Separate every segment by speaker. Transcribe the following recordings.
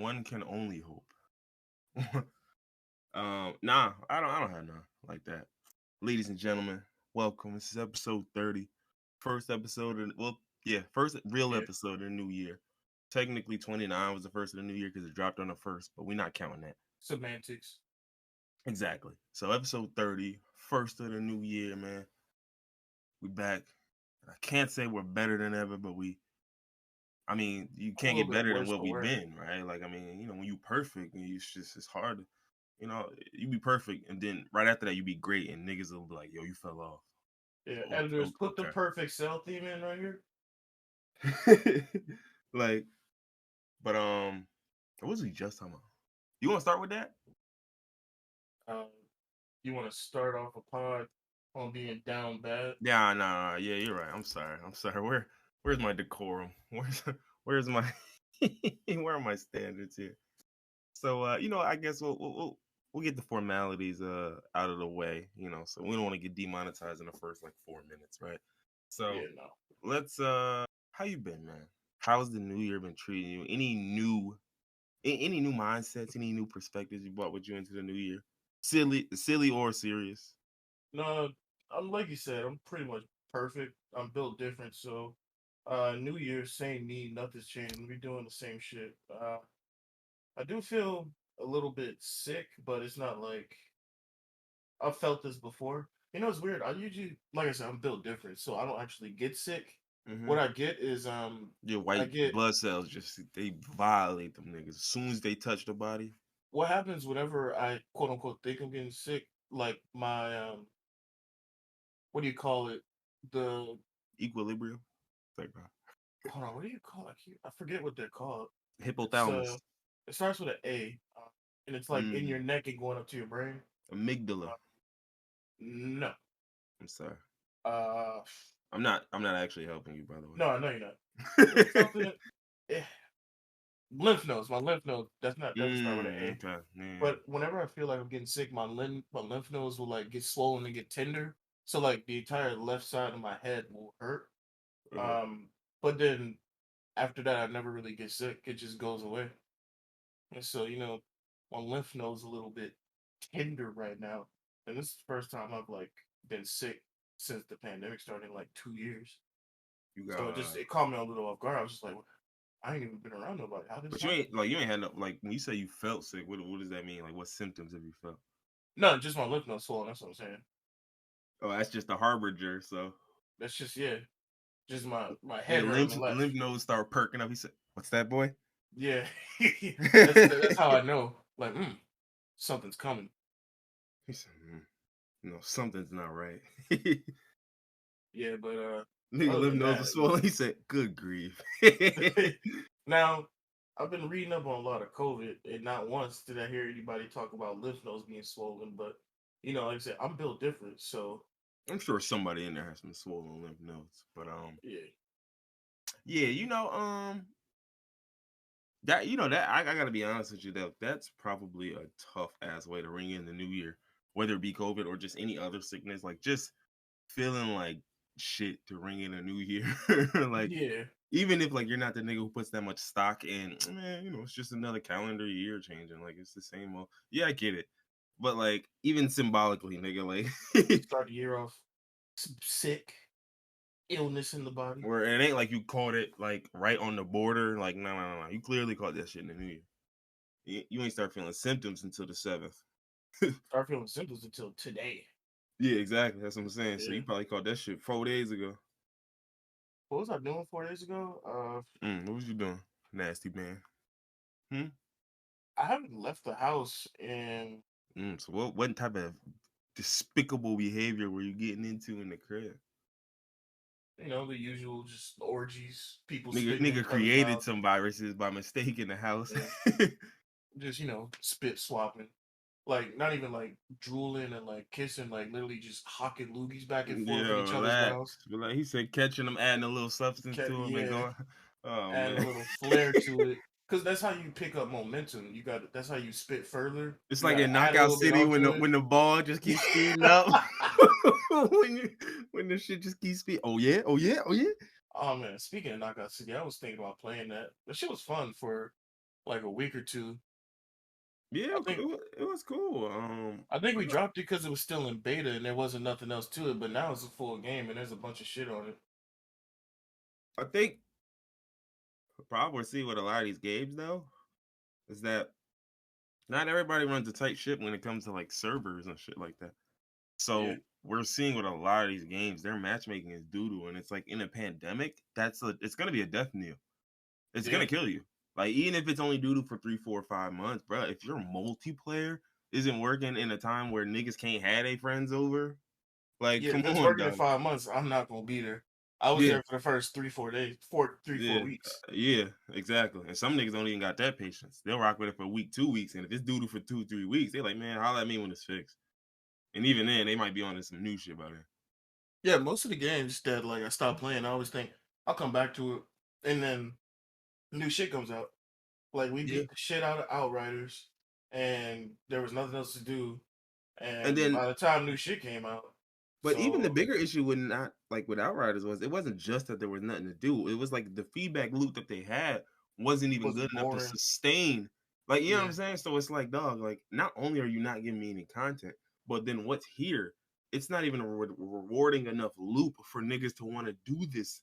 Speaker 1: One can only hope. Nah, I don't have none like that. Ladies and gentlemen, welcome. This is episode 30. First episode first real
Speaker 2: Yeah.
Speaker 1: episode of the new year. Technically 29 was the first of the new year because it dropped on the first, but we're not counting that.
Speaker 2: Semantics.
Speaker 1: Exactly. So episode 30, first of the new year, man. We back. I can't say we're better than ever, but you
Speaker 2: A
Speaker 1: can't
Speaker 2: little
Speaker 1: get
Speaker 2: bit
Speaker 1: better than
Speaker 2: worse
Speaker 1: what
Speaker 2: for
Speaker 1: we've
Speaker 2: wear.
Speaker 1: been, right? When you perfect and it's hard to, you be perfect and then right after that you be great and niggas will be like, yo, you fell off.
Speaker 2: Yeah,
Speaker 1: Oh,
Speaker 2: editors, put the
Speaker 1: okay.
Speaker 2: perfect cell theme in right here.
Speaker 1: Like, but what was we just talking about? You want to start with that?
Speaker 2: You want to start off a pod on being down bad?
Speaker 1: Yeah, nah, yeah, you're right. I'm sorry. Where's my decorum? Where's my where are my standards here? So I guess we'll get the formalities out of the way, so we don't want to get demonetized in the first like 4 minutes, right? So
Speaker 2: Yeah, no.
Speaker 1: let's how you been, man? How's the new year been treating you? Any new mindsets, any new perspectives you brought with you into the new year? Silly or serious?
Speaker 2: No, I'm like you said, I'm pretty much perfect. I'm built different, so New Year, same me, nothing's changed. We're doing the same shit. I do feel a little bit sick, but it's not like I've felt this before. You know, it's weird. I usually, like I said, I'm built different, so I don't actually get sick.
Speaker 1: Mm-hmm.
Speaker 2: What I get is
Speaker 1: Your
Speaker 2: I
Speaker 1: white
Speaker 2: get
Speaker 1: blood cells they violate them niggas as soon as they touch the body.
Speaker 2: what happens whenever I quote unquote think I'm getting sick. Like my what do you call it? The
Speaker 1: Equilibrium. Like
Speaker 2: hold on, what do you call it? I forget what they're called. It's
Speaker 1: hypothalamus.
Speaker 2: it starts with an A, and it's like in your neck and going up to your brain.
Speaker 1: Amygdala.
Speaker 2: Uh, no.
Speaker 1: I'm sorry.
Speaker 2: Uh,
Speaker 1: I'm not actually helping you, by the
Speaker 2: no, I know you're not. It's something. Eh, lymph nodes. My lymph node. That's not doesn't start with an A.
Speaker 1: Okay. Yeah.
Speaker 2: But whenever I feel like I'm getting sick, my lymph nodes will like get swollen and get tender. So like the entire left side of my head will hurt.
Speaker 1: Uh-huh.
Speaker 2: But then after that, I never really get sick. It just goes away. And so my lymph node's a little bit tender right now, and this is the first time I've like been sick since the pandemic started in like 2 years.
Speaker 1: You
Speaker 2: So
Speaker 1: got
Speaker 2: it caught me a little off guard. I was just like, I ain't even been around nobody. How did this
Speaker 1: but you
Speaker 2: happen?
Speaker 1: ain't had no, like, when you say you felt sick, what does that mean? Like, what symptoms have you felt?
Speaker 2: No, just my lymph node swollen. That's what I'm saying.
Speaker 1: Oh, that's just a harbinger. So
Speaker 2: That's just just my
Speaker 1: your
Speaker 2: head hurt on the left.
Speaker 1: lymph nodes start perking up. He said, "What's that, boy?"
Speaker 2: Yeah, that's how I know. Like, something's coming.
Speaker 1: He said, "No, something's not right."
Speaker 2: Yeah, but
Speaker 1: Nigga
Speaker 2: other
Speaker 1: lymph
Speaker 2: than
Speaker 1: nodes
Speaker 2: that,
Speaker 1: were swollen. He said, "Good grief."
Speaker 2: now I've been reading up on a lot of COVID, and not once did I hear anybody talk about lymph nodes being swollen. But like I said, I'm built different, so
Speaker 1: I'm sure somebody in there has some swollen lymph nodes, but
Speaker 2: yeah,
Speaker 1: yeah, that I gotta be honest with you, that's probably a tough ass way to ring in the new year, whether it be COVID or just any other sickness. Like just feeling like shit to ring in a new year, like
Speaker 2: yeah,
Speaker 1: even if like you're not the nigga who puts that much stock in, man, it's just another calendar year changing. Like it's the same old. Yeah, I get it, but like even symbolically, nigga, like
Speaker 2: start the year off sick, illness in the body.
Speaker 1: where it ain't like you caught it like right on the border. Like no. You clearly caught that shit in the new year. You ain't start feeling symptoms until the 7th.
Speaker 2: Start feeling symptoms until today.
Speaker 1: Yeah, exactly. That's what I'm saying. So
Speaker 2: Yeah.
Speaker 1: you probably caught that shit 4 days ago.
Speaker 2: What was I doing 4 days ago?
Speaker 1: What was you doing, nasty man?
Speaker 2: I haven't left the house in
Speaker 1: So what type of despicable behavior were you getting into in the crib?
Speaker 2: the usual, just orgies, people spitting in
Speaker 1: Nigga
Speaker 2: each other's
Speaker 1: created
Speaker 2: mouth.
Speaker 1: some viruses by mistake in the house.
Speaker 2: Yeah. Just spit swapping, like not even like drooling and like kissing, like literally just hocking loogies back and forth in
Speaker 1: Yeah,
Speaker 2: each other's
Speaker 1: relax.
Speaker 2: mouths.
Speaker 1: Like he said, catching them, adding a little substance to them, and
Speaker 2: Yeah,
Speaker 1: going. Oh
Speaker 2: add a
Speaker 1: man,
Speaker 2: little flair to it, because that's how you pick up momentum. That's how you spit further.
Speaker 1: it's
Speaker 2: You
Speaker 1: like
Speaker 2: got
Speaker 1: in
Speaker 2: to add a
Speaker 1: Knockout
Speaker 2: little bit
Speaker 1: City when
Speaker 2: onto it.
Speaker 1: the ball just keeps speeding up. when the shit just keeps speeding. Oh yeah.
Speaker 2: Oh man, speaking of Knockout City, I was thinking about playing that. That shit was fun for like a week or two.
Speaker 1: Yeah,
Speaker 2: I think
Speaker 1: it was cool.
Speaker 2: I think we dropped it because it was still in beta and there wasn't nothing else to it. But now it's a full game and there's a bunch of shit on it.
Speaker 1: I think the problem we're seeing with a lot of these games though is that not everybody runs a tight ship when it comes to like servers and shit like that.
Speaker 2: Yeah,
Speaker 1: So we're seeing with a lot of these games, their matchmaking is doo doo, and it's like in a pandemic, it's gonna be a death knell. It's
Speaker 2: yeah,
Speaker 1: gonna kill you. Like even if it's only doo doo for 3, 4, 5 months, bro. If your multiplayer isn't working in a time where niggas can't have their friends over, like
Speaker 2: yeah.
Speaker 1: come
Speaker 2: If it's
Speaker 1: on,
Speaker 2: working in
Speaker 1: dog.
Speaker 2: 5 months, I'm not gonna be there. I was
Speaker 1: Yeah,
Speaker 2: there for the first 3, 4 days,
Speaker 1: yeah,
Speaker 2: 4 weeks.
Speaker 1: yeah, exactly. And some niggas don't even got that patience. They'll rock with it for a week, 2 weeks, and if it's doo doo for 2, 3 weeks, they're like, man, holla at me when it's fixed. And even then, they might be on some new shit by then.
Speaker 2: Yeah, most of the games that like I stopped playing, I always think I'll come back to it, and then new shit comes out. Like we
Speaker 1: Yeah,
Speaker 2: beat the shit out of Outriders, and there was nothing else to do.
Speaker 1: and
Speaker 2: And
Speaker 1: then
Speaker 2: by the time new shit came out,
Speaker 1: but even the
Speaker 2: so
Speaker 1: bigger issue with not like with Outriders was it wasn't just that there was nothing to do. It was like the feedback loop that they had wasn't
Speaker 2: it
Speaker 1: even
Speaker 2: was
Speaker 1: good enough to
Speaker 2: boring.
Speaker 1: sustain. Like you know what
Speaker 2: Yeah,
Speaker 1: I'm saying? So it's like, dog, like not only are you not giving me any content, but then what's here? It's not even a rewarding enough loop for niggas to want to do this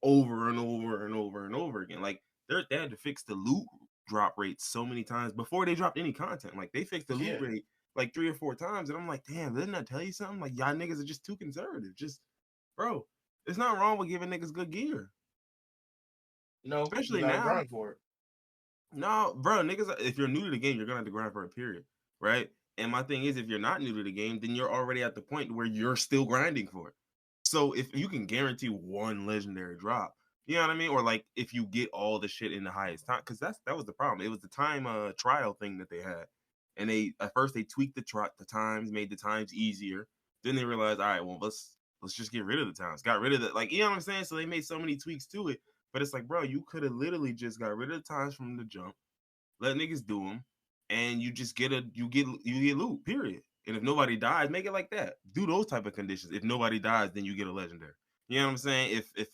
Speaker 1: over and over and over and over again. Like they had to fix the loot drop rate so many times before they dropped any content. Like they fixed the loot
Speaker 2: yeah.
Speaker 1: rate like 3 or 4 times, and I'm like, damn, didn't I tell you something? Like y'all niggas are just too conservative. Just bro, it's not wrong with giving niggas good gear,
Speaker 2: No, you
Speaker 1: especially
Speaker 2: gotta
Speaker 1: now.
Speaker 2: grind for it.
Speaker 1: No, bro, niggas, if you're new to the game, you're gonna have to grind for a period, right? And my thing is, if you're not new to the game, then you're already at the point where you're still grinding for it. So if you can guarantee one legendary drop, you know what I mean, or like if you get all the shit in the highest time, because that was the problem. It was the time trial thing that they had, and they at first they tweaked the times, made the times easier. Then they realized, all right, well let's just get rid of the times, got rid of the like, you know what I'm saying. So they made so many tweaks to it, but it's like, bro, you could have literally just got rid of the times from the jump, let niggas do them, and you just get loot. Period. And if nobody dies, make it like that. Do those type of conditions. If nobody dies, then you get a legendary. You know what I'm saying? If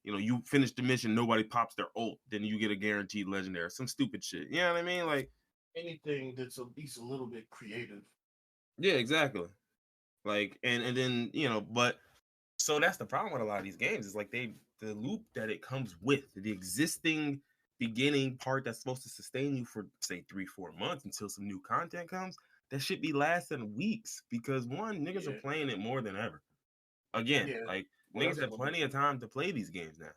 Speaker 1: you finish the mission, nobody pops their ult, then you get a guaranteed legendary. Some stupid shit. You know what I mean? Like,
Speaker 2: Anything that's at least a little bit creative.
Speaker 1: yeah, exactly. Like, and then but so that's the problem with a lot of these games is like the loop that it comes with the existing beginning part that's supposed to sustain you for say 3, 4 months until some new content comes. That should be lasting weeks because one, niggas are
Speaker 2: Yeah,
Speaker 1: playing it more than ever. Again,
Speaker 2: yeah.
Speaker 1: like
Speaker 2: Well,
Speaker 1: niggas
Speaker 2: that's
Speaker 1: have
Speaker 2: one thing.
Speaker 1: plenty of time to play these games now.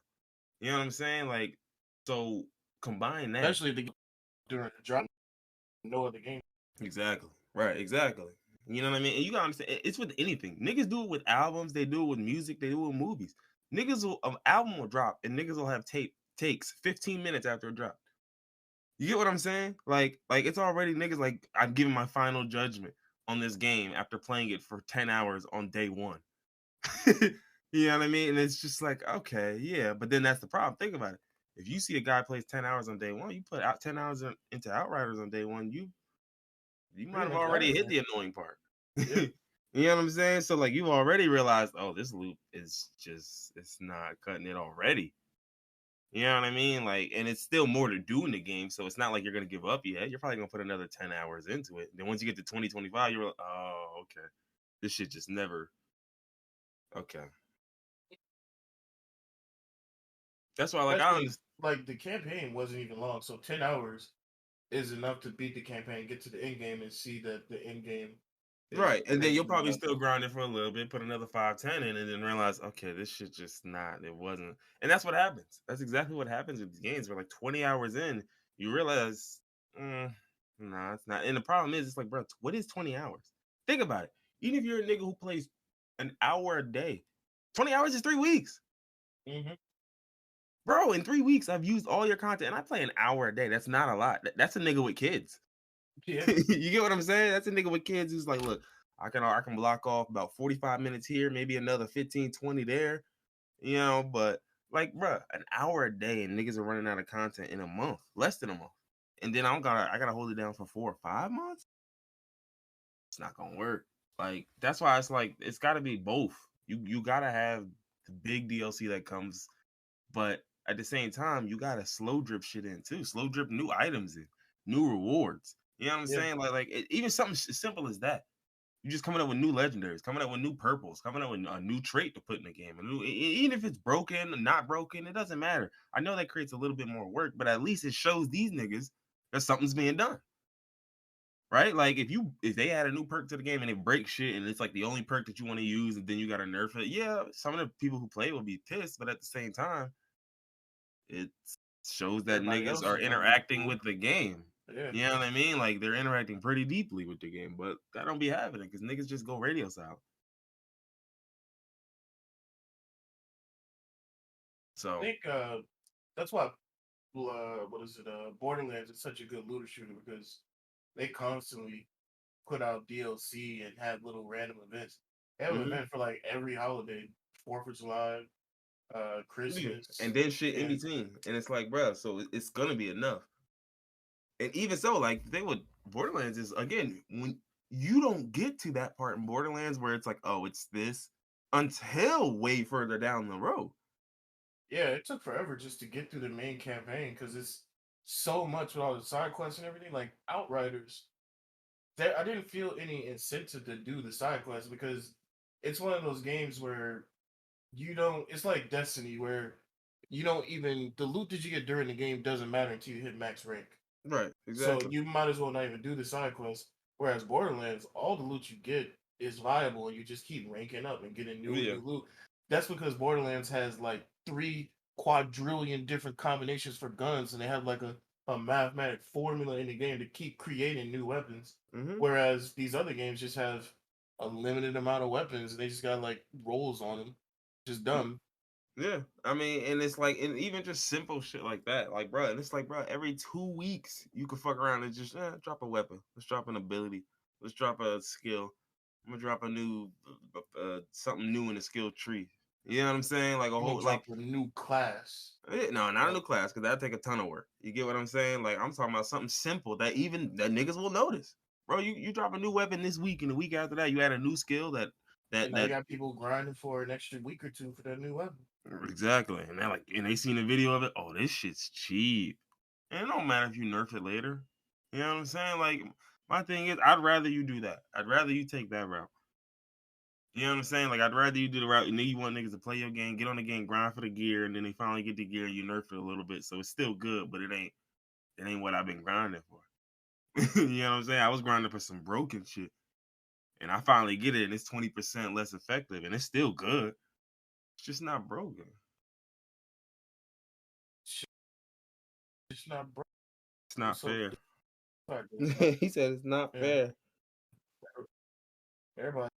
Speaker 1: You know what I'm saying? Like, so combine that.
Speaker 2: Especially during the drop, no other game.
Speaker 1: Exactly. Right. Exactly. You know what I mean? And you gotta understand, it's with anything. Niggas do it with albums. They do it with music. They do it with movies. An album will drop, and niggas will have takes 15 minutes after it dropped. You get what I'm saying? Like it's already niggas like I'm giving my final judgment on this game after playing it for 10 hours on day one. You know what I mean? And it's just like, okay, yeah, but then that's the problem. Think about it. If you see a guy plays 10 hours on day one, you put out 10 hours into Outriders on day one, you might
Speaker 2: Pretty
Speaker 1: have
Speaker 2: much got
Speaker 1: already hit
Speaker 2: everything.
Speaker 1: the annoying part.
Speaker 2: Yeah.
Speaker 1: You know what I'm saying? So like you've already realized, oh, this loop is just it's not cutting it already. You know what I mean? Like, and it's still more to do in the game, so it's not like you're gonna give up yet. You're probably gonna put another 10 hours into it. Then once you get to 2025, you're like, oh, okay. This shit just never okay. That's why like I
Speaker 2: Especially
Speaker 1: understand.
Speaker 2: like the campaign wasn't even long, so 10 hours is enough to beat the campaign, get to the end game, and see that the end game is
Speaker 1: Right. And then you'll
Speaker 2: basically
Speaker 1: probably still
Speaker 2: nothing.
Speaker 1: grind it for a little bit, put another 5, 10 in, and then realize, okay, this shit just not, it wasn't. And that's what happens. That's exactly what happens with these games. Where like 20 hours in, you realize, nah, it's not. And the problem is, it's like, bro, what is 20 hours? Think about it. Even if you're a nigga who plays an hour a day, 20 hours is 3 weeks.
Speaker 2: Hmm.
Speaker 1: Bro, in 3 weeks, I've used all your content and I play an hour a day. That's not a lot. That's a nigga with kids.
Speaker 2: Yeah,
Speaker 1: You get what I'm saying? That's a nigga with kids who's like, look, I can block off about 45 minutes here, maybe another 15, 20 there, but like, bruh, an hour a day and niggas are running out of content in a month, less than a month. And then I gotta hold it down for 4 or 5 months. It's not gonna work. Like, that's why it's like it's gotta be both. You gotta have the big DLC that comes, but at the same time, you gotta slow drip shit in too. Slow drip new items in, new rewards. You know what I'm
Speaker 2: Yeah.
Speaker 1: saying? Even something as simple as that. You just coming up with new legendaries, coming up with new purples, coming up with a new trait to put in the game. Even if it's broken, not broken, it doesn't matter. I know that creates a little bit more work, but at least it shows these niggas that something's being done. Right? Like if they add a new perk to the game and it breaks shit and it's like the only perk that you want to use and then you gotta nerf it, yeah, some of the people who play will be pissed, but at the same time, it shows that
Speaker 2: Everybody
Speaker 1: niggas
Speaker 2: else
Speaker 1: are
Speaker 2: is gonna be
Speaker 1: interacting
Speaker 2: cool.
Speaker 1: with the game.
Speaker 2: Yeah.
Speaker 1: You know what I mean? Like they're interacting pretty deeply with the game, but that don't be happening because niggas just go radio silent.
Speaker 2: I
Speaker 1: So
Speaker 2: think that's why Borderlands is such a good looter shooter because they constantly put out DLC and have little random events. They have an
Speaker 1: mhm.
Speaker 2: event for like every holiday, Fourth of July,
Speaker 1: Yeah.
Speaker 2: Christmas.
Speaker 1: And then shit in
Speaker 2: Yeah,
Speaker 1: between. And it's like, bro, so it's gonna be enough. And even so, like the thing with Borderlands is again, when you don't get to that part in Borderlands where it's like, oh, it's this until way further down the road.
Speaker 2: yeah. It took forever just to get through the main campaign because it's so much with all the side quests and everything. Like Outriders, I didn't feel any incentive to do the side quests because it's one of those games where you don't. It's like Destiny where you don't even the loot that you get during the game doesn't matter until you hit max rank.
Speaker 1: Right,
Speaker 2: So
Speaker 1: exactly.
Speaker 2: you might as well not even do the side quests. Whereas Borderlands, all the loot you get is viable, and you just keep ranking up and getting new and
Speaker 1: Yeah.
Speaker 2: new loot. That's because Borderlands has like 3 quadrillion different combinations for guns, and they have like a mathematic formula in the game to keep creating new weapons.
Speaker 1: hmm
Speaker 2: Whereas these other games just have a limited amount of weapons, and they just got like rolls on them. Just dumb.
Speaker 1: Yeah, I mean, and it's like, and even just simple shit like that, like, bro, and it's like, bro, every 2 weeks you can fuck around and just drop a weapon, let's drop an ability, let's drop a skill. I'm gonna drop a new something new in the skill tree. You know what I'm saying? Like a
Speaker 2: I'm gonna
Speaker 1: whole like,
Speaker 2: drop a new class.
Speaker 1: no, not a
Speaker 2: Like,
Speaker 1: new class because that'd take a ton of work. You get what I'm saying? Like I'm talking about something simple that even that niggas will notice, bro. You drop a new weapon this week, and the week after that you add a new skill that
Speaker 2: and
Speaker 1: that
Speaker 2: now you
Speaker 1: that
Speaker 2: got people grinding for an extra week or two for that new weapon.
Speaker 1: Exactly. And they're like, and they seen a video of it. Oh, this shit's cheap. And it don't matter if you nerf it later. You know what I'm saying? Like, my thing is, I'd rather you do that. I'd rather you take that route. You know what I'm saying? Like, I'd rather you do the route. And then you want niggas to play your game, get on the game, grind for the gear, and then they finally get the gear and you nerf it a little bit. So it's still good, but it ain't what I've been grinding for. You know what I'm saying? I was grinding for some broken shit. And I finally get it, and it's 20% less effective, and it's still good. It's just not broken.
Speaker 2: It's not broke.
Speaker 1: It's not
Speaker 2: So
Speaker 1: fair.
Speaker 2: it's not.
Speaker 1: He said it's not
Speaker 2: Yeah,
Speaker 1: fair.
Speaker 2: everybody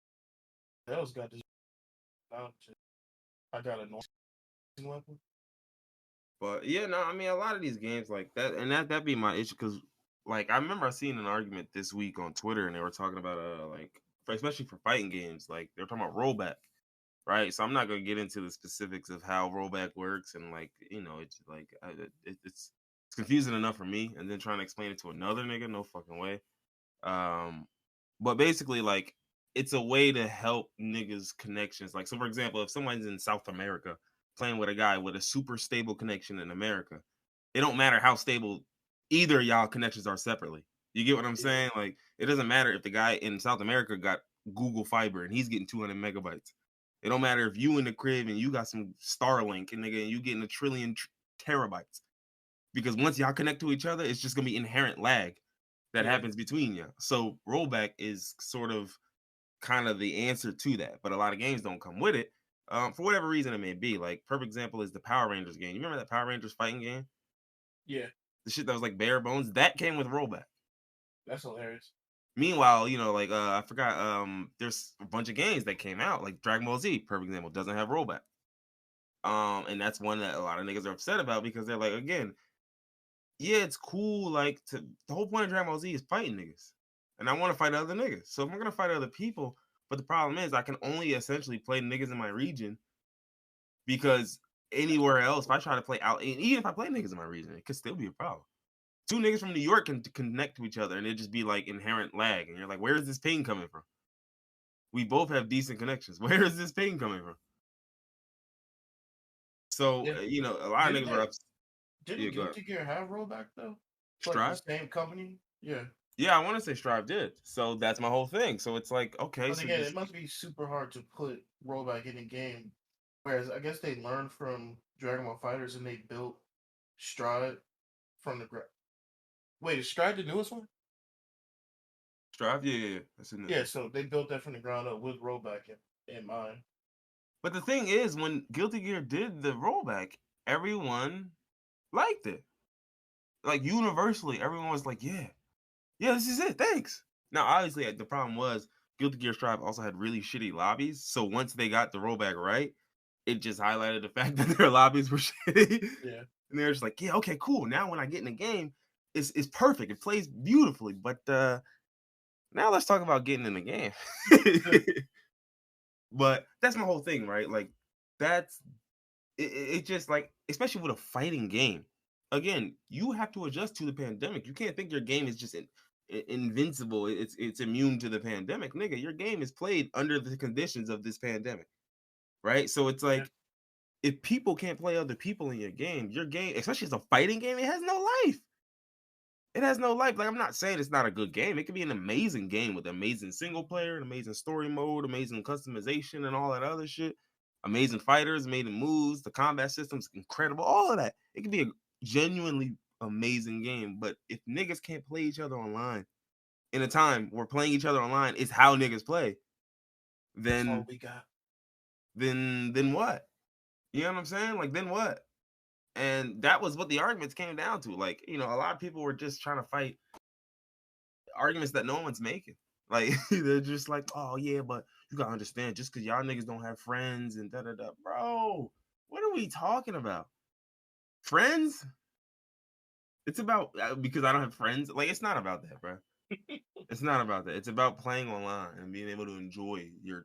Speaker 2: else got this. I got a normal weapon.
Speaker 1: But yeah, no, I mean a lot of these games like that, and that be my issue because like I remember I seen an argument this week on Twitter, and they were talking about like especially for fighting games, like they're talking about rollback, right? So I'm not gonna get into the specifics of how rollback works, and like it's like it's confusing enough for me, and then trying to explain it to another nigga, no fucking way. Um, but basically, like, it's a way to help niggas connections. Like, so for example, if someone's in South America playing with a guy with a super stable connection in America, it don't matter how stable either of y'all connections are separately. You get what I'm
Speaker 2: Yeah,
Speaker 1: saying? Like, it doesn't matter if the guy in South America got Google Fiber and he's getting 200 megabytes. It don't matter if you in the crib and you got some Starlink and nigga and you getting a trillion terabytes. Because once y'all connect to each other, it's just gonna be inherent lag that
Speaker 2: yeah.
Speaker 1: happens between you. So rollback is sort of kind of the answer to that, but a lot of games don't come with it for whatever reason it may be. Like perfect example is the Power Rangers game. You remember that Power Rangers fighting game?
Speaker 2: Yeah,
Speaker 1: The shit that was like bare bones that came with rollback.
Speaker 2: that's hilarious.
Speaker 1: Meanwhile, like I forgot there's a bunch of games that came out like Dragon Ball Z, perfect example, doesn't have rollback. And that's one that a lot of niggas are upset about because they're like, again, yeah, it's cool. Like the whole point of Dragon Ball Z is fighting niggas, and I want to fight other niggas. So if I'm gonna fight other people, but the problem is I can only essentially play niggas in my region because anywhere else, if I try to play out, and even if I play niggas in my region, it could still be a problem. Two niggas from New York can connect to each other, and it just be like inherent lag, and you're like, where is this ping coming from? We both have decent connections. Where is this ping coming from? So
Speaker 2: Yeah.
Speaker 1: a lot of
Speaker 2: Didn't
Speaker 1: niggas were
Speaker 2: they?
Speaker 1: up. Yeah,
Speaker 2: Didn't
Speaker 1: go ahead.
Speaker 2: Guilty Gear have rollback though? It's like the
Speaker 1: Strive.
Speaker 2: same company. Yeah.
Speaker 1: Yeah, I want to say Strive did. So that's my whole thing. So it's like, okay,
Speaker 2: But
Speaker 1: so
Speaker 2: again,
Speaker 1: just
Speaker 2: it must be super hard to put rollback in a game. Whereas I guess they learned from Dragon Ball Fighters and they built Stride from the ground. Wait, is Stride the newest one?
Speaker 1: Strive. Yeah. That's in this
Speaker 2: Yeah,
Speaker 1: one.
Speaker 2: so they built that from the ground up with rollback in mind.
Speaker 1: But the thing is, when Guilty Gear did the rollback, everyone liked it. Like universally, everyone was like, yeah, this is it. Thanks. Now, obviously, the problem was Guilty Gear Strive also had really shitty lobbies. So once they got the rollback right, it just highlighted the fact that their lobbies were shitty.
Speaker 2: Yeah.
Speaker 1: And they're just like, yeah, okay, cool. Now when I get in the game, it's perfect. It plays beautifully. But now let's talk about getting in the game. But that's my whole thing, right? Like that's it just like, especially with a fighting game. Again, you have to adjust to the pandemic. You can't think your game is just invincible. It's immune to the pandemic, nigga. Your game is played under the conditions of this pandemic, right? So it's
Speaker 2: Yeah.
Speaker 1: like if people can't play other people in your game, especially as a fighting game, it has no life. It has no life. Like I'm not saying it's not a good game. It could be an amazing game with amazing single player, an amazing story mode, amazing customization, and all that other shit. Amazing fighters, amazing moves. The combat system's incredible. All of that. It could be a genuinely amazing game. But if niggas can't play each other online in a time where playing each other online is how niggas play,
Speaker 2: That's all
Speaker 1: then
Speaker 2: we got.
Speaker 1: then what? You know what I'm saying? Like then what? And that was what the arguments came down to. Like, a lot of people were just trying to fight arguments that no one's making. Like they're just like, oh yeah, but you gotta understand, just because y'all niggas don't have friends and da da da, bro. What are we talking about? Friends? It's about because I don't have friends. Like it's not about that, bro. It's not about that. It's about playing online and being able to enjoy your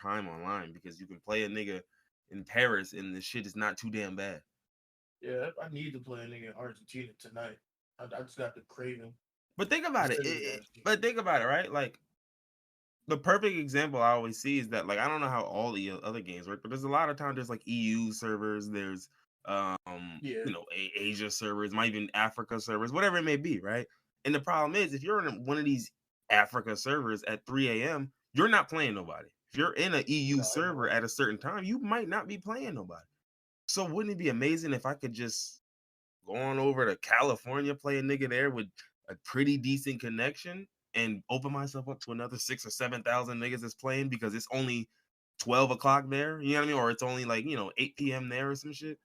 Speaker 1: time online because you can play a nigga in Paris and the shit is not too damn bad.
Speaker 2: Yeah, I need to play a nigga in Argentina tonight. I just got the craving.
Speaker 1: But think about it.
Speaker 2: Considering that shit.
Speaker 1: But think about it, right? Like the perfect example I always see is that, like, I don't know how all the other games work, but there's a lot of times there's like EU servers, there's
Speaker 2: Yeah.
Speaker 1: Asia servers, might even Africa servers, whatever it may be, right? And the problem is if you're in one of these Africa servers at 3 a.m., you're not playing nobody. If you're in an EU
Speaker 2: No, ain't no
Speaker 1: server
Speaker 2: way.
Speaker 1: at a certain time, you might not be playing nobody. So wouldn't it be amazing if I could just go on over to California, play a nigga there with a pretty decent connection, and open myself up to another 6 or 7 thousand niggas that's playing because it's only 12 o'clock there, you know what I mean? Or it's only like, 8 p.m. there or some shit.
Speaker 2: That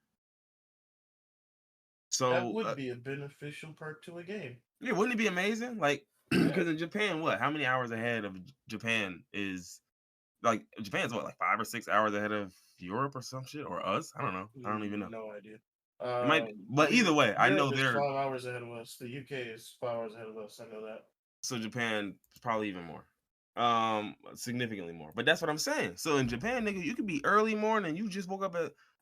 Speaker 1: So,
Speaker 2: would be a beneficial perk to a game.
Speaker 1: yeah, wouldn't it be amazing? Like,
Speaker 2: Yeah.
Speaker 1: because in Japan, what? How many hours ahead of Japan is like Japan's what, like 5 or 6 hours ahead of Europe or some shit or us? I don't know. I don't even know.
Speaker 2: No idea.
Speaker 1: It might, but
Speaker 2: Well,
Speaker 1: either way, I
Speaker 2: Europe
Speaker 1: know
Speaker 2: is
Speaker 1: they're
Speaker 2: 5 hours ahead of us. The UK is 5 hours ahead of us. I know that.
Speaker 1: so Japan probably even more. Significantly more. But that's what I'm saying. So in Japan, nigga, you could be early morning, you just woke up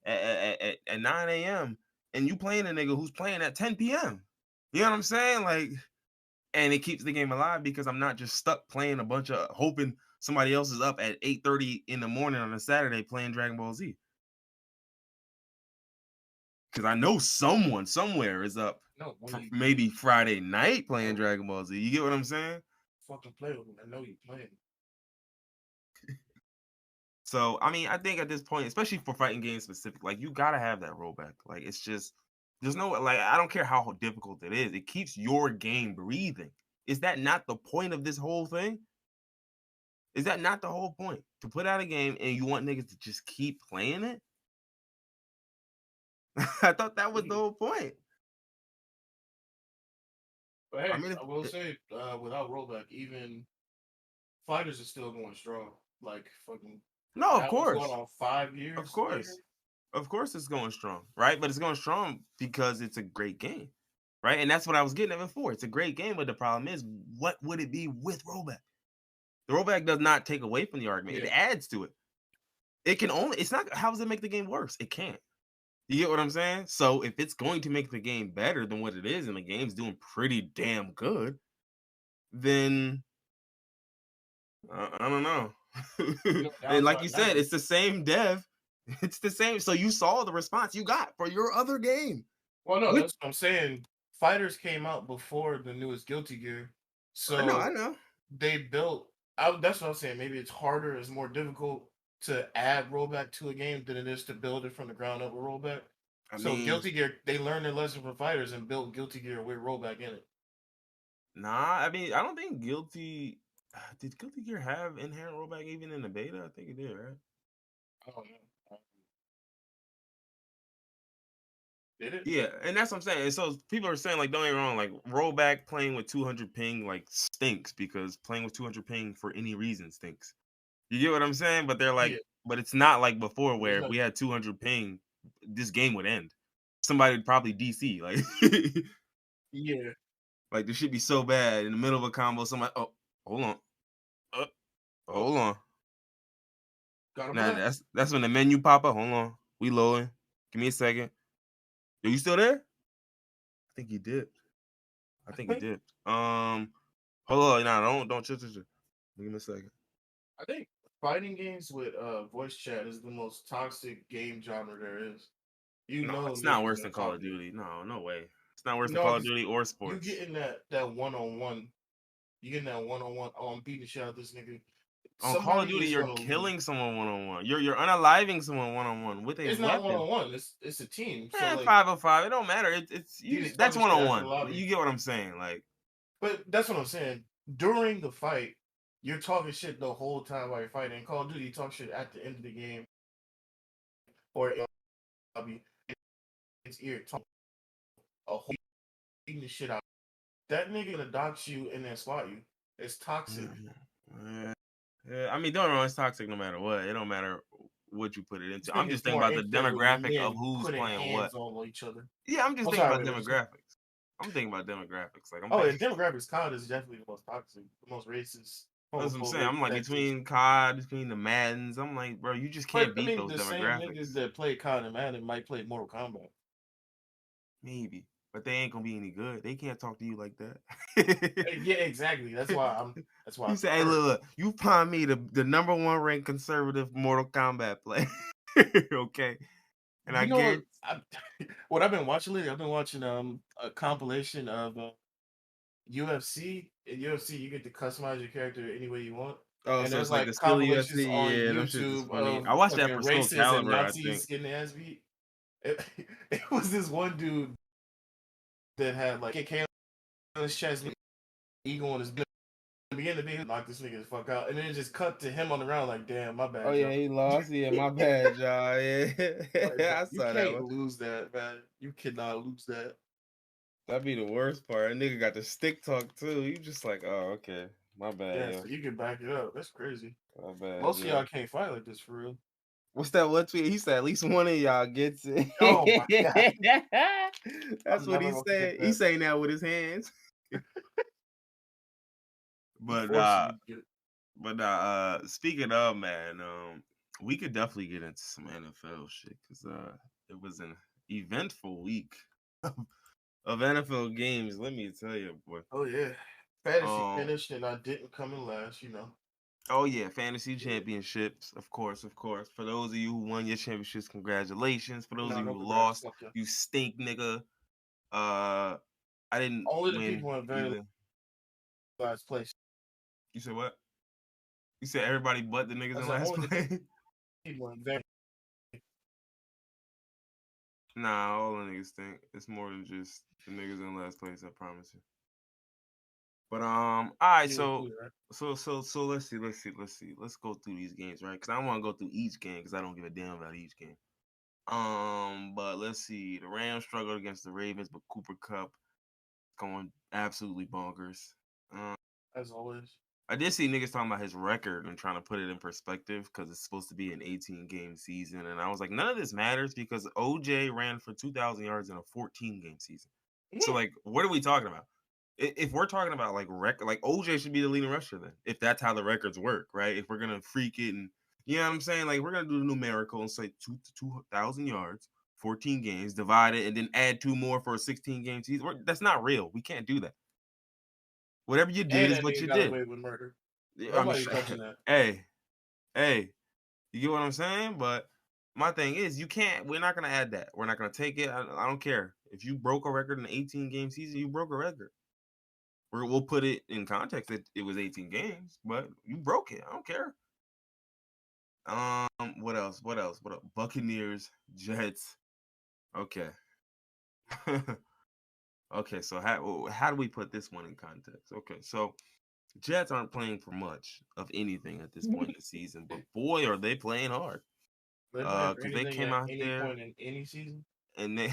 Speaker 1: at 9 a.m. and you playing a nigga who's playing at 10 p.m. You know what I'm saying? Like, and it keeps the game alive because I'm not just stuck playing a bunch of hoping somebody else is up at 8:30 in the morning on a Saturday playing Dragon Ball Z. Because I know someone somewhere is up
Speaker 2: No, when
Speaker 1: for
Speaker 2: you
Speaker 1: maybe Friday night playing
Speaker 2: oh,
Speaker 1: Dragon Ball Z. You get what I'm saying?
Speaker 2: fucking play with them, I know you playing.
Speaker 1: So I mean, I think at this point, especially for fighting games specific, like you gotta have that rollback. Like it's just there's no like I don't care how difficult it is. It keeps your game breathing. Is that not the point of this whole thing? Is that not the whole point? To put out a game and you want niggas to just keep playing it? I thought that was the
Speaker 2: Mhm.
Speaker 1: whole point.
Speaker 2: But
Speaker 1: I
Speaker 2: hey,
Speaker 1: mean,
Speaker 2: I will say, without rollback, even fighters are still going strong. Like fucking
Speaker 1: no,
Speaker 2: that was going on five
Speaker 1: of
Speaker 2: years later.
Speaker 1: course, of course, it's going strong, right? But it's going strong because it's a great game, right? And that's what I was getting at before. It's a great game, but the problem is, what would it be with rollback? The rollback does not take away from the argument;
Speaker 2: Yeah.
Speaker 1: it adds to it. It can only. It's not. How does it make the game worse? It can't. You get what I'm saying? So if it's going to make the game better than what it is, and the game's doing pretty damn good, then I don't know.
Speaker 2: You know,
Speaker 1: And like you
Speaker 2: downside
Speaker 1: said,
Speaker 2: negative.
Speaker 1: it's the same dev. It's the same. So you saw the response you got for your other game.
Speaker 2: Well, no, that's what I'm saying. Fighters came out before the newest Guilty Gear,
Speaker 1: I
Speaker 2: so
Speaker 1: know.
Speaker 2: they built. That's what I'm saying. Maybe it's harder, it's more difficult to add rollback to a game than it is to build it from the ground up with rollback.
Speaker 1: I
Speaker 2: So
Speaker 1: mean,
Speaker 2: Guilty Gear, they learned their lesson from Fighters and built Guilty Gear with rollback in it.
Speaker 1: nah. I mean, I don't think Guilty. Did Guilty Gear have inherent rollback even in the beta? I think it did, right?
Speaker 2: I don't know. Did it?
Speaker 1: Yeah, and that's what I'm saying. And so people are saying, like, don't get me wrong, like rollback playing with 200 ping like stinks because playing with 200 ping for any reason stinks. You get what I'm saying? But they're
Speaker 2: Yeah.
Speaker 1: like, but it's not like before
Speaker 2: There's
Speaker 1: where if
Speaker 2: no.
Speaker 1: we had 200 ping, this game would end. Somebody would probably DC like,
Speaker 2: Yeah.
Speaker 1: like this should be so bad in the middle of a combo. Somebody, oh, hold on, uh,
Speaker 2: Oh,
Speaker 1: hold on.
Speaker 2: got a
Speaker 1: Now
Speaker 2: black.
Speaker 1: that's when the menu pop up. Hold on, we loading. Give me a second. Are you still there? I think he did. I think he did. Hold on, nah, don't chill. Give me a second.
Speaker 2: I think fighting games with voice chat is the most toxic game genre there is. You
Speaker 1: No,
Speaker 2: know
Speaker 1: it's not
Speaker 2: niggas
Speaker 1: worse
Speaker 2: gonna
Speaker 1: than Call
Speaker 2: talk
Speaker 1: of
Speaker 2: to you.
Speaker 1: Duty. No way. It's not worse than
Speaker 2: No,
Speaker 1: Call of
Speaker 2: because
Speaker 1: Duty or
Speaker 2: you
Speaker 1: sports.
Speaker 2: getting that one on one. You getting that one on one. Oh, I'm beating the shit out of this nigga.
Speaker 1: On Call of
Speaker 2: Somebody
Speaker 1: Duty,
Speaker 2: is
Speaker 1: you're
Speaker 2: gonna lose.
Speaker 1: killing someone one on one. You're unaliving someone one on one with a
Speaker 2: It's not one
Speaker 1: weapon.
Speaker 2: on one. It's a team. So like
Speaker 1: 505. It don't matter. It's
Speaker 2: you
Speaker 1: you.
Speaker 2: just
Speaker 1: That's
Speaker 2: talking
Speaker 1: one
Speaker 2: shit
Speaker 1: on
Speaker 2: after the
Speaker 1: one.
Speaker 2: lobby.
Speaker 1: You get what I'm saying? Like,
Speaker 2: But that's what I'm saying. During the fight, you're talking shit the whole time while you're fighting. In Call of Duty, you talk shit at the end of the game or in the lobby. It's ear talking a whole beating the shit out. That nigga gonna dox you and then swat you. It's toxic.
Speaker 1: yeah. I mean, don't get me wrong. It's toxic no matter what. It don't matter what you put it
Speaker 2: I
Speaker 1: into.
Speaker 2: think
Speaker 1: I'm just
Speaker 2: it's
Speaker 1: thinking
Speaker 2: more
Speaker 1: about the
Speaker 2: infinite with
Speaker 1: demographic of
Speaker 2: men
Speaker 1: who's
Speaker 2: putting
Speaker 1: playing what.
Speaker 2: hands on each other.
Speaker 1: Yeah, I'm just
Speaker 2: I'm
Speaker 1: thinking
Speaker 2: sorry,
Speaker 1: about
Speaker 2: wait, what you say?
Speaker 1: demographics. I'm thinking about demographics. Like I'm
Speaker 2: Oh,
Speaker 1: thinking.
Speaker 2: and demographics COD is definitely the most toxic, the most racist,
Speaker 1: That's what I'm saying.
Speaker 2: homophobic,
Speaker 1: I'm like
Speaker 2: sexist.
Speaker 1: between COD, between the Maddens. I'm like, bro, you just
Speaker 2: But
Speaker 1: can't
Speaker 2: I
Speaker 1: beat
Speaker 2: mean,
Speaker 1: those
Speaker 2: the same niggas
Speaker 1: demographics.
Speaker 2: that play COD and Madden might play Mortal Kombat.
Speaker 1: Maybe, but they ain't gonna be any good. They can't talk to you like that.
Speaker 2: Yeah, exactly. That's why I'm. That's why I
Speaker 1: You say, hey,
Speaker 2: prefer it.
Speaker 1: look, you find me the number one ranked conservative Mortal Kombat player, okay? And I
Speaker 2: You know what?
Speaker 1: guarantee.
Speaker 2: What I've been watching lately. I've been watching a compilation of UFC. In UFC, you get to customize your character any way you want.
Speaker 1: Oh,
Speaker 2: And
Speaker 1: so
Speaker 2: there's
Speaker 1: it's like
Speaker 2: like
Speaker 1: the skill
Speaker 2: compilations
Speaker 1: UFC.
Speaker 2: on
Speaker 1: Yeah, them shits is
Speaker 2: YouTube
Speaker 1: funny.
Speaker 2: of
Speaker 1: I watched that
Speaker 2: fucking
Speaker 1: for Soul
Speaker 2: racists and
Speaker 1: Calibur. I
Speaker 2: Nazis
Speaker 1: think.
Speaker 2: getting their ass beat. It, it was this one dude that had like AK on his chest, ego on his butt. Begin to be knock this nigga the fuck out, and then it just cut to him on the ground. Like, damn, my
Speaker 1: Oh
Speaker 2: bad,
Speaker 1: yeah,
Speaker 2: Joe.
Speaker 1: he lost. Yeah, my bad, y'all.
Speaker 2: Like, bro,
Speaker 1: Yeah, I
Speaker 2: you
Speaker 1: saw that
Speaker 2: can't
Speaker 1: one.
Speaker 2: lose that, man. You cannot lose that.
Speaker 1: That'd be the worst part. A nigga got the stick talk too. You just like, oh, okay. My bad,
Speaker 2: Yeah,
Speaker 1: yo.
Speaker 2: so you can back it up. That's crazy.
Speaker 1: My bad,
Speaker 2: Most of
Speaker 1: yo.
Speaker 2: y'all can't fight like this for real.
Speaker 1: What's that one tweet? He said at least one of y'all gets it.
Speaker 2: Oh my god,
Speaker 1: That's
Speaker 2: I'm
Speaker 1: what
Speaker 2: never
Speaker 1: he
Speaker 2: gonna forget
Speaker 1: said.
Speaker 2: that.
Speaker 1: He's saying that with his hands.
Speaker 2: He
Speaker 1: But
Speaker 2: forcing you to get it.
Speaker 1: speaking of, man, we could definitely get into some NFL shit because it was an eventful week of NFL games. Let me tell you, boy.
Speaker 2: Oh yeah, fantasy
Speaker 1: Um,
Speaker 2: finished and I didn't come in last. You know.
Speaker 1: oh yeah, fantasy
Speaker 2: Yeah.
Speaker 1: championships, of course, of course. For those of you who won your championships, congratulations. For those of
Speaker 2: No,
Speaker 1: you
Speaker 2: no
Speaker 1: who
Speaker 2: congrats.
Speaker 1: lost,
Speaker 2: Fuck you.
Speaker 1: you stink, nigga. Uh, I didn't
Speaker 2: Only the
Speaker 1: win
Speaker 2: people in very
Speaker 1: either.
Speaker 2: last place.
Speaker 1: You said what? You said everybody but the niggas
Speaker 2: I
Speaker 1: in
Speaker 2: said
Speaker 1: last
Speaker 2: only the
Speaker 1: place.
Speaker 2: people in very.
Speaker 1: Nah, all the niggas think it's more than just the niggas in last place. I promise you. But all right.
Speaker 2: You
Speaker 1: So
Speaker 2: included, right?
Speaker 1: let's see. Let's go through these games, right? Because I want to go through each game because I don't give a damn about each game. But let's see. The Rams struggled against the Ravens, but Cooper Cup going absolutely bonkers. Um,
Speaker 2: As always.
Speaker 1: I did see niggas talking about his record and trying to put it in perspective because it's supposed to be an 18-game season, and I was like, none of this matters because OJ ran for 2,000 yards in a 14-game season. So like, what are we talking about? If we're talking about like like OJ should be the leading rusher then, if that's how the records work, right? If we're gonna freak it and you know what I'm saying, like we're gonna do the numerical and say 2,000 yards, 14 games, divide it, and then add 2 more for a 16-game season. That's not real. We can't do that. Whatever you did
Speaker 2: And
Speaker 1: is
Speaker 2: that
Speaker 1: what
Speaker 2: nigga
Speaker 1: you
Speaker 2: got
Speaker 1: did.
Speaker 2: away with murder.
Speaker 1: I'm
Speaker 2: Nobody touching that.
Speaker 1: hey, you get what I'm saying? But my thing is, we're not gonna add that. We're not gonna take it. I don't care if you broke a record in an 18 game season. You broke a record. We'll put it in context that it was 18 games, but you broke it. I don't care. What else? Buccaneers, Jets. Okay. Okay, so how do we put this one in context? Okay, so Jets aren't playing for much of anything at this point in the season, but boy, are they playing hard.
Speaker 2: They're playing for
Speaker 1: Because they
Speaker 2: anything
Speaker 1: came
Speaker 2: at
Speaker 1: out
Speaker 2: any
Speaker 1: there
Speaker 2: point in any season.
Speaker 1: and they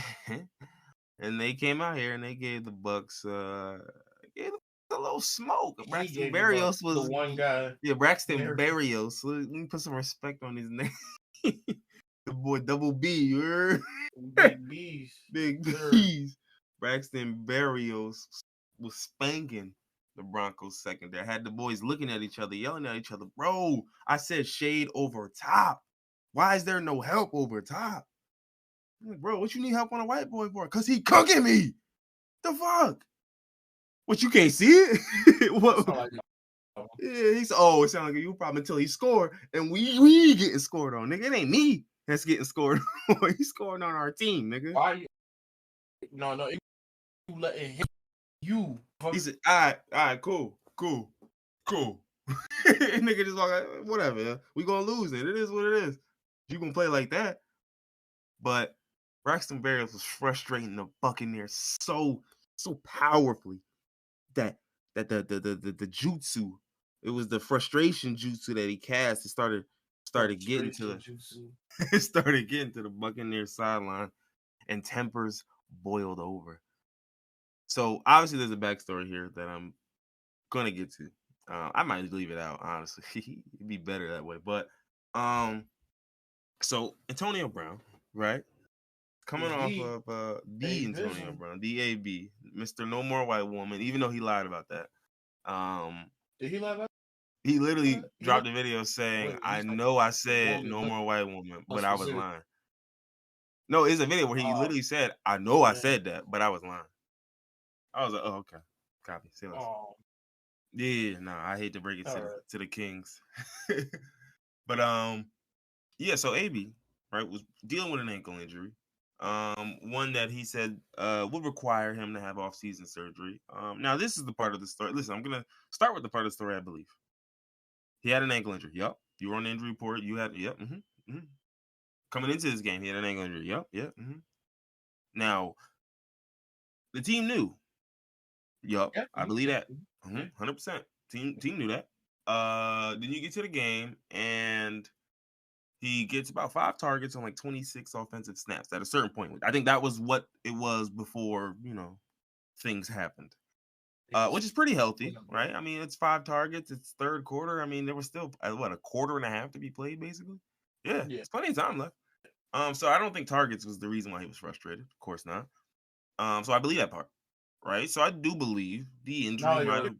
Speaker 1: and they came out here and they gave the Bucks gave a little smoke. Braxton Berrios was
Speaker 2: the one guy.
Speaker 1: Yeah, Braxton Berrios. Let me put some respect on his name. The boy Double B.
Speaker 2: Big B's.
Speaker 1: Big B's. Braxton Berrios was spanking the Broncos secondary. Had the boys looking at each other, yelling at each other. Bro, I said shade over top. Why is there no help over top? I'm like, bro, what you need help on a white boy for? Because he cooking me. The fuck? What, you can't see it? What? Yeah, it sounds like you problem until he scored, and we getting scored on, nigga. It ain't me that's getting scored on. He's scoring on our team, nigga.
Speaker 2: Why you? No, you letting him. You.
Speaker 1: He said, all right, cool. Nigga just walk out, whatever. We gonna lose it. It is what it is. You gonna play like that. But Braxton Berrios was frustrating the Buccaneers so powerfully that the jutsu, it was the frustration jutsu that he cast. It started getting to it started getting to the Buccaneers sideline, and tempers boiled over. So obviously there's a backstory here that I'm gonna get to. I might leave it out, honestly. It'd be better that way. But so Antonio Brown, right? Coming off of the Antonio Brown, DAB, Mr. No More White Woman, even though he lied about that.
Speaker 2: Did he lie about that?
Speaker 1: He literally dropped a video saying, I know I said no more white woman, but I was lying. No, it's a video where he literally said, I know I said that, but I was lying. I was like, oh, okay. Copy. See you later. Yeah, no, I hate to break it to the Kings. But yeah, so AB, right, was dealing with an ankle injury. One that he said would require him to have off-season surgery. Now this is the part of the story. Listen, I'm gonna start with the part of the story I believe. He had an ankle injury. Yep. You were on the injury report. You had Coming into this game, he had an ankle injury. Yep. Now, the team knew. Yup, yeah, I believe that. 100%. Team knew that. Then you get to the game, and he gets about 5 targets on like 26 offensive snaps at a certain point. I think that was what it was before, things happened. Which is pretty healthy, right? I mean, it's 5 targets. It's third quarter. I mean, there was still, a quarter and a half to be played, basically. Yeah. It's plenty of time left. So I don't think targets was the reason why he was frustrated. Of course not. So I believe that part, right? So I do believe the injury might have.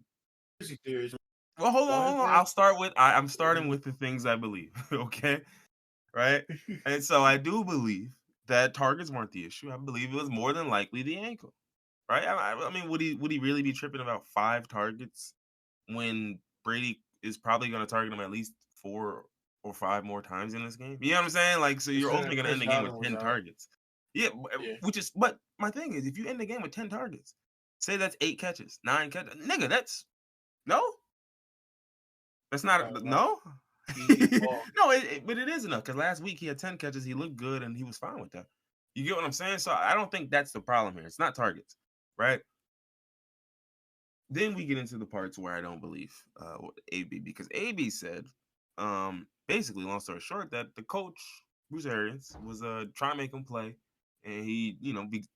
Speaker 1: Well, hold on. I'll start with. I'm starting with the things I believe. Okay, right? And so I do believe that targets weren't the issue. I believe it was more than likely the ankle, right? I mean, would he really be tripping about 5 targets when Brady is probably going to target him at least 4 or 5 more times in this game? You know what I'm saying? Like, so you're only going to end the game with 10 targets. Yeah, but my thing is, if you end the game with 10 targets, say that's 8 catches, 9 catches, nigga, that's not no. No, but it is enough, because last week he had 10 catches, he looked good, and he was fine with that. You get what I'm saying? So I don't think that's the problem here. It's not targets, right? Then we get into the parts where I don't believe AB, because AB said, basically, long story short, that the coach, Bruce Arians, was trying to make him play, and he,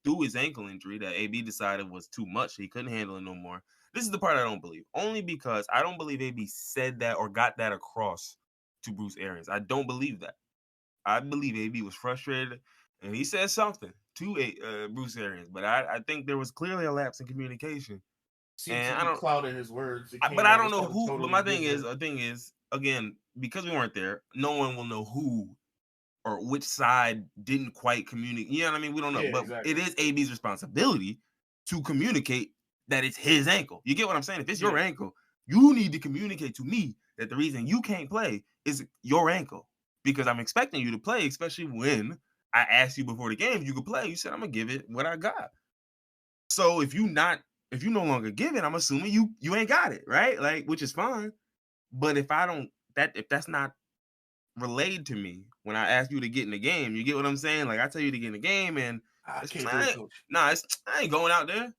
Speaker 1: through his ankle injury that AB decided was too much. He couldn't handle it no more. This is the part I don't believe, only because I don't believe AB said that or got that across to Bruce Arians. I don't believe that. I believe AB was frustrated, and he said something to Bruce Arians, but I think there was clearly a lapse in communication.
Speaker 2: And I don't clouded his words,
Speaker 1: but I don't know who. Totally, but my thing is, again, because we weren't there, no one will know who or which side didn't quite communicate. You know what I mean? We don't know, but exactly. It is AB's responsibility to communicate that it's his ankle. You get what I'm saying? If it's your ankle, you need to communicate to me that the reason you can't play is your ankle. because I'm expecting you to play, especially when I asked you before the game if you could play. You said I'm gonna give it what I got. So if you no longer give it, I'm assuming you ain't got it, right? Like, which is fine. But if that's not relayed to me when I ask you to get in the game, you get what I'm saying? Like, I tell you to get in the game, and
Speaker 2: I can't do it, coach.
Speaker 1: I ain't going out there.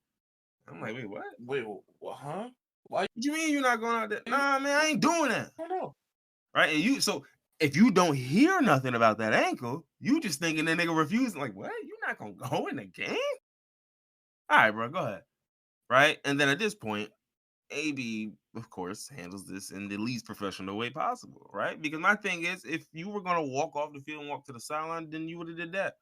Speaker 1: I'm like, wait, what?
Speaker 2: Wait, what? Huh? Why?
Speaker 1: What you mean you're not going out there? Nah, man, I ain't doing that.
Speaker 2: I don't know.
Speaker 1: Right? And so if you don't hear nothing about that ankle, you just thinking the nigga refusing. Like, what? You're not gonna go in the game? All right, bro, go ahead. Right? And then at this point, AB, of course, handles this in the least professional way possible, right? Because my thing is, if you were gonna walk off the field and walk to the sideline, then you would have did that.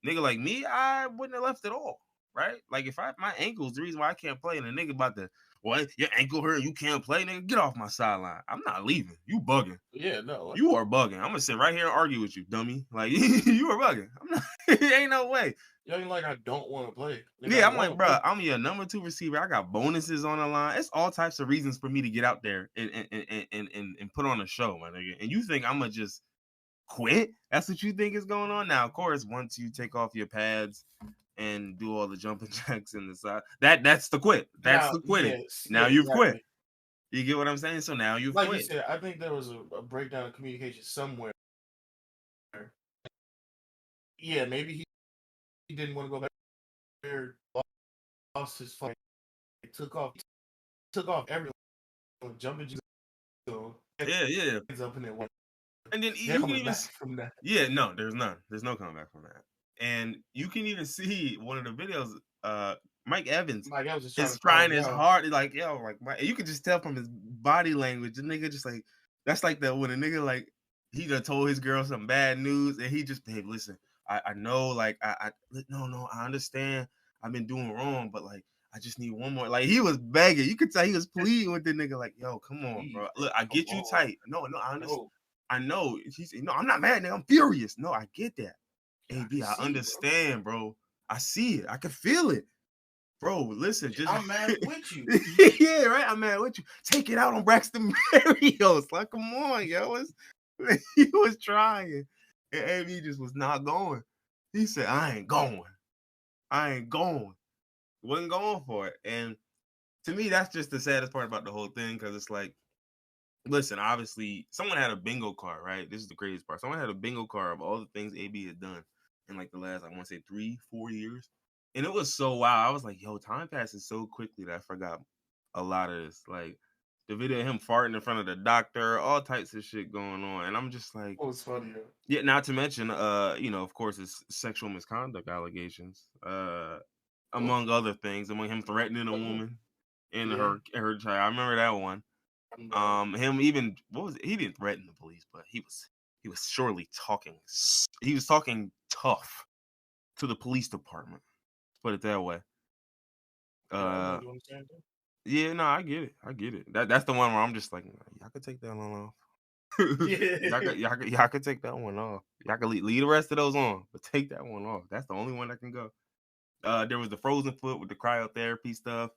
Speaker 1: Nigga like me, I wouldn't have left at all, right? Like, if my ankle's the reason why I can't play, and a nigga about to, well, your ankle hurt, you can't play, nigga, get off my sideline. I'm not leaving. You bugging.
Speaker 2: Yeah, no.
Speaker 1: You are bugging. I'm gonna sit right here and argue with you, dummy. Like, you are bugging. I'm not. Ain't no way.
Speaker 2: You ain't like I don't want to play.
Speaker 1: Yeah, I'm like, bro, I'm your number 2 receiver. I got bonuses on the line. It's all types of reasons for me to get out there and put on a show, my nigga. And you think I'm gonna just quit? That's what you think is going on? Now, of course, once you take off your pads and do all the jumping jacks in the side, that's the quit. That's the quitting.
Speaker 2: Yes,
Speaker 1: now you've quit. You get what I'm saying? So now you've
Speaker 2: like
Speaker 1: quit.
Speaker 2: you said, I think there was a breakdown of communication somewhere. Yeah, maybe he didn't want to go back there, lost his fight, took off everyone, jumping. So
Speaker 1: yeah.
Speaker 2: Up in it.
Speaker 1: And then you can even from that. Yeah, no, there's none. There's no comeback from that. And you can even see one of the videos. Mike Evans is trying his hard, like, yo, like, you can just tell from his body language. The nigga just like, that's like when a nigga like he done told his girl some bad news, and he just, hey, listen, I know, like, no, I understand, I've been doing wrong, but like, I just need one more. Like, he was begging. You could tell he was pleading with the nigga, like, yo, come on, bro. Look, I get you tight. No, I understand. No. I know. He said, no, I'm not mad, nigga. I'm furious. No, I get that. AB, I understand, bro. I see it. I can feel it. Bro, listen,
Speaker 2: I'm mad with you.
Speaker 1: Yeah, right. I'm mad with you. Take it out on Braxton Berrios. Like, come on, yo. He was trying. And AB just was not going. He said, I ain't going. Wasn't going for it. And to me, that's just the saddest part about the whole thing, because it's like, listen, obviously, someone had a bingo card, right? This is the craziest part. Someone had a bingo card of all the things AB had done in like the last, I want to say 3-4 years. And it was so wild. I was like, yo, time passes so quickly that I forgot a lot of this. Like, the video of him farting in front of the doctor, all types of shit going on. And I'm just like,
Speaker 2: oh, it's funny.
Speaker 1: Yeah, not to mention, of course, it's sexual misconduct allegations, among other things, among him threatening a woman and her child. I remember that one. Him even, he didn't threaten the police, but he was surely talking. He was talking tough to the police department. Put it that way. Yeah, no, I get it. That's the one where I'm just like, y'all could take that one off. y'all could take that one off. Y'all could leave the rest of those on, but take that one off. That's the only one that can go. There was the frozen foot with the cryotherapy stuff.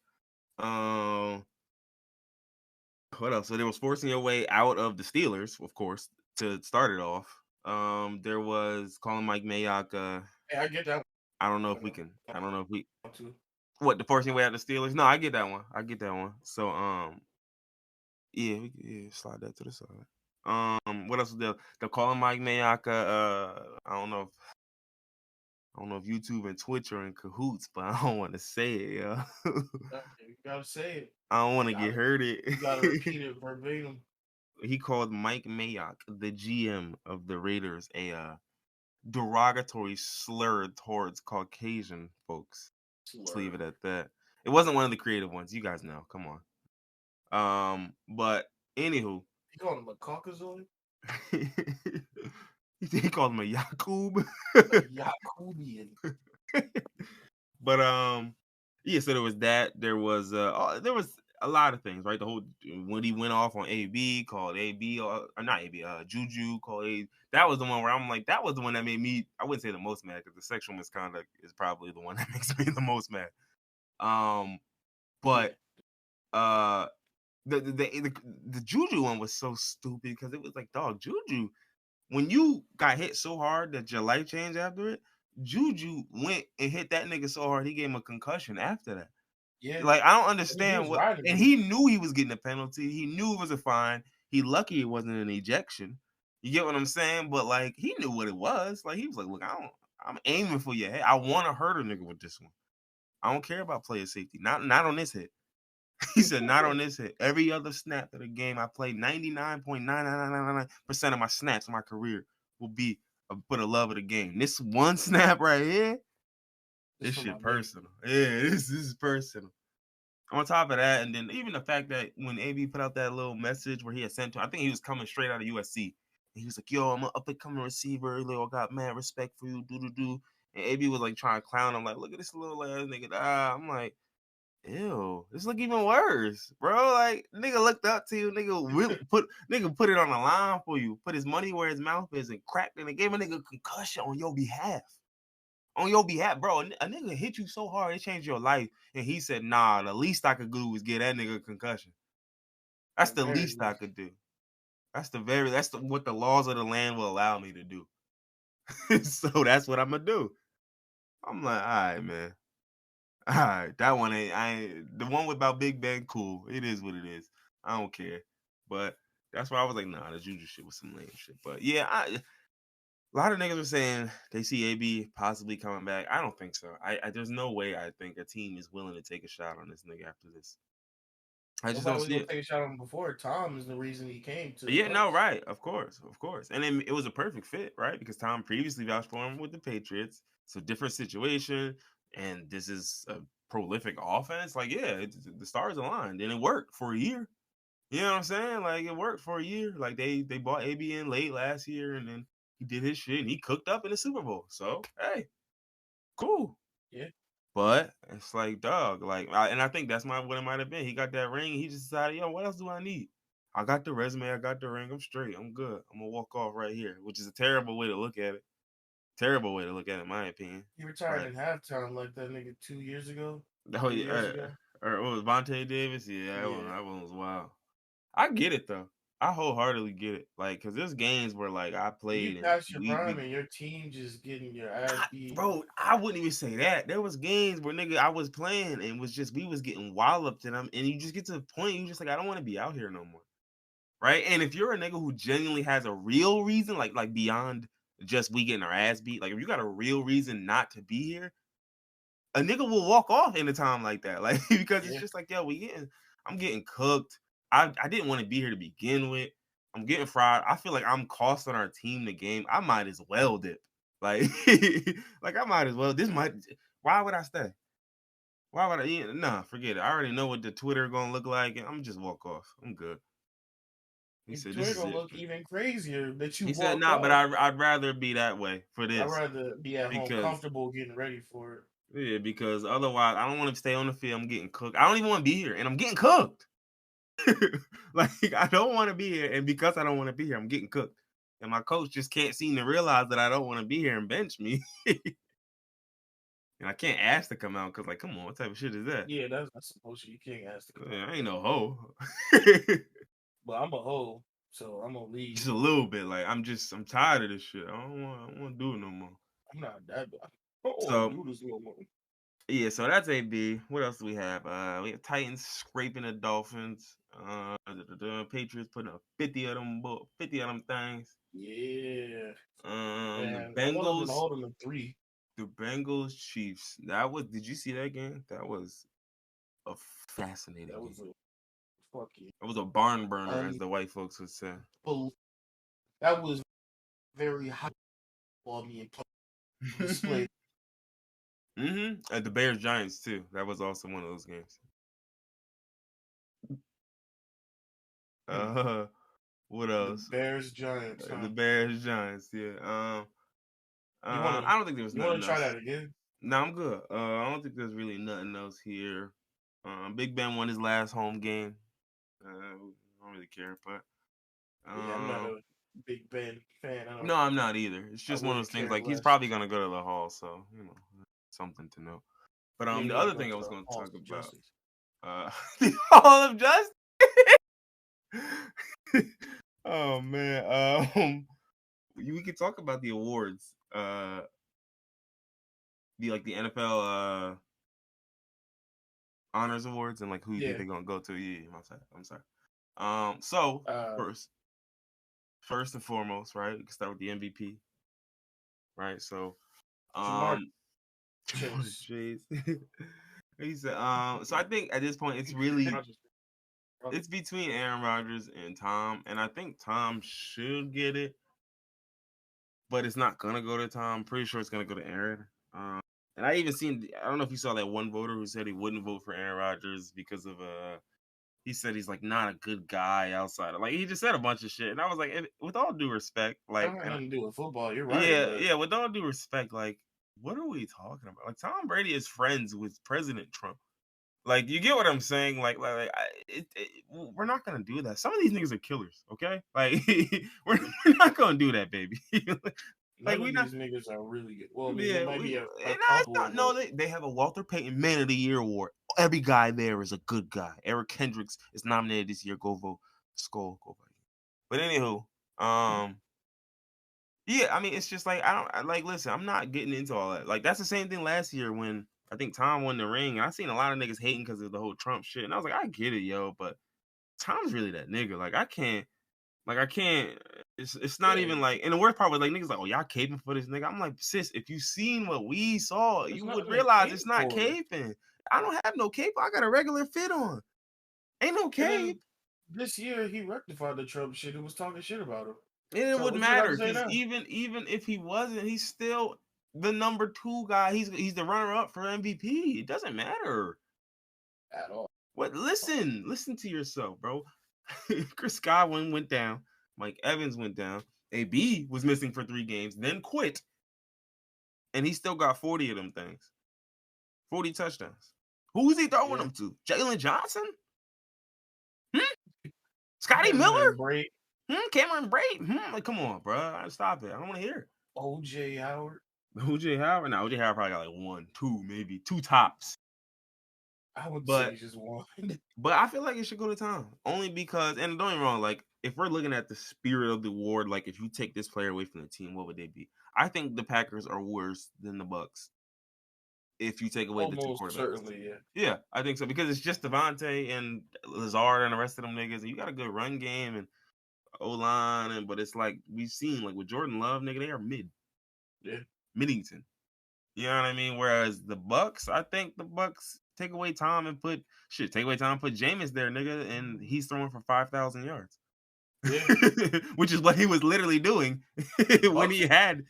Speaker 1: What else? So there was forcing your way out of the Steelers, of course, to start it off. There was calling Mike Mayock.
Speaker 2: Hey, I get that.
Speaker 1: I don't know if we. What, the forcing your way out of the Steelers? No, I get that one. So yeah, slide that to the side. What else was there? They're calling Mike Mayock. I don't know if YouTube and Twitch are in cahoots, but I don't want to say it, yo.
Speaker 2: You gotta say it.
Speaker 1: I don't want to get hurted.
Speaker 2: You gotta repeat it verbatim.
Speaker 1: He called Mike Mayock, the GM of the Raiders, a derogatory slur towards Caucasian folks. Let's leave it at that. It wasn't one of the creative ones. You guys know. Come on. But anywho.
Speaker 2: He called him a Caucasoid?
Speaker 1: He called him a Yakub.
Speaker 2: Yakubian.
Speaker 1: But yeah, so there was that. There was a lot of things, right? The whole, when he went off on AB, called AB, or not AB, Juju, called AB. That was the one where I'm like, that was the one that made me, I wouldn't say the most mad, because the sexual misconduct is probably the one that makes me the most mad. But the Juju one was so stupid, because it was like, dog, Juju, when you got hit so hard that your life changed after it, Juju went and hit that nigga so hard he gave him a concussion after that.
Speaker 2: Yeah,
Speaker 1: Like, I don't
Speaker 2: he
Speaker 1: understand
Speaker 2: was
Speaker 1: what,
Speaker 2: riding
Speaker 1: and
Speaker 2: me.
Speaker 1: he knew he was getting a penalty. He knew it was a fine. He lucky it wasn't an ejection. You get what I'm saying? But like, he knew what it was. Like, he was like, look, I'm aiming for your head. I want to hurt a nigga with this one. I don't care about player safety. Not on this hit. He said, not on this hit. Every other snap of the game, I played 99.99999% of my snaps in my career will be for the love of the game. This one snap right here, this shit personal. Yeah, this is personal. On top of that, and then even the fact that when AB put out that little message where he had sent to, I think he was coming straight out of USC. And he was like, yo, I'm an up-and-coming receiver. Like, I got mad respect for you, do. And AB was like trying to clown him, like, look at this little ass nigga. I'm like, ew, this look even worse, bro. Like, nigga looked up to you, nigga put it on the line for you, put his money where his mouth is, and cracked it and gave a nigga a concussion on your behalf. On your behalf, bro. A nigga hit you so hard, it changed your life. And he said, nah, the least I could do was get that nigga a concussion. That's the least I could do. That's what the laws of the land will allow me to do. So that's what I'm gonna do. I'm like, all right, man. All right, that one the one about Big Ben, cool. It is what it is. I don't care. But that's why I was like, nah, the Juju shit was some lame shit. But yeah, a lot of niggas are saying they see AB possibly coming back. I don't think so. I there's no way I think a team is willing to take a shot on this nigga after this. I just don't see it.
Speaker 2: Take a shot on him before. Tom is the reason he came to.
Speaker 1: Yeah, no, right. Of course. And it was a perfect fit, right? Because Tom previously vouched for him with the Patriots. It's a different situation, and this is a prolific offense. Like, yeah, the stars aligned, and it worked for a year. You know what I'm saying? Like, it worked for a year. Like, they bought AB in late last year, and then he did his shit, and he cooked up in the Super Bowl. So, hey, cool.
Speaker 2: Yeah.
Speaker 1: But it's like, dog, like, and I think that's what it might have been. He got that ring. He just decided, yo, what else do I need? I got the resume. I got the ring. I'm straight. I'm good. I'm going to walk off right here, which is a terrible way to look at it. Terrible way to look at it, in my opinion.
Speaker 2: He retired in halftime like that nigga 2 years ago.
Speaker 1: Oh, yeah. Or what was Vontae Davis? Yeah, that one was wild. I get it, though. I wholeheartedly get it. Like, because there's games where, like, I played.
Speaker 2: You passed your prime and your team just getting your ass beat.
Speaker 1: Bro, I wouldn't even say that. There was games where, nigga, I was playing and we was getting walloped to them. And you just get to the point, you just like, I don't want to be out here no more. Right? And if you're a nigga who genuinely has a real reason, like beyond just we getting our ass beat, like if you got a real reason not to be here, a nigga will walk off in a time like that. Like, because it's just like, yo, I'm getting cooked. I didn't want to be here to begin with. I'm getting fried. I feel like I'm costing our team the game. I might as well dip. Like, like I might as well. Why would I stay? Why would I? Nah, forget it. I already know what the Twitter gonna look like, and I'm just walk off. I'm good.
Speaker 2: He said, Twitter gonna look even crazier that you.
Speaker 1: He said, nah, but I'd rather be that way for this.
Speaker 2: I'd rather be at home, comfortable, getting ready for it.
Speaker 1: Yeah, because otherwise, I don't want to stay on the field. I'm getting cooked. I don't even want to be here, and I'm getting cooked. Like, I don't want to be here, and because I don't want to be here, I'm getting cooked. And my coach just can't seem to realize that I don't want to be here and bench me. And I can't ask to come out because, like, come on, what type of shit is that?
Speaker 2: Yeah, that's supposed to. You can't ask to come out.
Speaker 1: I ain't no hoe.
Speaker 2: But I'm a hoe, so I'm gonna leave.
Speaker 1: Just a little bit. Like, I'm tired of this shit. I don't want to do it no more.
Speaker 2: I'm not that bad. I don't want to do this no more.
Speaker 1: Yeah, so that's AB. What else do we have? We have Titans scraping the Dolphins. The Patriots putting up 50 of them things.
Speaker 2: Yeah.
Speaker 1: The Bengals
Speaker 2: hold them in 3.
Speaker 1: The Bengals Chiefs. Did you see that game? That was a fascinating game. It was a barn burner, as the white folks would say.
Speaker 2: That was very high for me and display.
Speaker 1: And the Bears Giants too. That was also one of those games. What else?
Speaker 2: The Bears Giants.
Speaker 1: The Bears Giants. Yeah. I don't think there was nothing else.
Speaker 2: You want to try that again?
Speaker 1: No, I'm good. I don't think there's really nothing else here. Big Ben won his last home game. I don't really care, but
Speaker 2: I'm not a Big Ben fan.
Speaker 1: No, I'm not either. It's just one of those things. Like, he's probably gonna go to the Hall, so something to know. But the other thing I was gonna talk about, the Hall of Justice. Oh man. we could talk about the awards. The NFL honors awards and like who you think
Speaker 2: Yeah.
Speaker 1: they're gonna go to. Yeah, I'm sorry. So
Speaker 2: Uh,
Speaker 1: first and foremost, right? We can start with the MVP, right? So,
Speaker 2: Jamar
Speaker 1: Jamar
Speaker 2: Chase.
Speaker 1: Chase. He said, so I think at this point it's between Aaron Rodgers and Tom, and I think Tom should get it, but it's not gonna go to Tom. I'm pretty sure it's gonna go to Aaron. And I even seen, I don't know if you saw that one voter who said he wouldn't vote for Aaron Rodgers because of he said he's like not a good guy outside of, like, he just said a bunch of shit, and I was like, with all due respect,
Speaker 2: That
Speaker 1: like,
Speaker 2: had
Speaker 1: and
Speaker 2: nothing to do with football. You're right,
Speaker 1: yeah,
Speaker 2: but
Speaker 1: yeah, with all due respect, like, what are we talking about? Like, Tom Brady is friends with President Trump. Like, you get what I'm saying? We're not gonna do that. Some of these niggas are killers, okay? Like, we're not gonna do that, baby. Like,
Speaker 2: none
Speaker 1: we
Speaker 2: of
Speaker 1: not.
Speaker 2: these niggas are really good. Well, I mean, there
Speaker 1: Yeah,
Speaker 2: might
Speaker 1: we.
Speaker 2: be a
Speaker 1: And it's
Speaker 2: couple,
Speaker 1: not.
Speaker 2: but
Speaker 1: No, they have a Walter Payton Man of the Year award. Every guy there is a good guy. Eric Kendricks is nominated this year. Go vote. Skull. Go vote. But anywho, yeah, I mean, it's just like, like, listen, I'm not getting into all that. Like, that's the same thing last year when I think Tom won the ring. I seen a lot of niggas hating because of the whole Trump shit, and I was like, I get it, yo, but Tom's really that nigga. Like, I can't. It's not
Speaker 2: yeah,
Speaker 1: even like. And the worst part was like niggas like, oh, y'all caping for this nigga. I'm like, sis, if you seen what we saw,
Speaker 2: there's
Speaker 1: you would
Speaker 2: nothing to
Speaker 1: realize
Speaker 2: cape
Speaker 1: it's not
Speaker 2: for.
Speaker 1: caping. I don't have no cape. I got a regular fit on. Ain't no
Speaker 2: And then
Speaker 1: cape.
Speaker 2: this year he rectified the Trump shit and was talking shit about him.
Speaker 1: And it
Speaker 2: So
Speaker 1: wouldn't
Speaker 2: what you got to
Speaker 1: matter
Speaker 2: say
Speaker 1: because
Speaker 2: now?
Speaker 1: even if he wasn't, he's still the number 2 guy. He's the runner up for MVP. It doesn't matter.
Speaker 2: At all.
Speaker 1: What? Listen to yourself, bro. Chris Godwin went down. Mike Evans went down. AB was missing for 3 games, then quit, and he still got 40 of them things. 40 touchdowns. Who's he throwing
Speaker 2: Yeah.
Speaker 1: them to? Jalen Johnson? Scotty
Speaker 2: Cameron
Speaker 1: Miller?
Speaker 2: Brate,
Speaker 1: Cameron Brate? Like, come on, bro. Stop it. I don't want to hear it.
Speaker 2: OJ Howard.
Speaker 1: OJ Howard? No, OJ Howard probably got like 1, 2, maybe 2 tops.
Speaker 2: I would say
Speaker 1: But
Speaker 2: just one.
Speaker 1: I feel like it should go to Tom. Only because, and don't get me wrong, like, if we're looking at the spirit of the award, like, if you take this player away from the team, what would they be? I think the Packers are worse than the Bucks if you take away the 2
Speaker 2: Almost
Speaker 1: quarterbacks.
Speaker 2: certainly, yeah.
Speaker 1: Yeah, I think so, because it's just Devontae and Lazard and the rest of them niggas, and you got a good run game and O-line, but it's like we've seen, like, with Jordan Love, nigga, they are mid.
Speaker 2: Yeah.
Speaker 1: Middington. You know what I mean? Whereas the Bucks, I think the Bucks take away Tom and put Jameis there, nigga, and he's throwing for 5,000 yards.
Speaker 2: Yeah.
Speaker 1: Which is what he was literally doing when he had.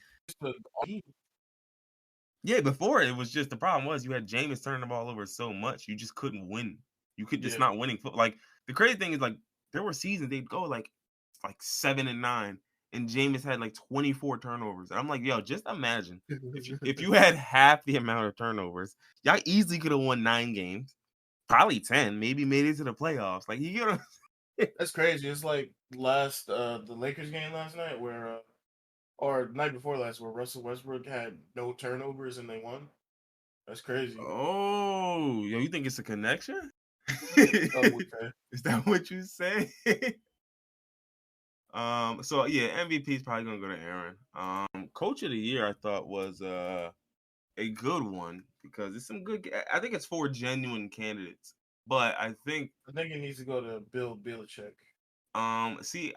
Speaker 1: Yeah, before it was just, the problem was you had Jameis turning the ball over so much, you just couldn't win. You could just not winning. Like, the crazy thing is, like, there were seasons they'd go like 7-9, and Jameis had like 24 turnovers. And I'm like, yo, just imagine if you had half the amount of turnovers, y'all easily could have won 9 games, probably 10, maybe made it to the playoffs. Like, you know,
Speaker 2: That's crazy. It's like the Lakers game last night where or night before last where Russell Westbrook had no turnovers and they won. That's crazy.
Speaker 1: oh, yo, you think it's a connection?
Speaker 2: Okay.
Speaker 1: Is that what you say? So yeah, MVP is probably gonna go to Aaron. Coach of the year I thought was a good one because it's some good. I think it's 4 genuine candidates, but I think
Speaker 2: it needs to go to Bill Belichick.
Speaker 1: see,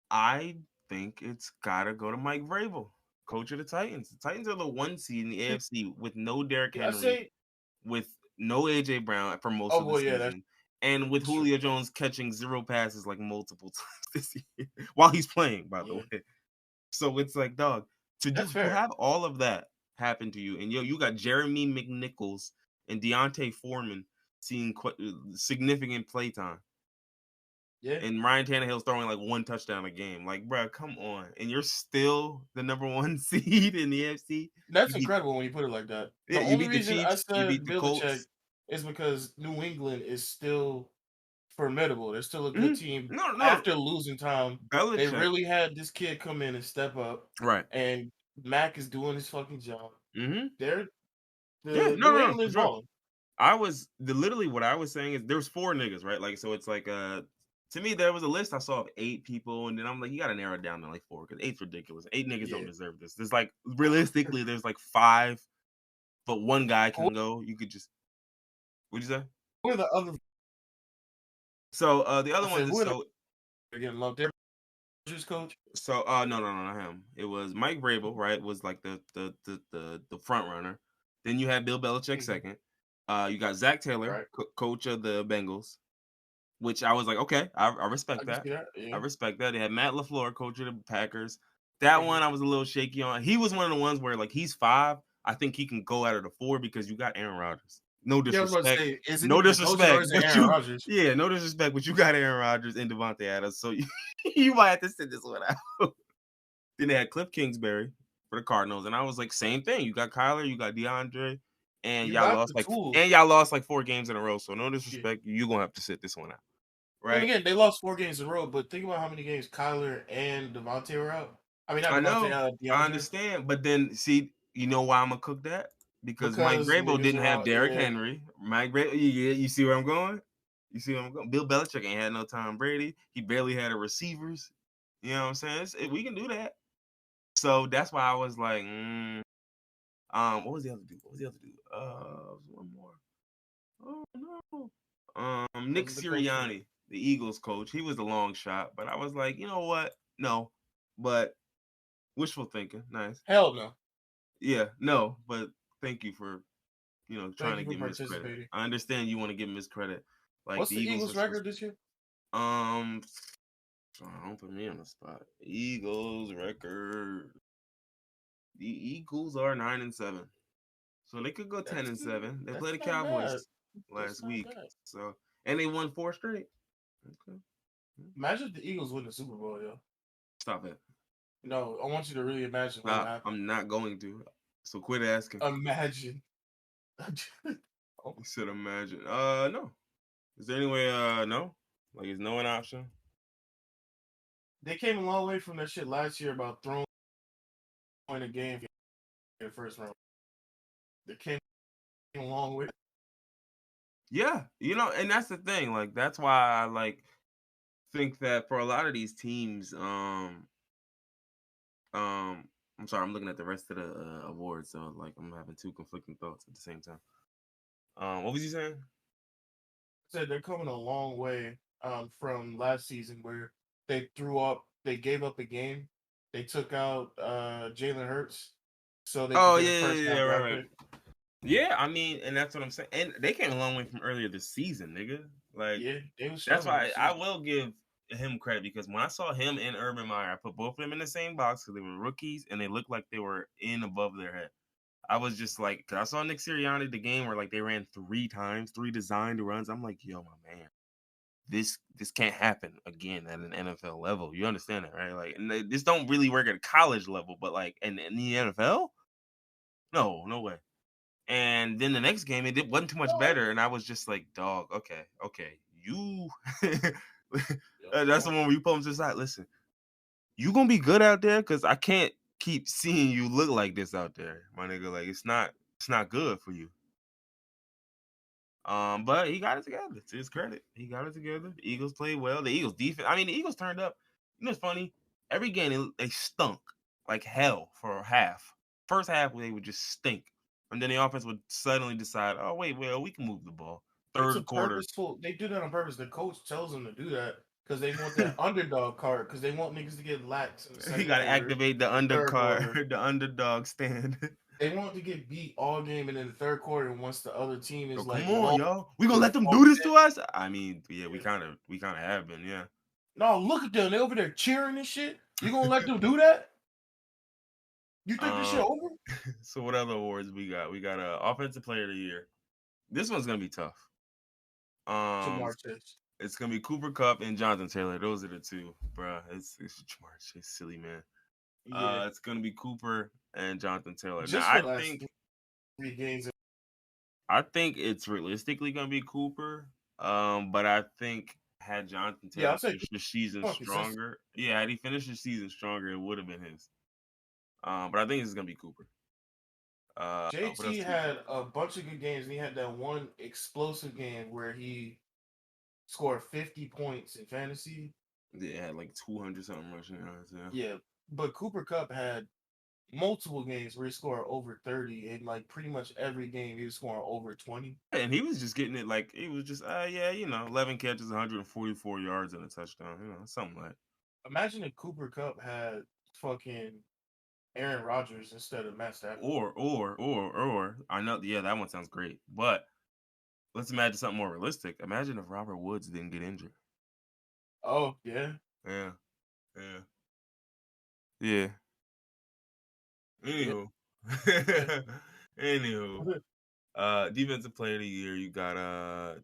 Speaker 1: I think it's gotta go to Mike Vrabel, coach of the Titans. The Titans are the 1 seed in the AFC with no Derrick
Speaker 2: Yeah, I
Speaker 1: Henry,
Speaker 2: say.
Speaker 1: with no AJ Brown for most
Speaker 2: Oh
Speaker 1: of the
Speaker 2: well, yeah, that's
Speaker 1: season, and with
Speaker 2: true.
Speaker 1: Julio Jones catching 0 passes like multiple times this year while he's playing, by the
Speaker 2: Yeah.
Speaker 1: way. So it's like, dog,
Speaker 2: That's
Speaker 1: to
Speaker 2: fair.
Speaker 1: have all of that happen to you, and yo, you got Jeremy McNichols and Deontay Foreman seeing significant play time,
Speaker 2: Yeah.
Speaker 1: and Ryan Tannehill's throwing like 1 touchdown a game. Like, bro, come on, and you're still the number 1 seed in the AFC.
Speaker 2: That's
Speaker 1: You beat,
Speaker 2: incredible when you put it like that.
Speaker 1: yeah,
Speaker 2: The
Speaker 1: you
Speaker 2: only
Speaker 1: beat the
Speaker 2: reason I
Speaker 1: Chiefs, you
Speaker 2: said
Speaker 1: beat the
Speaker 2: Belichick
Speaker 1: Colts.
Speaker 2: is because New England is still formidable. They're still a good
Speaker 1: Mhm.
Speaker 2: team.
Speaker 1: No,
Speaker 2: After losing Tom, they
Speaker 1: Belichick,
Speaker 2: really had this kid come in and step up,
Speaker 1: right?
Speaker 2: and Mac is doing his fucking job.
Speaker 1: Mm-hmm.
Speaker 2: They're
Speaker 1: Yeah,
Speaker 2: the New
Speaker 1: no, for
Speaker 2: England's
Speaker 1: sure.
Speaker 2: balling.
Speaker 1: I was literally what I was saying is there was 4 niggas, right? Like, so it's like To me, there was a list I saw of 8 people, and then I'm like, you gotta narrow it down to like 4 because 8's ridiculous. 8 niggas don't
Speaker 2: Yeah.
Speaker 1: deserve this. There's like realistically, there's like 5, but one guy
Speaker 2: Who
Speaker 1: can go. You could just what'd you say?
Speaker 2: who are the other?
Speaker 1: So the
Speaker 2: I
Speaker 1: other
Speaker 2: said,
Speaker 1: ones
Speaker 2: who
Speaker 1: is
Speaker 2: are the they're getting lumped? They're coach.
Speaker 1: no, not him. It was Mike Vrabel, right? Was like the front runner. Then you had Bill Belichick
Speaker 2: Mm-hmm.
Speaker 1: second. You got Zach Taylor,
Speaker 2: Right.
Speaker 1: coach of the Bengals, which I was like, okay, I
Speaker 2: I
Speaker 1: respect
Speaker 2: can
Speaker 1: that.
Speaker 2: see that.
Speaker 1: I
Speaker 2: Yeah.
Speaker 1: respect that. They had Matt LaFleur, coach of the Packers. That
Speaker 2: Mm-hmm.
Speaker 1: one I was a little shaky on. He was one of the ones where like he's 5. I think he can go out of the 4 because you got Aaron Rodgers. No
Speaker 2: Yeah, I was about to
Speaker 1: disrespect.
Speaker 2: say, is it
Speaker 1: No
Speaker 2: even the coaches or
Speaker 1: disrespect.
Speaker 2: is it
Speaker 1: But
Speaker 2: Aaron
Speaker 1: you
Speaker 2: Rodgers?
Speaker 1: yeah, no disrespect, but you got Aaron Rodgers and Devontae Adams. So you might have to sit this one out. Then they had Cliff Kingsbury for the Cardinals. And I was like, same thing. You got Kyler, you got DeAndre, and
Speaker 2: You
Speaker 1: y'all
Speaker 2: got
Speaker 1: lost
Speaker 2: the
Speaker 1: like
Speaker 2: tools.
Speaker 1: and y'all lost like 4 games in a row. So no
Speaker 2: Yeah.
Speaker 1: disrespect, you're gonna have to sit this one out.
Speaker 2: Then
Speaker 1: Right?
Speaker 2: again, they lost 4 games in a row, but think about how many games Kyler and Devontae were out. I mean, not
Speaker 1: I
Speaker 2: Devontae,
Speaker 1: know, I
Speaker 2: DeAndre,
Speaker 1: understand, but then see, you know why I'm gonna cook that? Because Mike
Speaker 2: because
Speaker 1: Vrabel
Speaker 2: niggas
Speaker 1: didn't
Speaker 2: are
Speaker 1: have
Speaker 2: out.
Speaker 1: Derrick
Speaker 2: Yeah,
Speaker 1: Henry. Mike Vrabel, yeah, you see where I'm going? You see where I'm going? Bill Belichick ain't had no Tom Brady. He barely had a receivers. You know what I'm saying? We can do that. So that's why I was like, what was the other dude? What was the other dude? One more. Oh no. Nick
Speaker 2: wasn't the coach for
Speaker 1: Sirianni, the Eagles coach. He was a long shot, but I was like, you know what? No, but wishful thinking. Nice.
Speaker 2: hell no.
Speaker 1: Yeah, no, but thank you for trying
Speaker 2: Thank
Speaker 1: to
Speaker 2: you for
Speaker 1: give miscredit.
Speaker 2: participating.
Speaker 1: I understand you want to give miscredit. Like
Speaker 2: What's
Speaker 1: the
Speaker 2: the
Speaker 1: Eagles are
Speaker 2: Eagles'
Speaker 1: supposed
Speaker 2: record this year?
Speaker 1: um don't put me on the spot. Eagles record. The Eagles are 9-7. So they could go ten
Speaker 2: That's
Speaker 1: and seven. They
Speaker 2: that's
Speaker 1: played the
Speaker 2: not bad.
Speaker 1: Cowboys
Speaker 2: That's
Speaker 1: last
Speaker 2: not
Speaker 1: week.
Speaker 2: bad.
Speaker 1: So and they won 4 straight. Okay.
Speaker 2: Imagine if the Eagles win the Super Bowl, yo.
Speaker 1: Stop it.
Speaker 2: No, I want you to really imagine what would
Speaker 1: Stop.
Speaker 2: happen.
Speaker 1: I'm not going to. So quit asking.
Speaker 2: Imagine. Oh,
Speaker 1: You said imagine. No. Is there any way no? Like is no an option?
Speaker 2: they came a long way from that shit last year about throwing a game in the first round. They came a long way.
Speaker 1: Yeah, and that's the thing. Like that's why I like think that for a lot of these teams, I'm sorry, I'm looking at the rest of the awards, so like I'm having 2 conflicting thoughts at the same time. What was you saying?
Speaker 2: Said they're coming a long way from last season where they gave up a game. They took out Jalen Hurts so they could
Speaker 1: Oh
Speaker 2: get a
Speaker 1: yeah,
Speaker 2: first
Speaker 1: yeah, yeah,
Speaker 2: round draft
Speaker 1: right, right.
Speaker 2: pick.
Speaker 1: Yeah, I mean, and that's what I'm saying. And they came a long way from earlier this season, nigga. Like
Speaker 2: Yeah, they was
Speaker 1: that's
Speaker 2: struggling
Speaker 1: why
Speaker 2: this
Speaker 1: I
Speaker 2: season.
Speaker 1: will give him credit because when I saw him and Urban Meyer, I put both of them in the same box because they were rookies and they looked like they were in above their head. I was just like, because I saw Nick Sirianni the game where like they ran 3 times, 3 designed runs. I'm like, yo, my man, this can't happen again at an NFL level. You understand that, right? Like, and this don't really work at a college level, but like in the NFL, no way. And then the next game, wasn't too much better, and I was just like, dog, okay, you.
Speaker 2: Yo,
Speaker 1: That's the one where you pull them to the side. Listen, you gonna be good out there because I can't keep seeing you look like this out there, my nigga. Like it's not good for you. But he got it together. To his credit, he got it together. The Eagles played well. The Eagles defense. I mean, the Eagles turned up. You know, it's funny. Every game they stunk like hell for a half. First half they would just stink, and then the offense would suddenly decide, oh wait, well we can move the ball.
Speaker 2: it's a
Speaker 1: Third quarter,
Speaker 2: purposeful. They do that on purpose. The coach tells them to do that because they want that underdog card because they want niggas to get lax in the
Speaker 1: he
Speaker 2: second
Speaker 1: got to
Speaker 2: quarter,
Speaker 1: activate the
Speaker 2: third quarter.
Speaker 1: undercard, the underdog stand.
Speaker 2: They want to get beat all game, and in the third quarter, once the other team
Speaker 1: Yo,
Speaker 2: is
Speaker 1: come
Speaker 2: like
Speaker 1: on,
Speaker 2: low,
Speaker 1: yo. We gonna let them
Speaker 2: all
Speaker 1: do this
Speaker 2: day.
Speaker 1: to us? I mean, yeah, we
Speaker 2: Yeah.
Speaker 1: kind of have been, yeah.
Speaker 2: No, look at them. They over there cheering and shit. You gonna let them do that? You think this shit
Speaker 1: Um,
Speaker 2: over?
Speaker 1: so what other awards we got? We got offensive player of the year. This one's gonna be tough. Um,
Speaker 2: Jamar Chase.
Speaker 1: it's gonna be Cooper Kupp and Jonathan Taylor. Those are the 2, bro. It's Jamar Chase, silly man.
Speaker 2: Yeah.
Speaker 1: It's gonna be Cooper and Jonathan Taylor. Now
Speaker 2: Just for the last 3 games.
Speaker 1: I think it's realistically gonna be Cooper. But I think had Jonathan
Speaker 2: Yeah,
Speaker 1: Taylor
Speaker 2: I'll say
Speaker 1: finished the season
Speaker 2: more consistent.
Speaker 1: stronger, yeah, had he finished the season stronger, it would have been his. But I think it's gonna be Cooper. What else
Speaker 2: JT
Speaker 1: do we got?
Speaker 2: had a bunch of good games, and he had that one explosive game where he score 50 points in fantasy.
Speaker 1: Yeah, had like 200 something rushing yards. Yeah.
Speaker 2: Yeah, but Cooper Cup had multiple games where he scored over 30, and like pretty much every game he was scoring over 20.
Speaker 1: And he was just getting it like he was just 11 catches, 144 yards and a touchdown, something like.
Speaker 2: Imagine if Cooper Cup had fucking Aaron Rodgers instead of Matt Stafford.
Speaker 1: Or I know, yeah, that one sounds great. But let's imagine something more realistic. Imagine if Robert Woods didn't get injured.
Speaker 2: Oh yeah,
Speaker 1: Yeah, yeah, yeah.
Speaker 2: yeah.
Speaker 1: Anywho, anywho, defensive player of the year, you got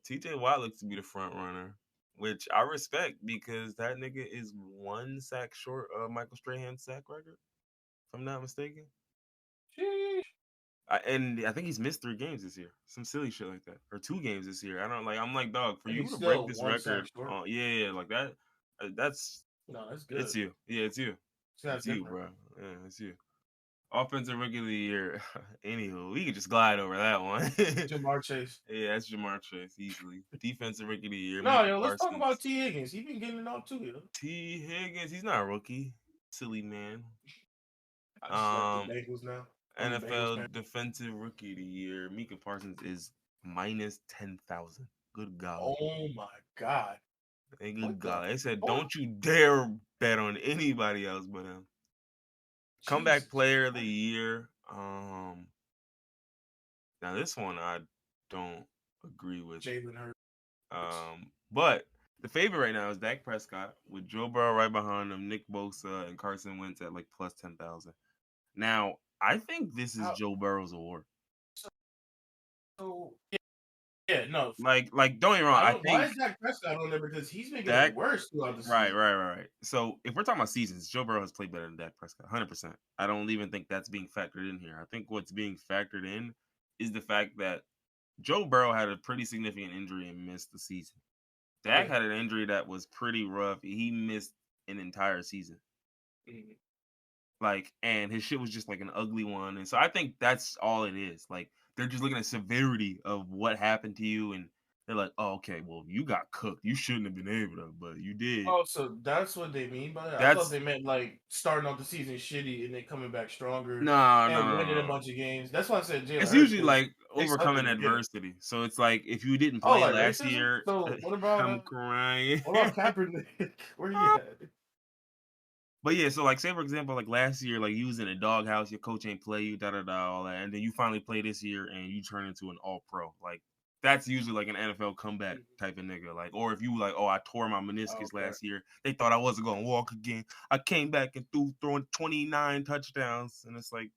Speaker 1: TJ Watt looks to be the front runner, which I respect because that nigga is one sack short of Michael Strahan's sack record, if I'm not mistaken.
Speaker 2: Sheesh.
Speaker 1: And I think he's missed 3 games this year, some silly shit like that, or 2 games this year. I don't like. I'm like, dog, for
Speaker 2: And
Speaker 1: you
Speaker 2: he's
Speaker 1: to break
Speaker 2: still
Speaker 1: this
Speaker 2: one sack
Speaker 1: record,
Speaker 2: short.
Speaker 1: yeah, like that, that's
Speaker 2: No, that's
Speaker 1: it's
Speaker 2: good.
Speaker 1: you, yeah, it's you,
Speaker 2: That's
Speaker 1: it's you,
Speaker 2: different.
Speaker 1: bro, yeah, it's you. Offensive rookie of the year. Anywho, we could just glide over that one.
Speaker 2: Jamar Chase.
Speaker 1: Yeah, that's Jamar Chase easily. Defensive rookie of the year,
Speaker 2: No,
Speaker 1: Micah
Speaker 2: yo, let's talk about
Speaker 1: Parsons.
Speaker 2: T. Higgins. He been getting it off too, yo.
Speaker 1: T. Higgins, he's not a rookie. Silly man.
Speaker 2: I just like the
Speaker 1: Um,
Speaker 2: Bengals now. I'm a Bengals fan.
Speaker 1: NFL defensive rookie of the year, Micah Parsons is minus 10,000. Good golly.
Speaker 2: Oh my god.
Speaker 1: Hey,
Speaker 2: What
Speaker 1: good
Speaker 2: the
Speaker 1: golly. They said,
Speaker 2: fuck?
Speaker 1: don't you dare bet on anybody else but him. Comeback
Speaker 2: Jesus
Speaker 1: player of the
Speaker 2: Christ.
Speaker 1: year. Now this one I don't agree with.
Speaker 2: Jalen Hurts.
Speaker 1: But the favorite right now is Dak Prescott with Joe Burrow right behind him, Nick Bosa and Carson Wentz at like plus 10,000. Now I think this is
Speaker 2: How,
Speaker 1: Joe Burrow's award.
Speaker 2: so yeah, no.
Speaker 1: Like don't get me wrong.
Speaker 2: I
Speaker 1: I
Speaker 2: don't. Why
Speaker 1: think
Speaker 2: is Dak Prescott on there? Because he's been getting
Speaker 1: Dak.
Speaker 2: worse throughout the
Speaker 1: Right.
Speaker 2: season.
Speaker 1: So if we're talking about seasons, Joe Burrow has played better than Dak Prescott, 100%. I don't even think that's being factored in here. I think what's being factored in is the fact that Joe Burrow had a pretty significant injury and missed the season. Dak
Speaker 2: Yeah.
Speaker 1: had an injury that was pretty rough. He missed an entire season.
Speaker 2: Mhm.
Speaker 1: Like, and his shit was just like an ugly one. And so I think that's all it is. Like, they're just looking at severity of what happened to you, and they're like, oh, okay, well, you got cooked. You shouldn't have been able to, but you did.
Speaker 2: Oh, so that's what they mean by it? I thought
Speaker 1: That's
Speaker 2: they meant like starting off the season shitty and then coming back stronger and winning a
Speaker 1: no.
Speaker 2: bunch of games. That's why I said Jalen
Speaker 1: It's
Speaker 2: Hurts
Speaker 1: usually
Speaker 2: because
Speaker 1: like
Speaker 2: they suck
Speaker 1: overcoming
Speaker 2: in the beginning.
Speaker 1: adversity. So it's like if you didn't
Speaker 2: Oh,
Speaker 1: play
Speaker 2: like
Speaker 1: last
Speaker 2: racism?
Speaker 1: year,
Speaker 2: So
Speaker 1: I'm crying.
Speaker 2: what about Kaepernick? Where he at?
Speaker 1: But yeah, so like say for example, like last year, like you was in a doghouse, your coach ain't play you, all that, and then you finally play this year and you turn into an all pro. Like that's usually like an NFL comeback type of nigga. Like, or if you like, oh, I tore my meniscus
Speaker 2: Okay.
Speaker 1: last year, they thought I wasn't gonna walk again. I came back and throwing 29 touchdowns, and it's like,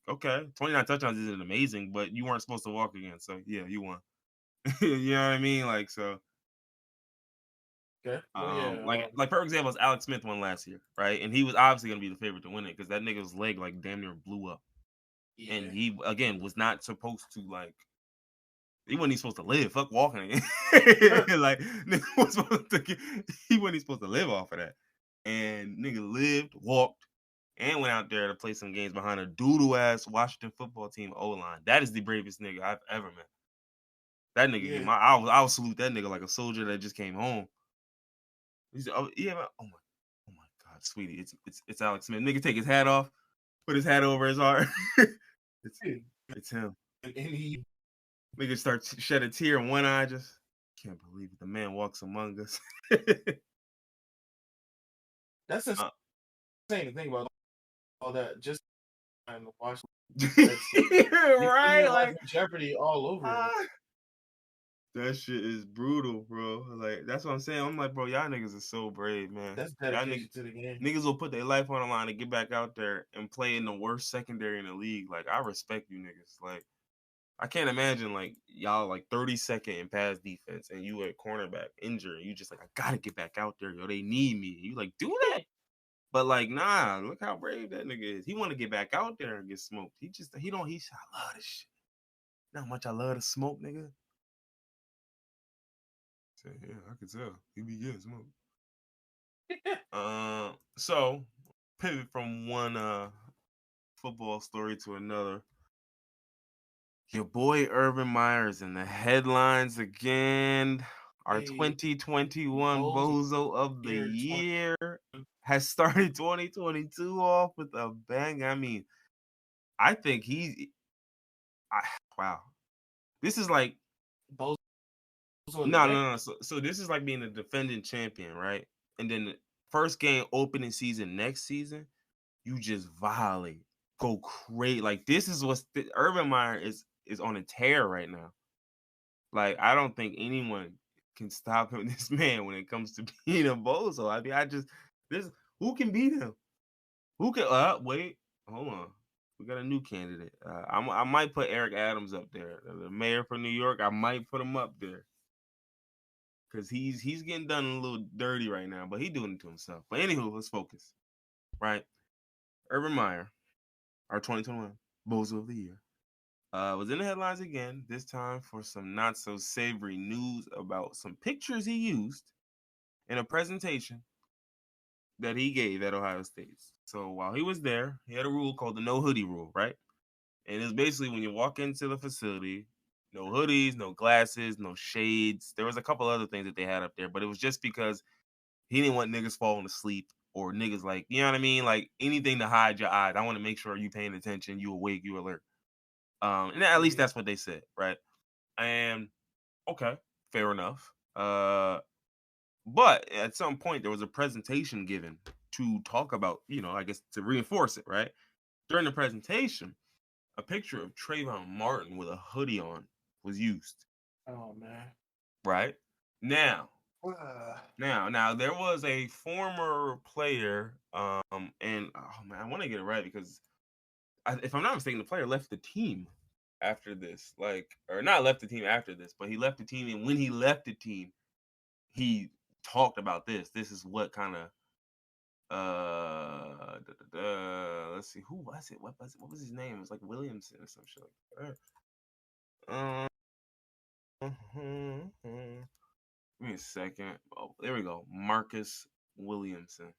Speaker 1: okay, 29 touchdowns isn't amazing, but you weren't supposed to walk again, so yeah, you won. You know what I mean? Like so.
Speaker 2: Okay. Well, yeah.
Speaker 1: Like for example, Alex Smith won last year, right? And he was obviously gonna be the favorite to win it because that nigga's leg like damn near blew up,
Speaker 2: Yeah.
Speaker 1: and he again was not supposed to like. He wasn't even supposed to live. Fuck walking again. Like nigga was supposed to. He wasn't even supposed to live off of that, and nigga lived, walked, and went out there to play some games behind a doodle ass Washington football team O line. That is the bravest nigga I've ever met. That nigga,
Speaker 2: Yeah.
Speaker 1: I'll salute that nigga like a soldier that just came home. He's yeah, oh my god, sweetie, it's Alex Smith. Nigga, take his hat off, put his hat over his heart. it's him.
Speaker 2: And he
Speaker 1: Nigga start shed a tear in one eye. Just can't believe it. The man walks among us.
Speaker 2: that's insane
Speaker 1: uh,
Speaker 2: to think about all that. Just trying to watch
Speaker 1: right?
Speaker 2: life
Speaker 1: Like
Speaker 2: in jeopardy all over again.
Speaker 1: That shit is brutal, bro. Like that's what I'm saying. I'm like, bro, y'all niggas are so brave, man.
Speaker 2: That's
Speaker 1: Y'all
Speaker 2: dedication to the game.
Speaker 1: niggas will put their life on the line to get back out there and play in the worst secondary in the league. Like I respect you niggas. Like I can't imagine like y'all like 32nd in pass defense and you at cornerback injured. And you just like I gotta get back out there, yo. They need me. You like do that, but like nah. Look how brave that nigga is. He want to get back out there and get smoked. He don't. I love this shit. You know how much I love to smoke, nigga. Yeah, I can tell. He be getting smoked. So pivot from one football story to another. Your boy Urban Meyer is in the headlines again. our 2021 Bozo of the Year, has started 2022 off with a bang. I mean, I think wow. This is like
Speaker 2: Bozo
Speaker 1: no. So this is like being a defending champion, right? And then the first game opening season next season, you just violate, go crazy. Like this is what's Urban Meyer is on a tear right now. Like I don't think anyone can stop him, this man, when it comes to being a bozo. I mean, who can beat him? Who can? Wait, hold on. We got a new candidate. I might put Eric Adams up there, the mayor for New York. I might put him up there because he's getting done a little dirty right now, but he's doing it to himself. But anywho, let's focus. Right, Urban Meyer, our 2021 Bozo of the Year, was in the headlines again, this time for some not so savory news about some pictures he used in a presentation that he gave at Ohio State. So while he was there, he had a rule called the no hoodie rule, right? And it's basically when you walk into the facility, no hoodies, no glasses, no shades. There was a couple other things that they had up there, but it was just because he didn't want niggas falling asleep or niggas like, you know what I mean? Like anything to hide your eyes. I want to make sure you paying attention, you awake, you alert. And at least that's what they said, right? And okay, fair enough. But at some point there was a presentation given to talk about, I guess to reinforce it, right? During the presentation, a picture of Trayvon Martin with a hoodie on was used.
Speaker 2: Oh man!
Speaker 1: Right now, there was a former player, and oh man, I want to get it right because if I'm not mistaken, the player left the team after this, or not left the team after this, but he left the team, and when he left the team, he talked about this. This is what kind of let's see, who was it? What was his name? It was like Williamson or some shit like that. Give me a second. Oh, there we go. Marcus Williamson.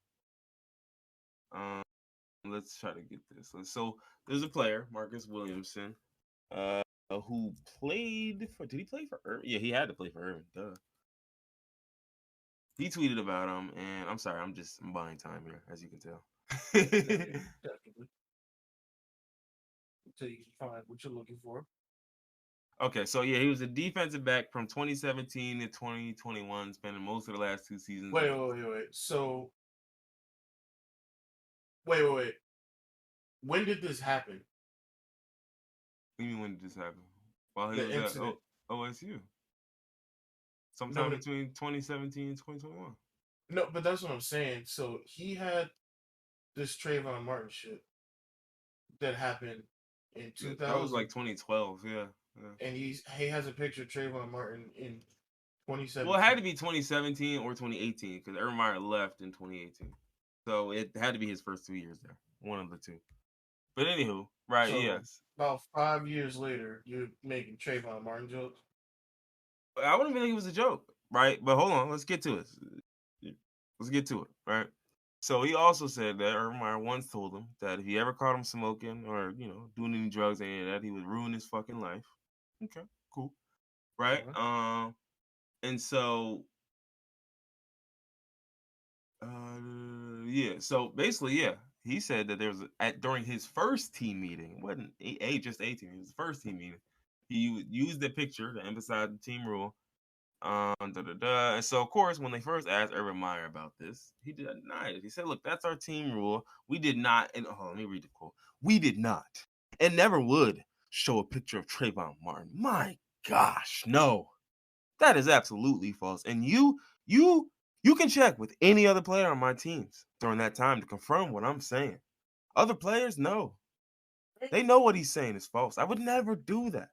Speaker 1: Let's try to get this. So there's a player, Marcus Williamson, who played for. Did he play for Irvin? Yeah, he had to play for Irvin. Duh. He tweeted about him, and I'm sorry, I'm buying time here, as you can tell.
Speaker 2: Definitely. Until you can find what you're looking for.
Speaker 1: Okay, so yeah, he was a defensive back from 2017 to 2021, spending most of the last two seasons.
Speaker 2: Wait. So, wait. When did this happen?
Speaker 1: What do you mean, when did this happen? While he was at OSU. Sometime between 2017 and 2021.
Speaker 2: No, but that's what I'm saying. So he had this Trayvon Martin shit that happened in 2000.
Speaker 1: That was like 2012, yeah.
Speaker 2: And he has a picture of Trayvon Martin in 2017.
Speaker 1: Well, it had to be 2017 or 2018 because Urban Meyer left in 2018. So it had to be his first 2 years there. One of the two. But anywho, right, so yes.
Speaker 2: About 5 years later, you're making Trayvon Martin jokes?
Speaker 1: I wouldn't even think it was a joke, right? But hold on, let's get to it. Right? So he also said that Urban Meyer once told him that if he ever caught him smoking or, doing any drugs, any of that, he would ruin his fucking life. Okay, cool. Right? And so yeah, so basically, yeah, he said that there was during his first team meeting, it wasn't just 18, it was the first team meeting, he used the picture to emphasize the team rule. And so of course, when they first asked Urban Meyer about this, he denied it. He said, look, that's our team rule. We did not, and let me read the quote. We did not and never would show a picture of Trayvon Martin. My gosh, no. That is absolutely false. And you can check with any other player on my teams during that time to confirm what I'm saying. Other players, no. They know what he's saying is false. I would never do that.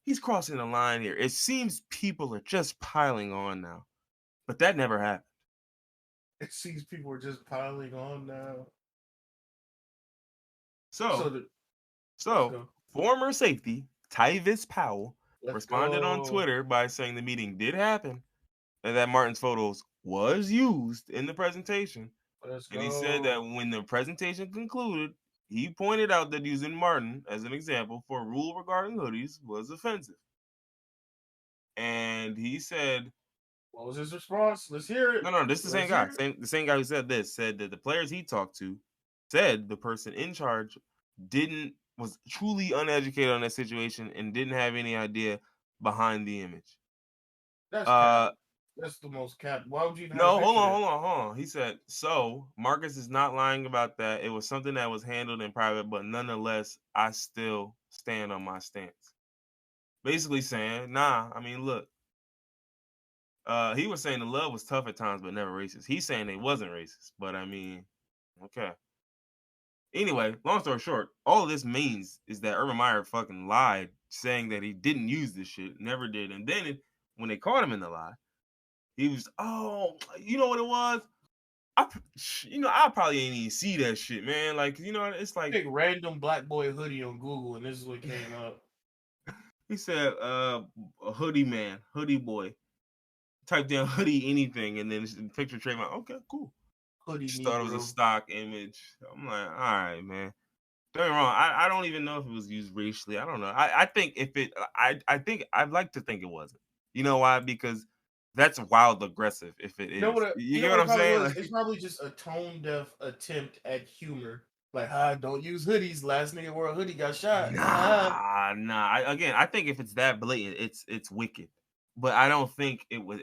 Speaker 1: He's crossing the line here. It seems people are just piling on now. But that never happened.
Speaker 2: It seems people are just piling on now.
Speaker 1: So former safety Tyvis Powell responded on Twitter by saying the meeting did happen and that Martin's photos was used in the presentation. And he said that when the presentation concluded, he pointed out that using Martin as an example for a rule regarding hoodies was offensive. And he said
Speaker 2: What was his response? Let's hear it.
Speaker 1: No, this is the same guy. The same guy who said this said that the players he talked to said the person in charge was truly uneducated on that situation and didn't have any idea behind the image.
Speaker 2: That's cap. That's the most cap. Why would you even have a picture?
Speaker 1: Hold on. He said, so Marcus is not lying about that. It was something that was handled in private, but nonetheless, I still stand on my stance. Basically saying, nah, I mean, look. He was saying the love was tough at times, but never racist. He's saying it wasn't racist, but I mean, okay. Anyway, long story short, all this means is that Urban Meyer fucking lied, saying that he didn't use this shit, never did. And then when they caught him in the lie, he was, oh, you know what it was? I probably ain't even see that shit, man. Like, it's like
Speaker 2: pick random black boy hoodie on Google, and this is what came up.
Speaker 1: He said, a hoodie man, hoodie boy. Typed in hoodie anything, and then the picture Trayvon. Okay, cool.
Speaker 2: Hoodie
Speaker 1: just thought it was a stock image. I'm like, all right, man. Don't get me wrong. I don't even know if it was used racially. I don't know. I think if it, I think I'd like to think it wasn't. You know why? Because that's wild aggressive. If it is, you get what I'm saying?
Speaker 2: Like, it's probably just a tone deaf attempt at humor. Like, don't use hoodies. Last nigga wore a hoodie got shot.
Speaker 1: Nah. Again, I think if it's that blatant, it's wicked. But I don't think it was.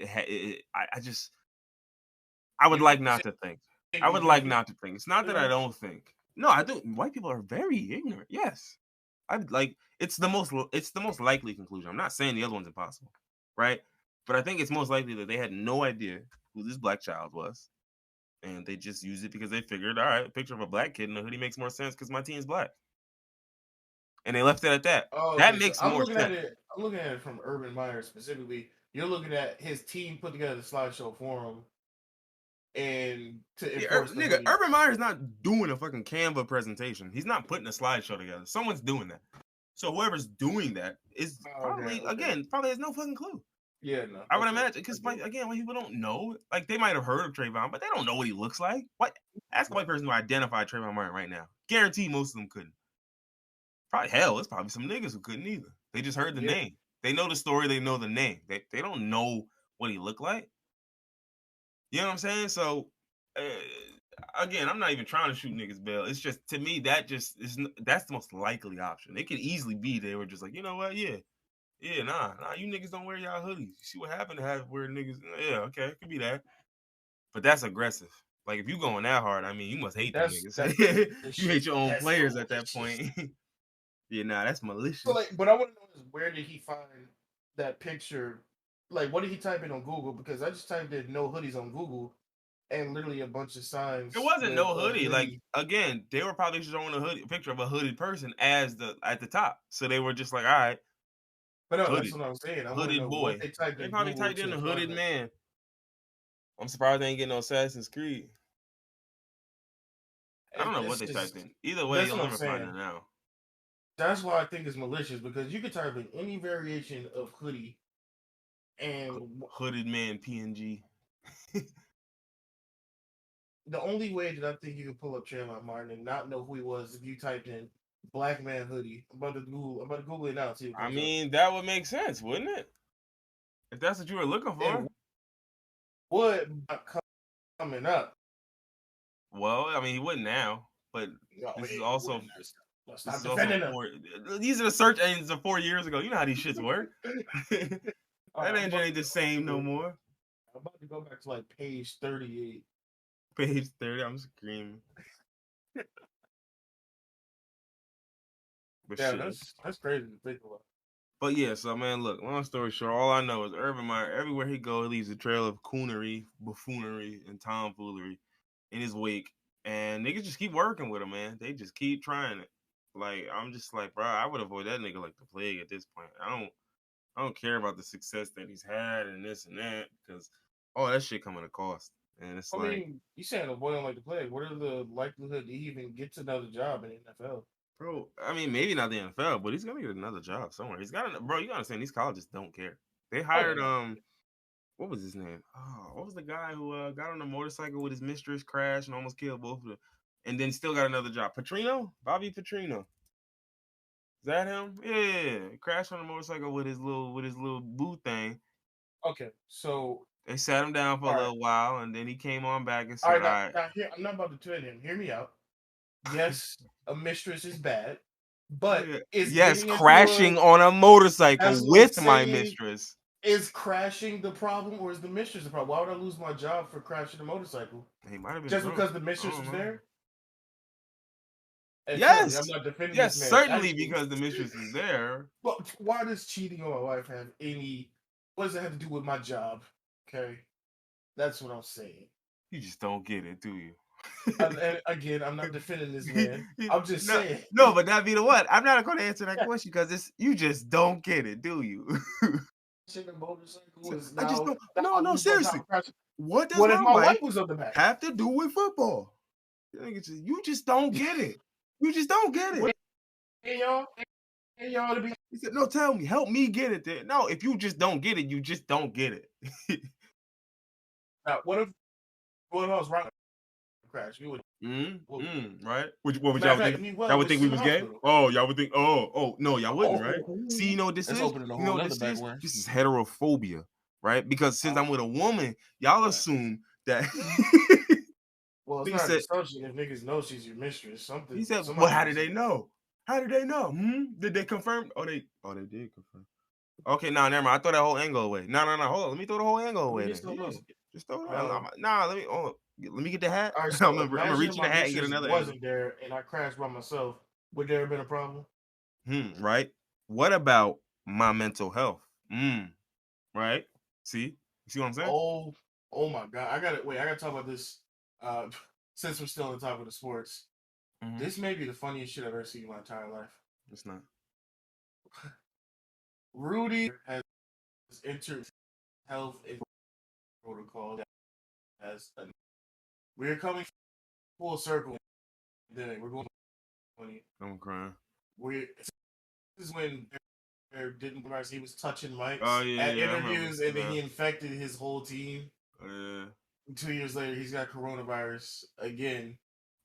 Speaker 1: I would like not to think. I would like not to think. It's not that I don't think. No, I do. White people are very ignorant. Yes, I'd like. It's the most likely conclusion. I'm not saying the other one's impossible, right? But I think it's most likely that they had no idea who this black child was, and they just used it because they figured, all right, a picture of a black kid in a hoodie makes more sense because my team's black, and they left it at that. That makes more sense.
Speaker 2: I'm looking at it from Urban Meyer specifically. You're looking at his team put together the slideshow for him. And
Speaker 1: Urban Meyer's not doing a fucking Canva presentation. He's not putting a slideshow together. Someone's doing that. So whoever's doing that is probably has no fucking clue.
Speaker 2: Yeah, no.
Speaker 1: I would imagine because again, when people don't know, like they might have heard of Trayvon, but they don't know what he looks like. What? Ask a white person to identify Trayvon Martin right now. Guarantee most of them couldn't. Probably it's probably some niggas who couldn't either. They just heard the name. They know the story. They know the name. They don't know what he looked like. You know what I'm saying? So, again, I'm not even trying to shoot niggas bail. It's just, to me, that's the most likely option. It could easily be they were just like, you know what? Yeah, nah, you niggas don't wear y'all hoodies. You see what happened to have wear niggas? Yeah, okay, it could be that. But that's aggressive. Like, if you going that hard, I mean, you must hate them niggas. You hate your own players at that point. Yeah, nah, that's malicious.
Speaker 2: So, but I want to know is where did he find that picture? Like, what did he type in on Google? Because I just typed in no hoodies on Google, and literally a bunch of signs.
Speaker 1: It wasn't no hoodie. Like, again, they were probably showing a picture of a hooded person at the top. So they were just like, all right.
Speaker 2: But no, that's what I'm saying.
Speaker 1: Hooded boy. They probably typed in a hooded man. I'm surprised they ain't getting no Assassin's Creed. I don't know what they typed in. Either way, you'll never find it now.
Speaker 2: That's why I think it's malicious, because you could type in any variation of hoodie and
Speaker 1: hooded man PNG.
Speaker 2: The only way that I think you could pull up Trayvon Martin and not know who he was if you typed in black man hoodie. I'm about to Google it now. See,
Speaker 1: I mean, that would make sense, wouldn't it? If that's what you were looking for.
Speaker 2: Would coming up.
Speaker 1: Well, I mean, he wouldn't now, but this is also. These are the search engines of 4 years ago. You know how these shits work. That engine ain't the same no more.
Speaker 2: I'm about to go back to like page 38.
Speaker 1: Page 30, I'm screaming.
Speaker 2: But yeah, that's crazy to think about.
Speaker 1: But yeah, so man, look, long story short, all I know is Urban Meyer, everywhere he goes, he leaves a trail of coonery, buffoonery, and tomfoolery in his wake. And niggas just keep working with him, man. They just keep trying it. Like, I'm just like, bro, I would avoid that nigga like the plague at this point. I don't care about the success that he's had and this and that, because all that shit come at a cost. And it's
Speaker 2: I mean, you saying avoid him like the plague. What are the likelihood that he even gets another job in the NFL?
Speaker 1: Bro, I mean, maybe not the NFL, but he's gonna get another job somewhere. He's got bro, you gotta understand, these colleges don't care. They hired what was his name? Oh, what was the guy who got on a motorcycle with his mistress, crashed and almost killed both of them, and then still got another job? Bobby Petrino. Is that him? Yeah. Crashed on a motorcycle with his little boo thing.
Speaker 2: Okay, so
Speaker 1: They sat him down for
Speaker 2: All
Speaker 1: a
Speaker 2: right.
Speaker 1: little while, and then he came on back and
Speaker 2: All
Speaker 1: said,
Speaker 2: right,
Speaker 1: "All right."
Speaker 2: now here, I'm not about to turn him. Hear me out. Yes, a mistress is bad, but
Speaker 1: Yeah.
Speaker 2: is
Speaker 1: Yes,
Speaker 2: getting into a
Speaker 1: crashing on a motorcycle
Speaker 2: that's what I'm
Speaker 1: with my
Speaker 2: saying.
Speaker 1: mistress.
Speaker 2: Is crashing the problem or is the mistress the problem? Why would I lose my job for crashing a motorcycle?
Speaker 1: He might have been
Speaker 2: Just
Speaker 1: drunk.
Speaker 2: because the
Speaker 1: I
Speaker 2: mistress
Speaker 1: don't
Speaker 2: was
Speaker 1: know.
Speaker 2: there? And trust me, I'm
Speaker 1: Yes,
Speaker 2: not defending
Speaker 1: yes,
Speaker 2: this man's
Speaker 1: certainly
Speaker 2: actions.
Speaker 1: because the mistress is there.
Speaker 2: But why does cheating on my wife have any what does it have to do with my job? Okay. That's what I'm saying.
Speaker 1: You just don't get it, do you?
Speaker 2: And again, I'm not defending this man. I'm just
Speaker 1: no,
Speaker 2: saying.
Speaker 1: no, but that be the what? I'm not going to answer that question because it's you just don't get it, do you?
Speaker 2: The motorcycle is
Speaker 1: I just
Speaker 2: now
Speaker 1: don't.
Speaker 2: that I
Speaker 1: No,
Speaker 2: lose my job
Speaker 1: seriously.
Speaker 2: for crashing.
Speaker 1: What does
Speaker 2: What if
Speaker 1: my
Speaker 2: my wife
Speaker 1: wife
Speaker 2: was on the back?
Speaker 1: have to do with football? You just don't get it. You just don't get it.
Speaker 2: Hey y'all, hey y'all to be
Speaker 1: He said, "No, tell me, help me get it." Then no, if you just don't get it, you just don't get it.
Speaker 2: what if I was right crash? We would
Speaker 1: Right? What would
Speaker 2: matter
Speaker 1: y'all
Speaker 2: of fact,
Speaker 1: think?
Speaker 2: I mean
Speaker 1: Y'all
Speaker 2: well,
Speaker 1: would
Speaker 2: which
Speaker 1: think
Speaker 2: is
Speaker 1: we
Speaker 2: in the
Speaker 1: was gay?
Speaker 2: hospital.
Speaker 1: Oh, y'all would think. Oh, no, y'all wouldn't, right? See, you know what this
Speaker 2: That's
Speaker 1: is?
Speaker 2: opening a
Speaker 1: You know
Speaker 2: whole
Speaker 1: what
Speaker 2: nother
Speaker 1: this
Speaker 2: back
Speaker 1: is?
Speaker 2: one.
Speaker 1: This is heterophobia, right? Because since I'm with a woman, y'all assume that.
Speaker 2: Well, it's
Speaker 1: Nigga
Speaker 2: not an
Speaker 1: said.
Speaker 2: assumption if niggas know she's your mistress.
Speaker 1: He
Speaker 2: Something
Speaker 1: said, "Well,
Speaker 2: somebody
Speaker 1: how
Speaker 2: knows
Speaker 1: did they
Speaker 2: something.
Speaker 1: know? How did they know? Did they confirm? They did confirm. Okay, nah, never mind. I throw that whole angle away. No. Hold on. Let me throw the whole angle
Speaker 2: Let me
Speaker 1: away
Speaker 2: get
Speaker 1: then.
Speaker 2: something
Speaker 1: Yeah,
Speaker 2: else.
Speaker 1: just throw it.
Speaker 2: Um,
Speaker 1: Let me get the hat.
Speaker 2: all right,
Speaker 1: I'm
Speaker 2: so
Speaker 1: gonna
Speaker 2: imagine
Speaker 1: reach
Speaker 2: if
Speaker 1: in
Speaker 2: my
Speaker 1: the hat and get
Speaker 2: mistress
Speaker 1: another angle.
Speaker 2: wasn't there and I crashed by myself. Would there have been a problem?
Speaker 1: Right. What about my mental health? Right. See, you see what I'm saying?
Speaker 2: Oh my god! I gotta talk about this. Uh, since we're still on the topic of sports, this may be the funniest shit I've ever seen in my entire life.
Speaker 1: It's not.
Speaker 2: Rudy has entered health protocol as we're coming full circle. Then we're going.
Speaker 1: I'm crying.
Speaker 2: This is when didn't realize he was touching
Speaker 1: Oh
Speaker 2: mics at
Speaker 1: yeah, I remember.
Speaker 2: interviews, and then he infected his whole team.
Speaker 1: Yeah.
Speaker 2: 2 years later, he's got coronavirus again.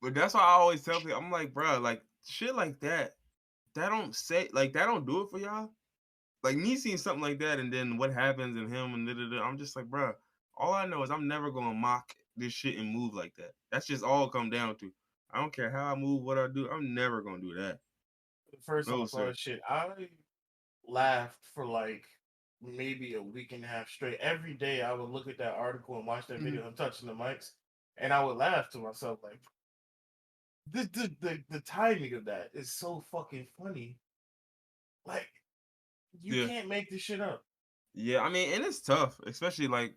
Speaker 1: But that's why I always tell people, I'm like, bro, like shit like that. That don't do it for y'all. Like me seeing something like that, and then what happens in him and I'm just like, bro. All I know is I'm never gonna mock this shit and move like that. That's just all it come down to. I don't care how I move, what I do. I'm never gonna do that.
Speaker 2: The first time
Speaker 1: No,
Speaker 2: I saw
Speaker 1: sir.
Speaker 2: this shit, I laughed for like maybe a week and a half straight. Every day I would look at that article and watch that video of him touching the mics, and I would laugh to myself like, the timing of that is so fucking funny. Like, you
Speaker 1: Yeah.
Speaker 2: can't make this shit up.
Speaker 1: Yeah, I mean, and it's tough, especially like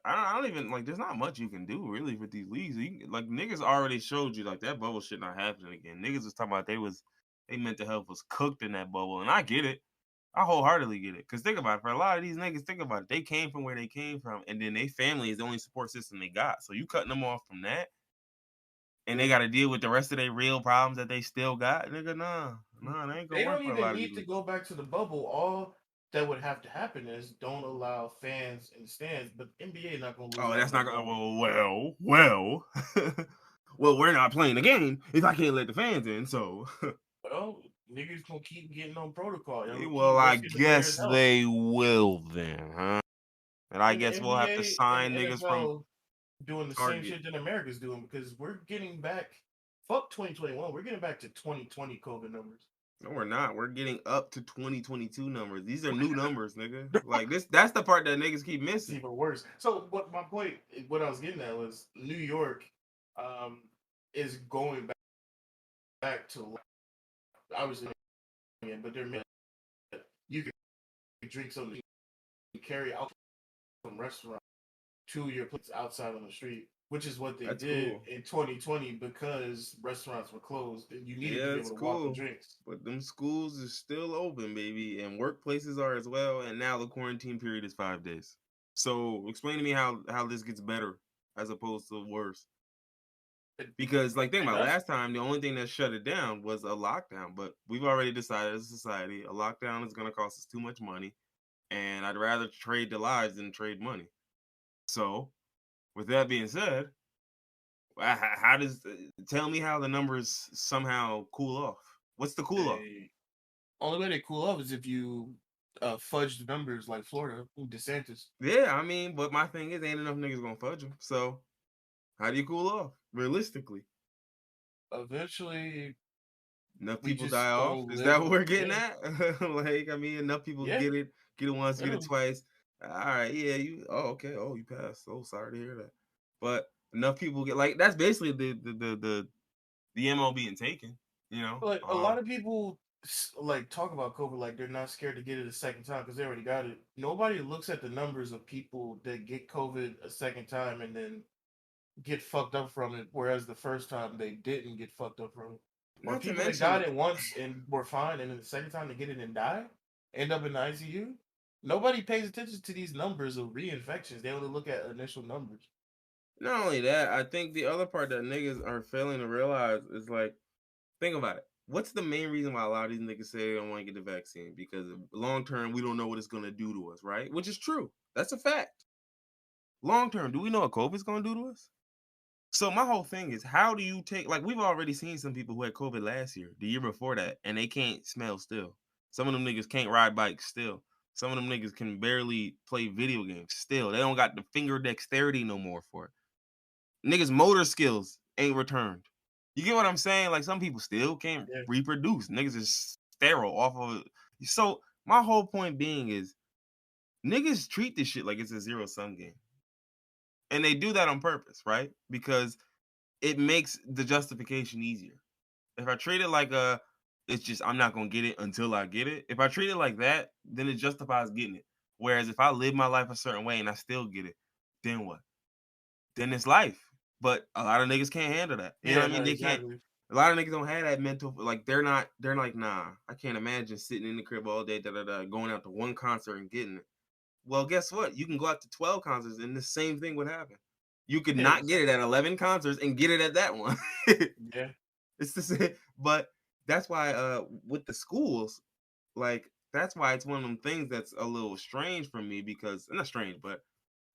Speaker 1: I don't even like. There's not much you can do really with these leagues. Like niggas already showed you like that bubble shit not happening again. Niggas was talking about they mental health was cooked in that bubble, and I get it. I wholeheartedly get it. Cause think about it, for a lot of these niggas, think about it. They came from where they came from, and then they family is the only support system they got. So you cutting them off from that, and they got to deal with the rest of their real problems that they still got. Nigga, nah, they ain't gonna
Speaker 2: They
Speaker 1: work
Speaker 2: don't
Speaker 1: for a
Speaker 2: even
Speaker 1: lot of these
Speaker 2: need to
Speaker 1: leagues.
Speaker 2: go back to the bubble. All that would have to happen is don't allow fans in the stands. But NBA not gonna lose
Speaker 1: Oh,
Speaker 2: out
Speaker 1: that's
Speaker 2: on
Speaker 1: not
Speaker 2: that
Speaker 1: gonna.
Speaker 2: money.
Speaker 1: Well. Well, we're not playing the game if I can't let the fans in. So,
Speaker 2: Well, niggas gonna keep getting on protocol. Y'all gonna keep
Speaker 1: well, I
Speaker 2: risking the players'
Speaker 1: guess
Speaker 2: health.
Speaker 1: they will then, huh? And I
Speaker 2: And the
Speaker 1: guess we'll have to
Speaker 2: NBA and
Speaker 1: sign
Speaker 2: the
Speaker 1: niggas from
Speaker 2: NFL doing the same
Speaker 1: Target.
Speaker 2: shit that America's doing because we're getting back. Fuck 2021. We're getting back to 2020 COVID numbers.
Speaker 1: No, we're not. We're getting up to 2022 numbers. These are new numbers, nigga. Like this. That's the part that niggas keep
Speaker 2: It's
Speaker 1: missing.
Speaker 2: even worse. So, what my point, what I was getting at was New York, is going back to obviously, but they're you can drink something, you carry out from restaurant to your place outside on the street, which is what they
Speaker 1: That's
Speaker 2: did
Speaker 1: cool.
Speaker 2: in 2020 because restaurants were closed and you needed to
Speaker 1: Yeah,
Speaker 2: be
Speaker 1: it's
Speaker 2: able to walk and
Speaker 1: cool.
Speaker 2: drinks.
Speaker 1: But them schools are still open, baby, and workplaces are as well. And now the quarantine period is 5 days. So explain to me how this gets better as opposed to worse. Because like think about
Speaker 2: That's
Speaker 1: last time, the only thing that shut it down was a lockdown. But we've already decided as a society, a lockdown is going to cost us too much money, and I'd rather trade the lives than trade money. So, with that being said, how does tell me how the numbers somehow cool off? What's the cool off?
Speaker 2: only way they cool off is if you fudged numbers like Florida, DeSantis.
Speaker 1: Yeah, I mean, but my thing is, ain't enough niggas gonna fudge them. So how do you cool off realistically?
Speaker 2: Eventually,
Speaker 1: Enough
Speaker 2: we
Speaker 1: people
Speaker 2: just
Speaker 1: die off.
Speaker 2: gonna
Speaker 1: Is
Speaker 2: live.
Speaker 1: that what we're getting
Speaker 2: Yeah,
Speaker 1: at? Like, I mean, enough people
Speaker 2: yeah,
Speaker 1: get it once, get it
Speaker 2: literally.
Speaker 1: twice. All right, yeah, you. Oh, okay. Oh, you passed. Oh, sorry to hear that. But enough people get like that's basically the MO being taken. You know.
Speaker 2: Like a lot of people like talk about COVID like they're not scared to get it a second time because they already got it. Nobody looks at the numbers of people that get COVID a second time and then get fucked up from it, whereas the first time they didn't get fucked up from it. Or
Speaker 1: Not to
Speaker 2: people that
Speaker 1: mention,
Speaker 2: got it once and were fine, and then the second time they get it and die, end up in the ICU. Nobody pays attention to these numbers of reinfections. They only look at initial numbers.
Speaker 1: not only that, I think the other part that niggas are failing to realize is like, think about it. What's the main reason why a lot of these niggas say they don't want to get the vaccine? Because long term, we don't know what it's gonna do to us, right? Which is true. That's a fact. Long term, do we know what COVID's gonna do to us? So my whole thing is, how do you take like we've already seen some people who had COVID last year, the year before that, and they can't smell still. Some of them niggas can't ride bikes still. Some of them niggas can barely play video games still. They don't got the finger dexterity no more for it. Niggas motor skills ain't returned. You get what I'm saying? Like some people still can't
Speaker 2: Yeah,
Speaker 1: reproduce. Niggas is sterile off of it. So my whole point being is niggas treat this shit like it's a zero sum game. And they do that on purpose, right? Because it makes the justification easier. If I treat it like it's just I'm not gonna get it until I get it. If I treat it like that, then it justifies getting it. Whereas if I live my life a certain way and I still get it, then what? Then it's life. But a lot of niggas can't handle that. You know
Speaker 2: yeah,
Speaker 1: what I
Speaker 2: no,
Speaker 1: mean? They can't.
Speaker 2: exactly.
Speaker 1: A lot of niggas don't have that mental. Like they're like, nah. I can't imagine sitting in the crib all day, going out to one concert and getting it. Well, guess what? You can go out to 12 concerts and the same thing would happen. You could
Speaker 2: Yeah,
Speaker 1: not get it
Speaker 2: exactly.
Speaker 1: at 11 concerts and get it at that one.
Speaker 2: Yeah,
Speaker 1: It's the same, but that's why with the schools, like that's why it's one of them things that's a little strange for me because not strange, but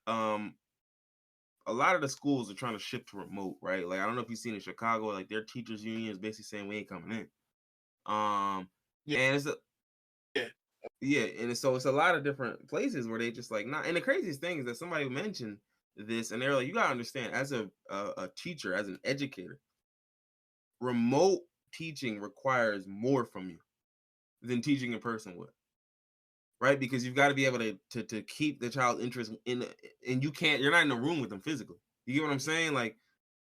Speaker 1: um a lot of the schools are trying to shift to remote, right? Like I don't know if you've seen in Chicago, like their teachers union is basically saying we ain't coming in. Um
Speaker 2: yeah,
Speaker 1: and it's a
Speaker 2: yeah.
Speaker 1: yeah, and so it's a lot of different places where they just like not. And the craziest thing is that somebody mentioned this, and they're like, you gotta understand, as a teacher, as an educator, remote teaching requires more from you than teaching in person would, right? Because you've got to be able to keep the child's interest in, and you're not in the room with them physically. You get what I'm saying? Like,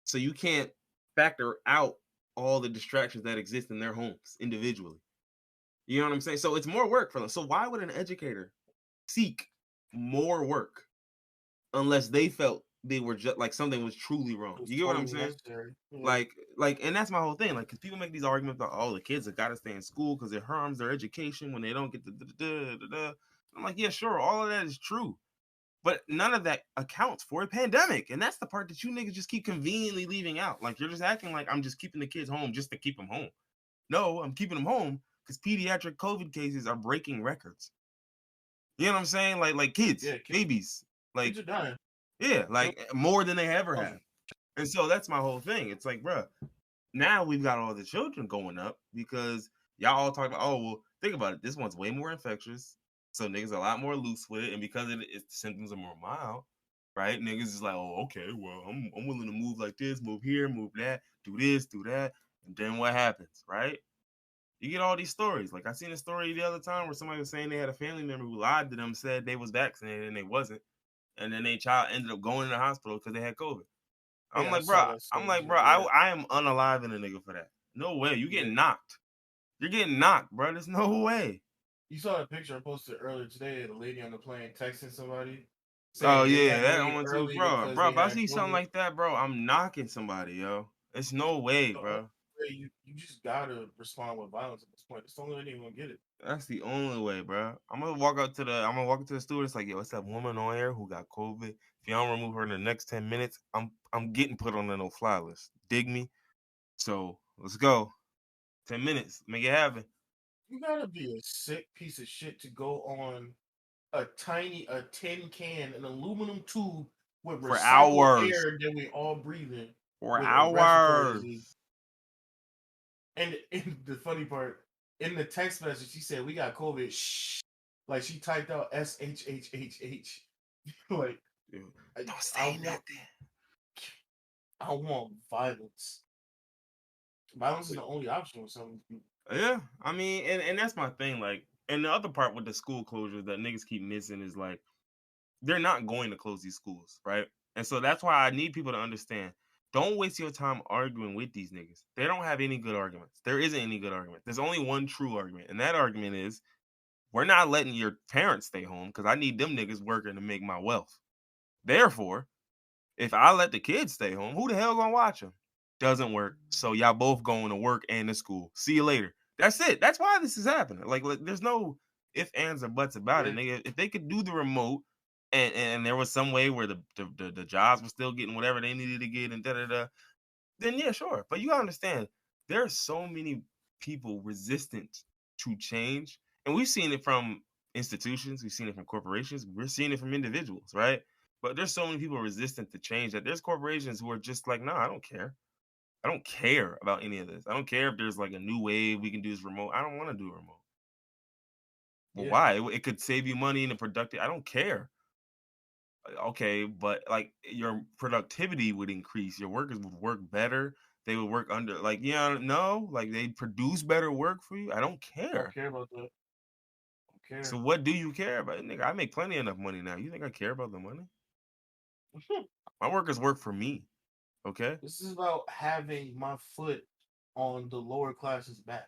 Speaker 1: so you can't factor out all the distractions that exist in their homes individually. You know what I'm saying? So it's more work for them. So why would an educator seek more work unless they felt they were just like something was truly wrong?
Speaker 2: It was
Speaker 1: You get what I'm
Speaker 2: totally
Speaker 1: saying?
Speaker 2: necessary. Yeah,
Speaker 1: Like, and that's my whole thing. Like, because people make these arguments about, oh, the kids have got to stay in school because it harms their education when they don't get the. I'm like, yeah, sure, all of that is true, but none of that accounts for a pandemic, and that's the part that you niggas just keep conveniently leaving out. Like, you're just acting like I'm just keeping the kids home just to keep them home. No, I'm keeping them home because pediatric COVID cases are breaking records. You know what I'm saying? Like kids,
Speaker 2: yeah.
Speaker 1: babies, like
Speaker 2: Kids are dying.
Speaker 1: yeah,
Speaker 2: No,
Speaker 1: like more than they ever have.
Speaker 2: thousand.
Speaker 1: And so that's my whole thing. It's like, bruh, now we've got all the children going up because y'all all talk about, oh, well, think about it. This one's way more infectious. So niggas are a lot more loose with it. And because the symptoms are more mild, right? Niggas is like, oh, okay, well, I'm willing to move like this, move here, move that, do this, do that. And then what happens, right? You get all these stories. Like I seen a story the other time where somebody was saying they had a family member who lied to them, said they was vaccinated and they wasn't. And then their child ended up going to the hospital because they had COVID.
Speaker 2: Yeah, I saw that
Speaker 1: I'm
Speaker 2: story
Speaker 1: like, bro,
Speaker 2: too. Yeah.
Speaker 1: I am unaliving a nigga for that. No way. You
Speaker 2: Yeah.
Speaker 1: getting knocked. You're getting knocked, bro. There's no way.
Speaker 2: You saw that picture I posted earlier today of the lady on the plane texting somebody
Speaker 1: Oh
Speaker 2: saying they
Speaker 1: yeah,
Speaker 2: had to
Speaker 1: that
Speaker 2: leave
Speaker 1: one too,
Speaker 2: early
Speaker 1: bro.
Speaker 2: because
Speaker 1: Bro,
Speaker 2: they
Speaker 1: if I
Speaker 2: had
Speaker 1: see something
Speaker 2: COVID.
Speaker 1: like that, bro, I'm knocking somebody, yo. It's no way,
Speaker 2: The only
Speaker 1: bro.
Speaker 2: way you just gotta respond with violence at this point. It's the only way you're gonna get it.
Speaker 1: That's the only way, bro. I'm gonna walk up to the stewardess like, yo, it's that woman on here who got COVID. If you don't remove her in the next 10 minutes, I'm getting put on the no-fly list. Dig me? So let's go. 10 minutes. Make it happen.
Speaker 2: You gotta be a sick piece of shit to go on a tin can, an aluminum tube with
Speaker 1: For
Speaker 2: recycled
Speaker 1: hours.
Speaker 2: air that we all breathe in
Speaker 1: For
Speaker 2: with a respiratory
Speaker 1: hours.
Speaker 2: disease. And the funny part, in the text message, she said, "We got COVID." Shh. Like she typed out SHHHH. Like I,
Speaker 1: Don't
Speaker 2: I
Speaker 1: say
Speaker 2: want
Speaker 1: nothing.
Speaker 2: I want violence. Violence is the only option with some of these people.
Speaker 1: Yeah, I mean, and that's my thing. Like, and the other part with the school closures that niggas keep missing is like they're not going to close these schools, right? And so that's why I need people to understand. Don't waste your time arguing with these niggas. They don't have any good arguments. There isn't any good argument. There's only one true argument, and that argument is we're not letting your parents stay home because I need them niggas working to make my wealth. Therefore, if I let the kids stay home, who the hell gonna watch them? Doesn't work. So y'all both going to work and to school. See you later. That's it. That's why this is happening. Like there's no if, ands, or buts about it,
Speaker 2: Yeah,
Speaker 1: nigga. If they could do the remote and there was some way where the jobs were still getting whatever they needed to get and da da da, then yeah, sure. But you gotta understand, there are so many people resistant to change, and we've seen it from institutions, we've seen it from corporations, we're seeing it from individuals, right? But there's so many people resistant to change that there's corporations who are just like, no, I don't care. I don't care about any of this. I don't care if there's like a new way we can do this remote. I don't want to do a remote. Well,
Speaker 2: yeah,
Speaker 1: why? It could save you money in a productive. I don't care. Okay, but like your productivity would increase. Your workers would work better. They would work under like yeah, no, like they produce better work for you. I don't
Speaker 2: don't
Speaker 1: care.
Speaker 2: care about that. Don't
Speaker 1: So
Speaker 2: care.
Speaker 1: what do you care about, nigga? I make plenty enough money now. You think I care about the money? My workers work for me. Okay.
Speaker 2: This is about having my foot on the lower classes back.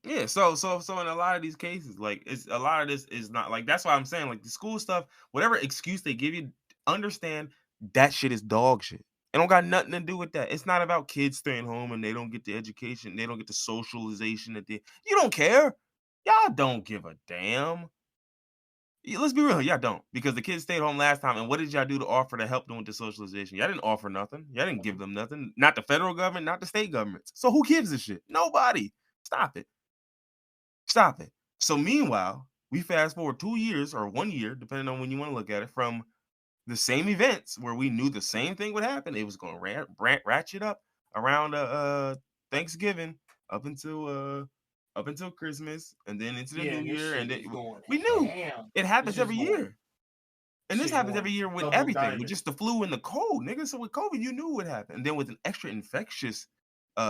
Speaker 1: Yeah, so in a lot of these cases, like it's a lot of this is not like that's why I'm saying like the school stuff, whatever excuse they give you, understand that shit is dog shit. It don't got nothing to do with that. It's not about kids staying home and they don't get the education, they don't get the socialization that they you don't care. Y'all don't give a damn. Let's be real, y'all don't. Because the kids stayed home last time, and what did y'all do to offer to help them with the socialization? Y'all didn't offer nothing. Y'all didn't give them nothing. Not the federal government, not the state governments. So who gives a shit? Nobody. Stop it. Stop it. So meanwhile, we fast forward 2 years or 1 year, depending on when you want to look at it, from the same events where we knew the same thing would happen. It was going to ratchet up around Thanksgiving up until Christmas, and then into the
Speaker 2: Yeah,
Speaker 1: New
Speaker 2: and this
Speaker 1: Year, and
Speaker 2: shit
Speaker 1: then
Speaker 2: is going
Speaker 1: we knew
Speaker 2: ham.
Speaker 1: it
Speaker 2: This
Speaker 1: happens
Speaker 2: shit's
Speaker 1: every
Speaker 2: going
Speaker 1: year. And this
Speaker 2: shit
Speaker 1: happens
Speaker 2: going
Speaker 1: every year with
Speaker 2: double
Speaker 1: everything, with
Speaker 2: diamond.
Speaker 1: just the flu and the cold, nigga. So with COVID, you knew what happened. And then with an extra infectious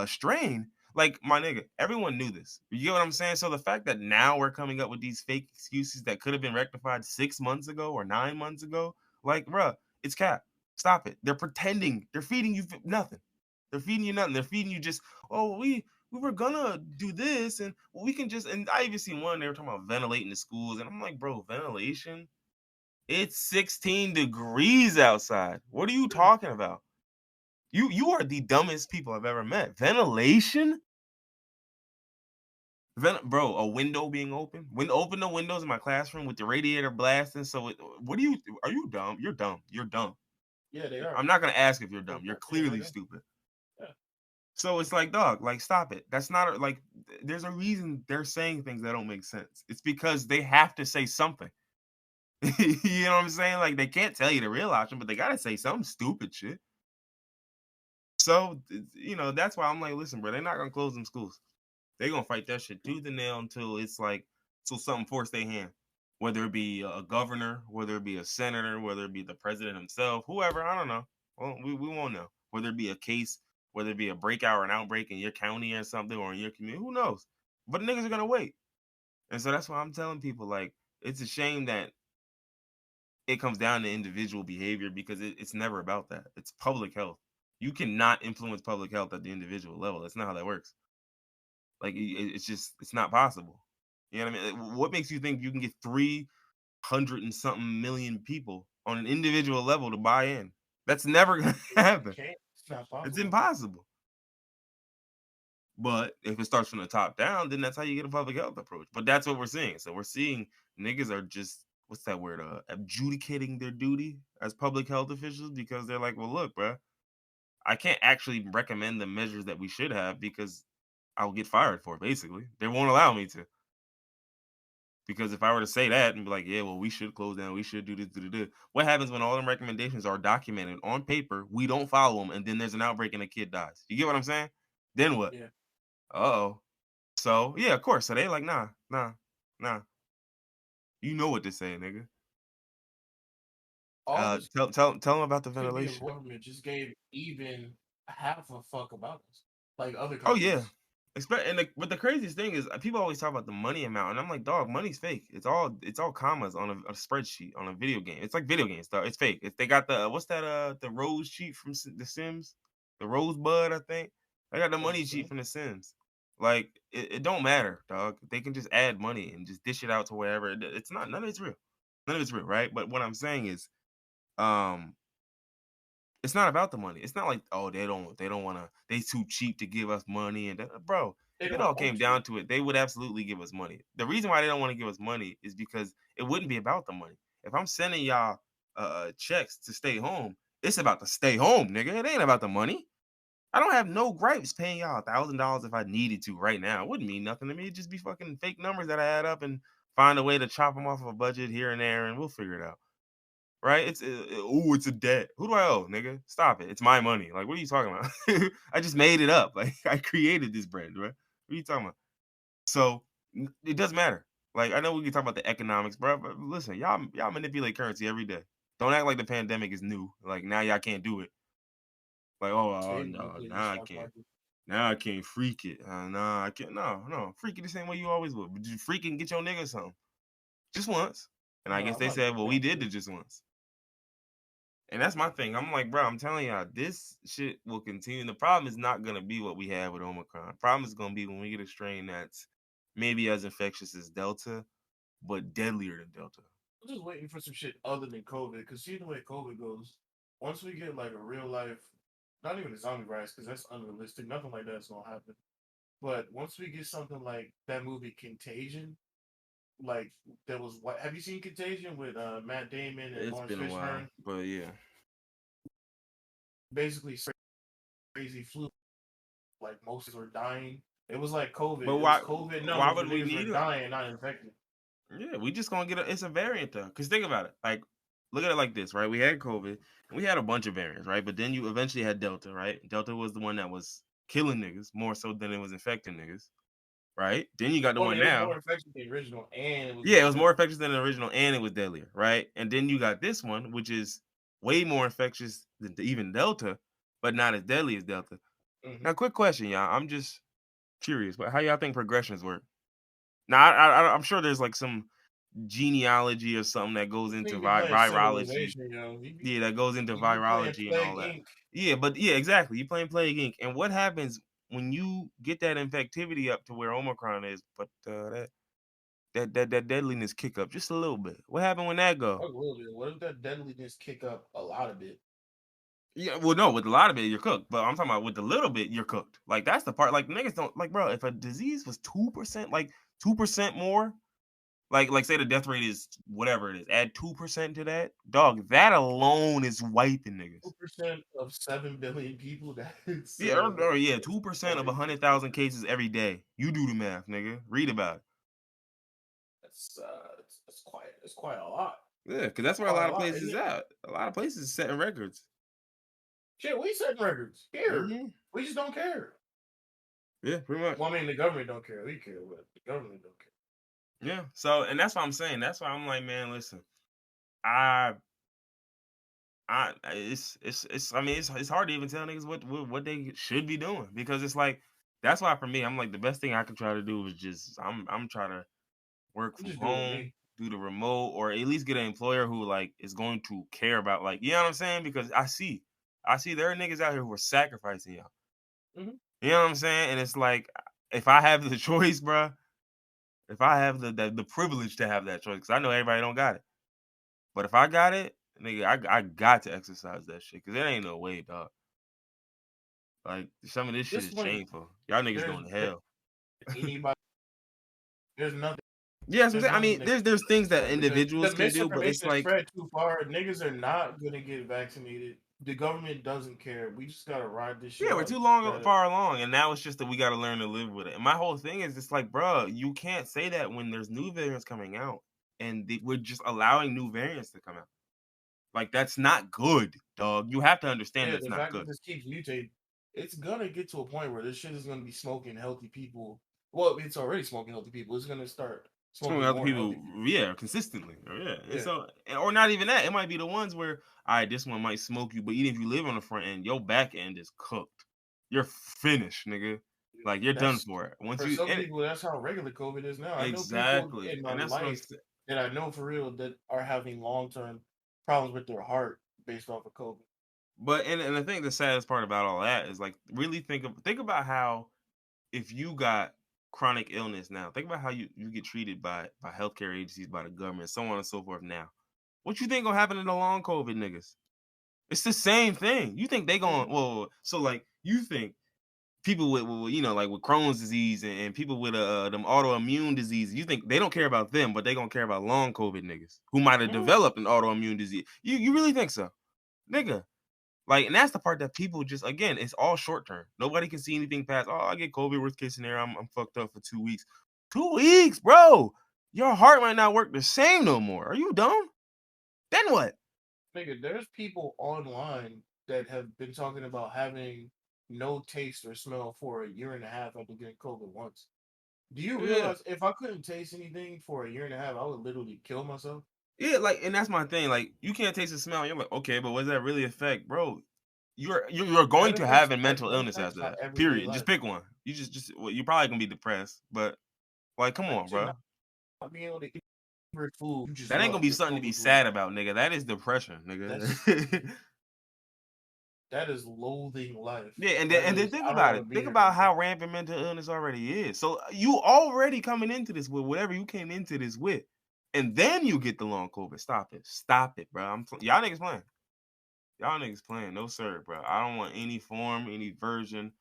Speaker 1: strain, like my nigga, everyone knew this. You get what I'm saying? So the fact that now we're coming up with these fake excuses that could have been rectified 6 months ago or 9 months ago, like, bruh, it's cap. Stop it. They're pretending. They're feeding you nothing. They're feeding you nothing. They're feeding you just, oh, we were gonna do this and we can just and I even seen one they were talking about ventilating the schools, and I'm like, bro, ventilation? It's 16 degrees outside. What are you talking about? You are the dumbest people I've ever met. Ventilation? Bro, a window being open? Open the windows in my classroom with the radiator blasting. So what are you dumb? You're dumb. You're dumb.
Speaker 2: Yeah, they are.
Speaker 1: I'm not gonna ask if you're
Speaker 2: Yeah,
Speaker 1: dumb. You're
Speaker 2: they
Speaker 1: clearly
Speaker 2: are.
Speaker 1: stupid.
Speaker 2: Yeah.
Speaker 1: So it's like, dog, like stop it. That's not like there's a reason they're saying things that don't make sense. It's because they have to say something. You know what I'm saying? Like they can't tell you the real option, but they gotta say some stupid shit. So that's why I'm like, listen, bro, they're not gonna close them schools. They're gonna fight that shit tooth and nail until it's like till something forced their hand. Whether it be a governor, whether it be a senator, whether it be the president himself, whoever, I don't know. Well, we won't know. Whether it be a case, whether it be a breakout or an outbreak in your county or something or in your community, who knows? But the niggas are gonna wait. And so that's why I'm telling people, like, it's a shame that it comes down to individual behavior because it's never about that. It's public health. You cannot influence public health at the individual level. That's not how that works. Like it's not possible. You know what I mean? What makes you think you can get 300 and something million people on an individual level to buy in? That's never gonna happen.
Speaker 2: Can't. It's not
Speaker 1: It's
Speaker 2: possible.
Speaker 1: impossible. But if it starts from the top down, then that's how you get a public health approach. But that's what we're seeing. So we're seeing niggas are just what's that word? Adjudicating their duty as public health officials because they're like, well, look, bro, I can't actually recommend the measures that we should have because I'll get fired for it, basically. They won't allow me to. Because if I were to say that and be like, yeah, well, we should close down, we should do this. What happens when all them recommendations are documented on paper, we don't follow them, and then there's an outbreak and a kid dies? You get what I'm saying? Then what?
Speaker 2: Yeah.
Speaker 1: Uh-oh. So, yeah, of course. So they like, nah. You know what to say, nigga.
Speaker 2: All this
Speaker 1: Tell them about the
Speaker 2: could be a
Speaker 1: ventilation.
Speaker 2: government just gave even half a fuck about us, like other
Speaker 1: Oh yeah.
Speaker 2: countries.
Speaker 1: But the craziest thing is people always talk about the money amount, and I'm like, dog, money's fake. It's all commas on a spreadsheet on a video game. It's like video games stuff. It's fake. They got the what's that the rose sheet from The Sims, the Rosebud, I think. They got the money sheet from The Sims. Like it don't matter, dog. They can just add money and just dish it out to wherever. It's not none of it's real. None of it's real, right? But what I'm saying is, um, it's not about the money. It's not like, oh, they don't want to. They too cheap to give us money. And bro,
Speaker 2: They
Speaker 1: if it
Speaker 2: don't
Speaker 1: all came
Speaker 2: want to.
Speaker 1: down to it, they would absolutely give us money. The reason why they don't want to give us money is because it wouldn't be about the money. If I'm sending y'all checks to stay home, it's about to stay home, nigga. It ain't about the money. I don't have no gripes paying y'all $1,000 if I needed to right now. It wouldn't mean nothing to me. It'd just be fucking fake numbers that I add up and find a way to chop them off of a budget here and there, and we'll figure it out. Right? It's a debt. Who do I owe, nigga? Stop it. It's my money. Like, what are you talking about? I just made it up. Like, I created this brand, right? What are you talking about? So it doesn't matter. Like, I know we can talk about the economics, bro, but listen, y'all manipulate currency every day. Don't act like the pandemic is new. Like now y'all can't do it. Like,
Speaker 2: They
Speaker 1: no,
Speaker 2: manipulate the
Speaker 1: now I
Speaker 2: stock
Speaker 1: can't.
Speaker 2: market.
Speaker 1: Now I can't freak it. Nah, I can't. No, freak it the same way you always would. But you freak it and get your nigga something. Just once. And I
Speaker 2: No,
Speaker 1: guess
Speaker 2: I'm
Speaker 1: they
Speaker 2: not
Speaker 1: said,
Speaker 2: doing
Speaker 1: well, we
Speaker 2: that
Speaker 1: did
Speaker 2: shit.
Speaker 1: it just once. And that's my thing. I'm like, bro, I'm telling y'all, this shit will continue. The problem is not gonna be what we have with Omicron. The problem is gonna be when we get a strain that's maybe as infectious as Delta, but deadlier than Delta.
Speaker 2: I'm just waiting for some shit other than COVID, because see the way COVID goes. Once we get like a real life, not even a zombie virus, because that's unrealistic. Nothing like that's gonna happen. But once we get something like that movie Contagion, like there was what? Have you seen Contagion with Matt Damon and
Speaker 1: It's
Speaker 2: Lawrence
Speaker 1: been a while,
Speaker 2: Fishburne?
Speaker 1: but yeah.
Speaker 2: Basically, crazy flu. Like most were dying. It was like
Speaker 1: But
Speaker 2: COVID. It was
Speaker 1: why?
Speaker 2: COVID
Speaker 1: Why
Speaker 2: numbers,
Speaker 1: would
Speaker 2: but
Speaker 1: we
Speaker 2: niggas were
Speaker 1: need it?
Speaker 2: dying, not infected.
Speaker 1: Yeah, we just gonna get it's a variant though. Cause think about it. Like, look at it like this, right? We had COVID, and we had a bunch of variants, right? But then you eventually had Delta, right? Delta was the one that was killing niggas more so than it was infecting niggas, right? Then you got the
Speaker 2: Well, I
Speaker 1: one
Speaker 2: mean, it was
Speaker 1: now.
Speaker 2: more infected than the original, and it was
Speaker 1: Yeah,
Speaker 2: more
Speaker 1: it was more
Speaker 2: deadly.
Speaker 1: infectious than the original, and it was deadlier, right? And then you got this one, which is way more infectious than even Delta, but not as deadly as Delta.
Speaker 2: Mm-hmm.
Speaker 1: Now, quick question, y'all. I'm just curious, but how y'all think progressions work? Now, I'm sure there's like some genealogy or something that goes
Speaker 2: This
Speaker 1: into
Speaker 2: nigga be playing
Speaker 1: virology.
Speaker 2: Civilization, yo.
Speaker 1: Yeah, that goes into
Speaker 2: He be playing
Speaker 1: virology and
Speaker 2: Plague
Speaker 1: all that.
Speaker 2: Inc.
Speaker 1: Yeah, but yeah, exactly. You playing Plague Inc. And what happens when you get that infectivity up to where Omicron is, but that deadliness kick up just a little bit? What happened when that go?
Speaker 2: Fuck a little bit. What if that deadliness kick up a lot of it?
Speaker 1: Yeah, well, no, with a lot of it you're cooked, but I'm talking about with a little bit you're cooked. Like that's the part. Like niggas don't like, bro. If a disease was 2%, like 2% more, like say the death rate is whatever it is, add 2% to that, dog. That alone is wiping niggas.
Speaker 2: 2% of 7 billion people. That's
Speaker 1: Yeah, or yeah,
Speaker 2: that's
Speaker 1: 2% of
Speaker 2: crazy.
Speaker 1: 100,000 cases every day. You do the math, nigga. Read about it.
Speaker 2: That's quite a lot.
Speaker 1: Yeah, because that's where a
Speaker 2: Quite
Speaker 1: lot
Speaker 2: a
Speaker 1: of
Speaker 2: lot,
Speaker 1: places
Speaker 2: isn't
Speaker 1: is
Speaker 2: it?
Speaker 1: at. A lot of places is setting records.
Speaker 2: Shit, we setting records here.
Speaker 1: Hmm.
Speaker 2: We just don't care.
Speaker 1: Yeah, pretty much.
Speaker 2: Well, I mean, the government don't care. We care, but the government don't care.
Speaker 1: Yeah. So, and that's what I'm saying. That's why I'm like, man, listen, I, it's. I mean, it's hard to even tell niggas what they should be doing because it's like that's why for me, I'm like the best thing I can try to do is just I'm trying to work
Speaker 2: I'm
Speaker 1: from
Speaker 2: just doing
Speaker 1: home,
Speaker 2: me.
Speaker 1: do the remote, or at least get an employer who like is going to care about like you know what I'm saying? Because I see there are niggas out here who are sacrificing y'all.
Speaker 2: Mm-hmm.
Speaker 1: You know what I'm saying? And it's like if I have the choice, bro, if I have the privilege to have that choice, because I know everybody don't got it, but if I got it, nigga, I got to exercise that shit because there ain't no way, dog. Like some of this shit
Speaker 2: This
Speaker 1: is
Speaker 2: point,
Speaker 1: shameful. Y'all niggas
Speaker 2: there's
Speaker 1: going to hell.
Speaker 2: anybody. There's nothing.
Speaker 1: Yeah, that's what I'm
Speaker 2: There's
Speaker 1: saying. I
Speaker 2: nothing
Speaker 1: mean,
Speaker 2: that
Speaker 1: there's
Speaker 2: can
Speaker 1: things that
Speaker 2: stop because the
Speaker 1: individuals can do, but it's
Speaker 2: misinformation is
Speaker 1: like
Speaker 2: spread too far. Niggas are not gonna get vaccinated. The government doesn't care. We just gotta ride this shit
Speaker 1: yeah, we're
Speaker 2: out.
Speaker 1: too
Speaker 2: Just
Speaker 1: long
Speaker 2: gotta.
Speaker 1: far along, and now it's just that we got to learn to live with it. And my whole thing is, it's like, bro, you can't say that when there's new variants coming out, and we're just allowing new variants to come out. Like that's not good, dog. You have to understand
Speaker 2: Yeah,
Speaker 1: that's
Speaker 2: the
Speaker 1: not
Speaker 2: fact
Speaker 1: good.
Speaker 2: that this keeps mutating, it's gonna get to a point where this shit is gonna be smoking healthy people. Well, it's already smoking healthy people. It's gonna start
Speaker 1: Smoking with
Speaker 2: smoking
Speaker 1: other
Speaker 2: more
Speaker 1: people,
Speaker 2: healthy people.
Speaker 1: yeah, consistently, and
Speaker 2: Yeah,
Speaker 1: so, or not even that. It might be the ones where, all right, this one might smoke you, but even if you live on the front end, your back end is cooked. You're finished, nigga. Like you're done
Speaker 2: that's
Speaker 1: for it. Once
Speaker 2: for
Speaker 1: you
Speaker 2: some people. That's how regular COVID is now. I know people
Speaker 1: exactly,
Speaker 2: in my
Speaker 1: and that's what I'm
Speaker 2: life
Speaker 1: saying.
Speaker 2: that I know for real that are having long term problems with their heart based off of COVID.
Speaker 1: But and I think the saddest part about all that is like really think about how if you got chronic illness now, think about how you get treated by healthcare agencies, by the government, so on and so forth now. What you think gonna happen to the long COVID niggas? It's the same thing. You think they going
Speaker 2: Mhm.
Speaker 1: well? So like you think people with like with Crohn's disease and people with them autoimmune disease, you think they don't care about them, but they gonna care about long COVID niggas who might have
Speaker 2: Mhm.
Speaker 1: developed an autoimmune disease. You really think so, nigga? Like, and that's the part that people just again, it's all short term. Nobody can see anything past. Oh, I get COVID. Worst case scenario, I'm fucked up for 2 weeks. 2 weeks, bro. Your heart might not work the same no more. Are you dumb? Then what?
Speaker 2: Nigga, there's people online that have been talking about having no taste or smell for a year and a half after getting COVID once. Do you
Speaker 1: Yeah.
Speaker 2: realize if I couldn't taste anything for a year and a half, I would literally kill myself?
Speaker 1: Yeah, like, and that's my thing. Like, you can't taste the smell. You're like, okay, but what does that really affect, bro? You're going to have a mental
Speaker 2: That
Speaker 1: illness
Speaker 2: affects
Speaker 1: after
Speaker 2: my
Speaker 1: that.
Speaker 2: everyday
Speaker 1: Period. Just
Speaker 2: life.
Speaker 1: pick one. You well, you're probably gonna be depressed, but like, come on,
Speaker 2: Imagine
Speaker 1: bro.
Speaker 2: not being able to eat favorite food you just
Speaker 1: That ain't gonna
Speaker 2: love,
Speaker 1: be
Speaker 2: your
Speaker 1: something to be
Speaker 2: COVID food.
Speaker 1: sad about, nigga. That is depression,
Speaker 2: That's
Speaker 1: nigga.
Speaker 2: that is loathing life.
Speaker 1: Yeah,
Speaker 2: That
Speaker 1: and then
Speaker 2: is
Speaker 1: think
Speaker 2: I don't
Speaker 1: about
Speaker 2: want
Speaker 1: it.
Speaker 2: to be
Speaker 1: Think
Speaker 2: here no
Speaker 1: about
Speaker 2: more.
Speaker 1: how rampant mental illness already is. So you already coming into this with whatever you came into this with, and then you get the long COVID. Stop it, bro. Y'all niggas playing. Y'all niggas playing. No sir, bro. I don't want any form, any version.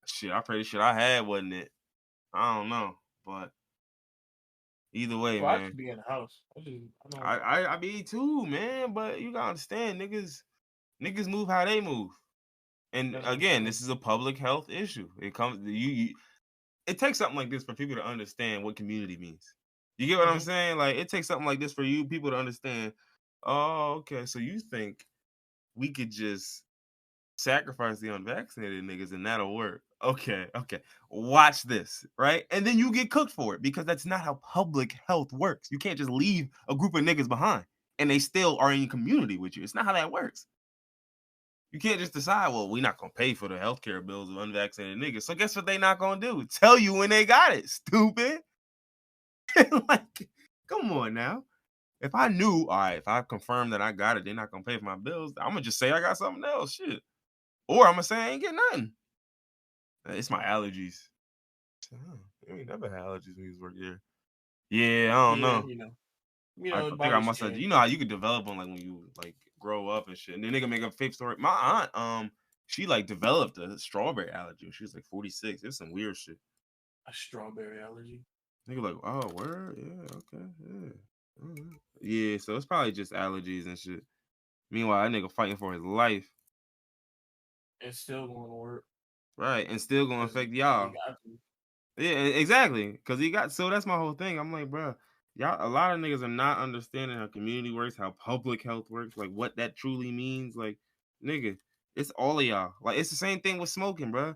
Speaker 1: Shit, I pray the shit I had wasn't it. I don't know, but either way,
Speaker 2: Well, I
Speaker 1: man.
Speaker 2: just be in the house. I don't
Speaker 1: I be too, man. But you gotta understand, niggas move how they move. And
Speaker 2: that's
Speaker 1: again,
Speaker 2: understandable.
Speaker 1: this is a public health issue. It comes you it takes something like this for people to understand what community means. You get what I'm
Speaker 2: Hmm.
Speaker 1: saying? Like it takes something like this for you people to understand. Oh, okay. So you think we could just sacrifice the unvaccinated niggas and that'll work? Okay, okay. Watch this, right? And then you get cooked for it because that's not how public health works. You can't just leave a group of niggas behind and they still are in community with you. It's not how that works. You can't just decide, well, we're not gonna pay for the healthcare bills of unvaccinated niggas. So guess what they not gonna do? Tell you when they got it, stupid. Like, come on now. If I knew, all right, if I confirmed that I got it, they're not gonna pay for my bills. I'm gonna just say I got something else, shit. Or I'm gonna say I ain't get nothing. It's my allergies. We never had allergies when we was working here. Yeah, I don't
Speaker 2: Yeah,
Speaker 1: know. I think I
Speaker 2: bodies
Speaker 1: must have.
Speaker 2: change.
Speaker 1: You know how you could develop them like when you like grow up and shit. And then they can make a fake story. My aunt, she like developed a strawberry allergy when she was like 46. It's some weird shit.
Speaker 2: A strawberry allergy.
Speaker 1: Nigga like, oh, word, yeah, okay, yeah, yeah. So it's probably just allergies and shit. Meanwhile, that nigga fighting for his life,
Speaker 2: It's still going to work
Speaker 1: right, and still gonna
Speaker 2: because
Speaker 1: affect
Speaker 2: he
Speaker 1: y'all.
Speaker 2: got to.
Speaker 1: Yeah, exactly. Cause he got so that's my whole thing. I'm like, bro, y'all, a lot of niggas are not understanding how community works, how public health works, like what that truly means. Like, nigga, it's all of y'all. Like, it's the same thing with smoking, bro.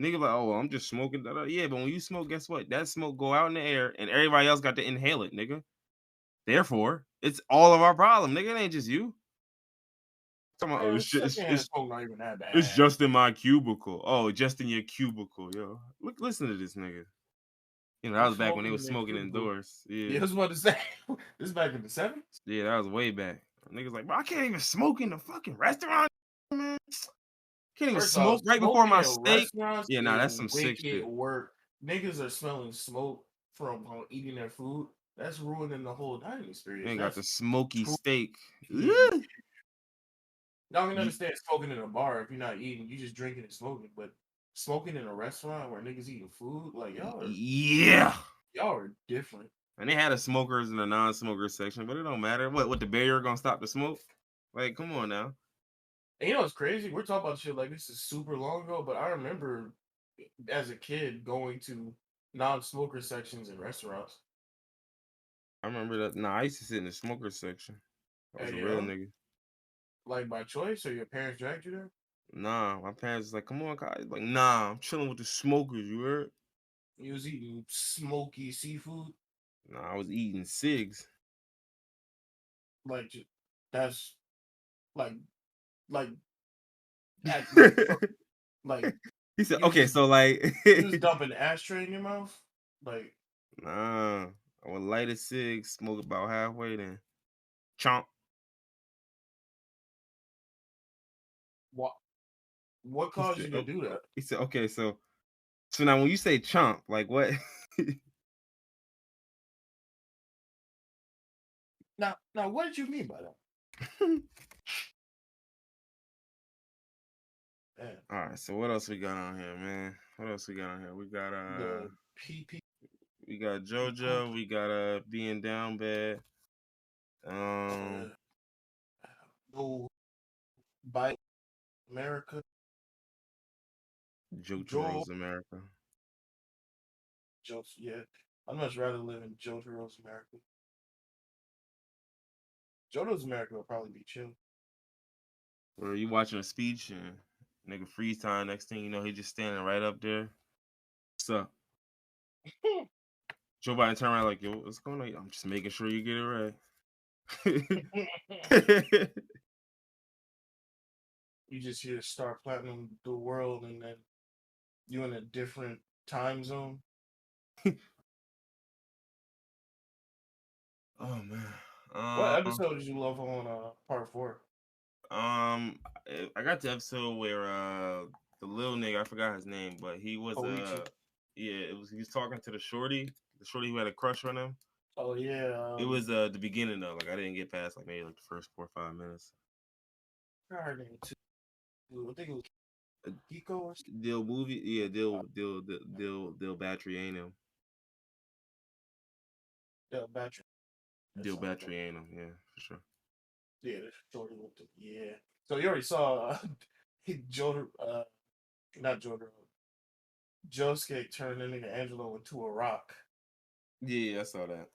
Speaker 1: Nigga, like, oh, well, I'm just smoking. Da, da. Yeah, but when you smoke, guess what? That smoke go out in the air, and everybody else got to inhale it, nigga. Therefore, it's all of our problem, nigga. It ain't just you. Talking about, oh,
Speaker 2: Man, secondhand smoke not even that
Speaker 1: it's
Speaker 2: bad.
Speaker 1: just in my cubicle. Oh, just in your cubicle, yo. Listen to this nigga. You know, that
Speaker 2: Who's
Speaker 1: was back when they
Speaker 2: smoking
Speaker 1: was
Speaker 2: in their
Speaker 1: smoking
Speaker 2: cubicle?
Speaker 1: indoors. Yeah.
Speaker 2: Yeah, I was about to say. This is back in the 70s.
Speaker 1: Yeah, that was way back. Niggas like, bro, I can't even smoke in the fucking restaurant, man. Can't even
Speaker 2: First off,
Speaker 1: smoke right before
Speaker 2: smoking
Speaker 1: my
Speaker 2: in
Speaker 1: steak.
Speaker 2: restaurants
Speaker 1: Yeah, nah,
Speaker 2: is
Speaker 1: that's some sick
Speaker 2: wicked
Speaker 1: shit.
Speaker 2: work. Niggas are smelling smoke from eating their food. That's ruining the whole dining
Speaker 1: You
Speaker 2: experience.
Speaker 1: ain't got the
Speaker 2: That's
Speaker 1: smoky
Speaker 2: true.
Speaker 1: steak.
Speaker 2: Yeah.
Speaker 1: Ugh.
Speaker 2: Now I can
Speaker 1: Ye-
Speaker 2: understand smoking in a bar if you're not eating, you just drinking and smoking. But smoking in a restaurant where niggas eating food, like
Speaker 1: Yeah.
Speaker 2: y'all are different.
Speaker 1: And they had a smokers and a non-smokers section, but it don't matter. What the barrier gonna stop the smoke? Like, come on now.
Speaker 2: And you know what's crazy? We're talking about shit like this is super long ago, but I remember as a kid going to non-smoker sections in restaurants.
Speaker 1: I remember that. Nah, I used to sit in the smokers section. I was a real
Speaker 2: Yeah,
Speaker 1: nigga.
Speaker 2: like by choice or your parents dragged you there.
Speaker 1: Nah, my parents was like, come on, Kai. Like, nah, I'm chilling with the smokers, you heard?
Speaker 2: You was eating smoky seafood.
Speaker 1: No, I was eating cigs.
Speaker 2: Like that's like like like like
Speaker 1: He said,
Speaker 2: you
Speaker 1: "Okay,
Speaker 2: just
Speaker 1: so like,
Speaker 2: you just dump an ashtray in your mouth. Like
Speaker 1: nah, I would light a cig, smoke about halfway, then chomp."
Speaker 2: what? What
Speaker 1: He
Speaker 2: caused
Speaker 1: said,
Speaker 2: you to
Speaker 1: "Oh,
Speaker 2: do that?
Speaker 1: he said, okay, so now when you say chomp, like what?"
Speaker 2: Now, what did you mean by that? Man,
Speaker 1: All right, so what else we got on here, man? What else we got on here?
Speaker 2: the PP
Speaker 1: We got
Speaker 2: poop.
Speaker 1: JoJo, we got being down bad.
Speaker 2: Uh, no bite America. Joe
Speaker 1: Jotaro's America.
Speaker 2: Joe's yeah. I'd much rather live in Jotaro's America. Jotaro's America will probably be chill.
Speaker 1: Where you watching a speech and nigga freeze time, next thing you know, he just standing right up there. What's up? Joe Biden turn around like, yo, what's going on? I'm just making sure you get it right.
Speaker 2: You just hear Star Platinum the world and then you in a different time zone.
Speaker 1: Oh man.
Speaker 2: What episode did you love on part 4?
Speaker 1: I got the episode where the little nigga, I forgot his name, but he was
Speaker 2: Koichi.
Speaker 1: yeah, he was talking to the shorty who had a crush on him.
Speaker 2: Oh yeah.
Speaker 1: It was the beginning though, like I didn't get past like maybe like the first 4 or 5 minutes.
Speaker 2: I heard it too. I think it was
Speaker 1: Uh,
Speaker 2: Kiko or something.
Speaker 1: Deal movie, yeah, Deal battery ain't him.
Speaker 2: Yeah, Battery. That
Speaker 1: Deal
Speaker 2: sounds like
Speaker 1: battery ain't him, yeah, for sure.
Speaker 2: yeah, the shorty with the yeah. So you already saw Jordan not Jordan Josuke turn the nigga Angelo into a rock.
Speaker 1: Yeah, I saw that.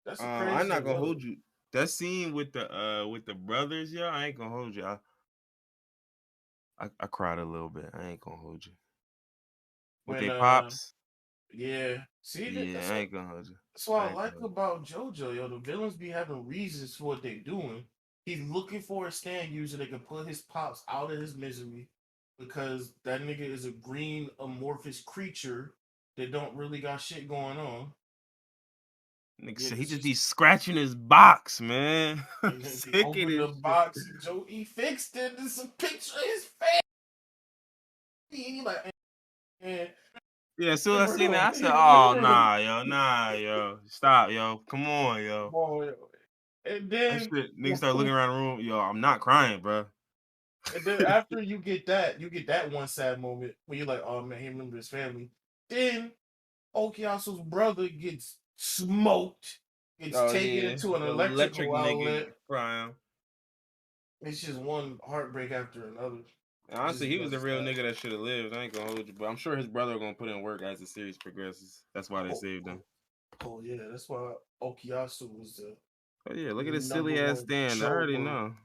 Speaker 2: That's a
Speaker 1: I'm
Speaker 2: crazy
Speaker 1: not gonna
Speaker 2: ability.
Speaker 1: hold you. That scene with the brothers, yeah, I ain't gonna hold you. I cried a little bit. I ain't gonna hold you. With
Speaker 2: When
Speaker 1: they pops,
Speaker 2: yeah. See that
Speaker 1: yeah, I ain't gonna hold you.
Speaker 2: that's what
Speaker 1: I
Speaker 2: I
Speaker 1: ain't gonna
Speaker 2: like
Speaker 1: hold
Speaker 2: about JoJo, yo. The villains be having reasons for what they doing. He's looking for a stand user that can put his pops out of his misery because that nigga is a green amorphous creature that don't really got shit going on.
Speaker 1: you. Nigga
Speaker 2: Yeah,
Speaker 1: said he
Speaker 2: it's
Speaker 1: just
Speaker 2: just
Speaker 1: be scratching his box, man. I'm
Speaker 2: and then he
Speaker 1: sick of
Speaker 2: opened the
Speaker 1: this shit.
Speaker 2: box. Joe, he fixed it. There's a picture of his face. And he like, man,
Speaker 1: Yeah, so I seen that, I said, "Oh
Speaker 2: literally,
Speaker 1: nah, yo, stop, yo, come on, yo."
Speaker 2: boy. And
Speaker 1: That
Speaker 2: then,
Speaker 1: shit, niggas start looking around the room, yo. I'm not crying, bro.
Speaker 2: and then after you get that one sad moment when you're like, oh man, he remember his family. Then Okuyasu's brother gets smoked, gets
Speaker 1: Oh
Speaker 2: taken
Speaker 1: yeah,
Speaker 2: into an
Speaker 1: the electric
Speaker 2: electrical
Speaker 1: nigga
Speaker 2: outlet.
Speaker 1: crying.
Speaker 2: It's just one heartbreak after another.
Speaker 1: Honestly,
Speaker 2: Just
Speaker 1: he was the
Speaker 2: because
Speaker 1: real nigga that should have lived. I ain't gonna hold you, but I'm sure his brother gonna put in work as the series progresses. That's why they
Speaker 2: oh,
Speaker 1: saved him.
Speaker 2: oh, oh yeah, that's why Okuyasu was the
Speaker 1: Oh yeah, look at his
Speaker 2: number
Speaker 1: silly ass
Speaker 2: one
Speaker 1: stand. I already
Speaker 2: choker.
Speaker 1: know.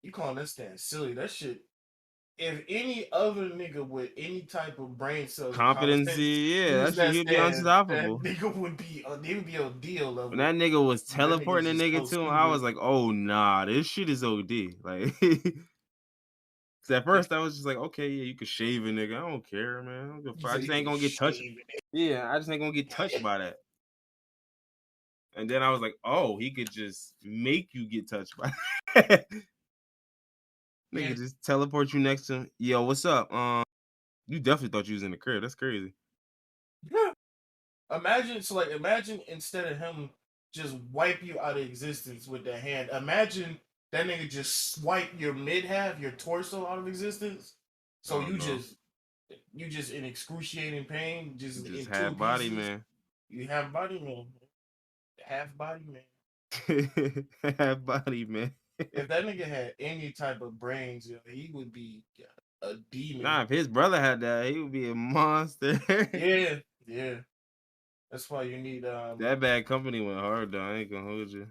Speaker 2: You calling that stand silly? That shit. If any other nigga with any type of brain cells and common sense
Speaker 1: Competency, yeah,
Speaker 2: use
Speaker 1: that shit
Speaker 2: that
Speaker 1: he'd be
Speaker 2: stand, that
Speaker 1: unstoppable.
Speaker 2: nigga would be they would be on deal
Speaker 1: When
Speaker 2: level.
Speaker 1: that nigga was
Speaker 2: That nigga's
Speaker 1: teleporting the
Speaker 2: just
Speaker 1: nigga
Speaker 2: so
Speaker 1: to him, I
Speaker 2: stupid.
Speaker 1: was like, oh nah, this shit is OD. Like, cause at
Speaker 2: They,
Speaker 1: first I was just like, okay, yeah, you could shave a nigga. I don't care, man. I don't give a
Speaker 2: he
Speaker 1: fuck. I
Speaker 2: said
Speaker 1: just
Speaker 2: you
Speaker 1: ain't
Speaker 2: could
Speaker 1: gonna get touched.
Speaker 2: shave
Speaker 1: Yeah, I just ain't gonna get touched
Speaker 2: it.
Speaker 1: by that. And then I was like, oh, he could just make you get touched by that.
Speaker 2: Yeah.
Speaker 1: Nigga just teleport you next to him. Yo, what's up? You definitely thought you was in the crib. That's crazy.
Speaker 2: Yeah. Imagine instead of him just wipe you out of existence with that hand, imagine that nigga just swipe your mid half, your torso out of existence. So
Speaker 1: Oh no,
Speaker 2: you just in excruciating pain, just
Speaker 1: just
Speaker 2: in two
Speaker 1: half body
Speaker 2: pieces.
Speaker 1: man.
Speaker 2: You have body man, half body man.
Speaker 1: Half body man.
Speaker 2: If that nigga had any type of brains, yo, he would be a demon.
Speaker 1: Nah, if his brother had that, he would be a monster.
Speaker 2: Yeah, yeah. That's why you need
Speaker 1: That bad company went hard though. I ain't gonna hold you.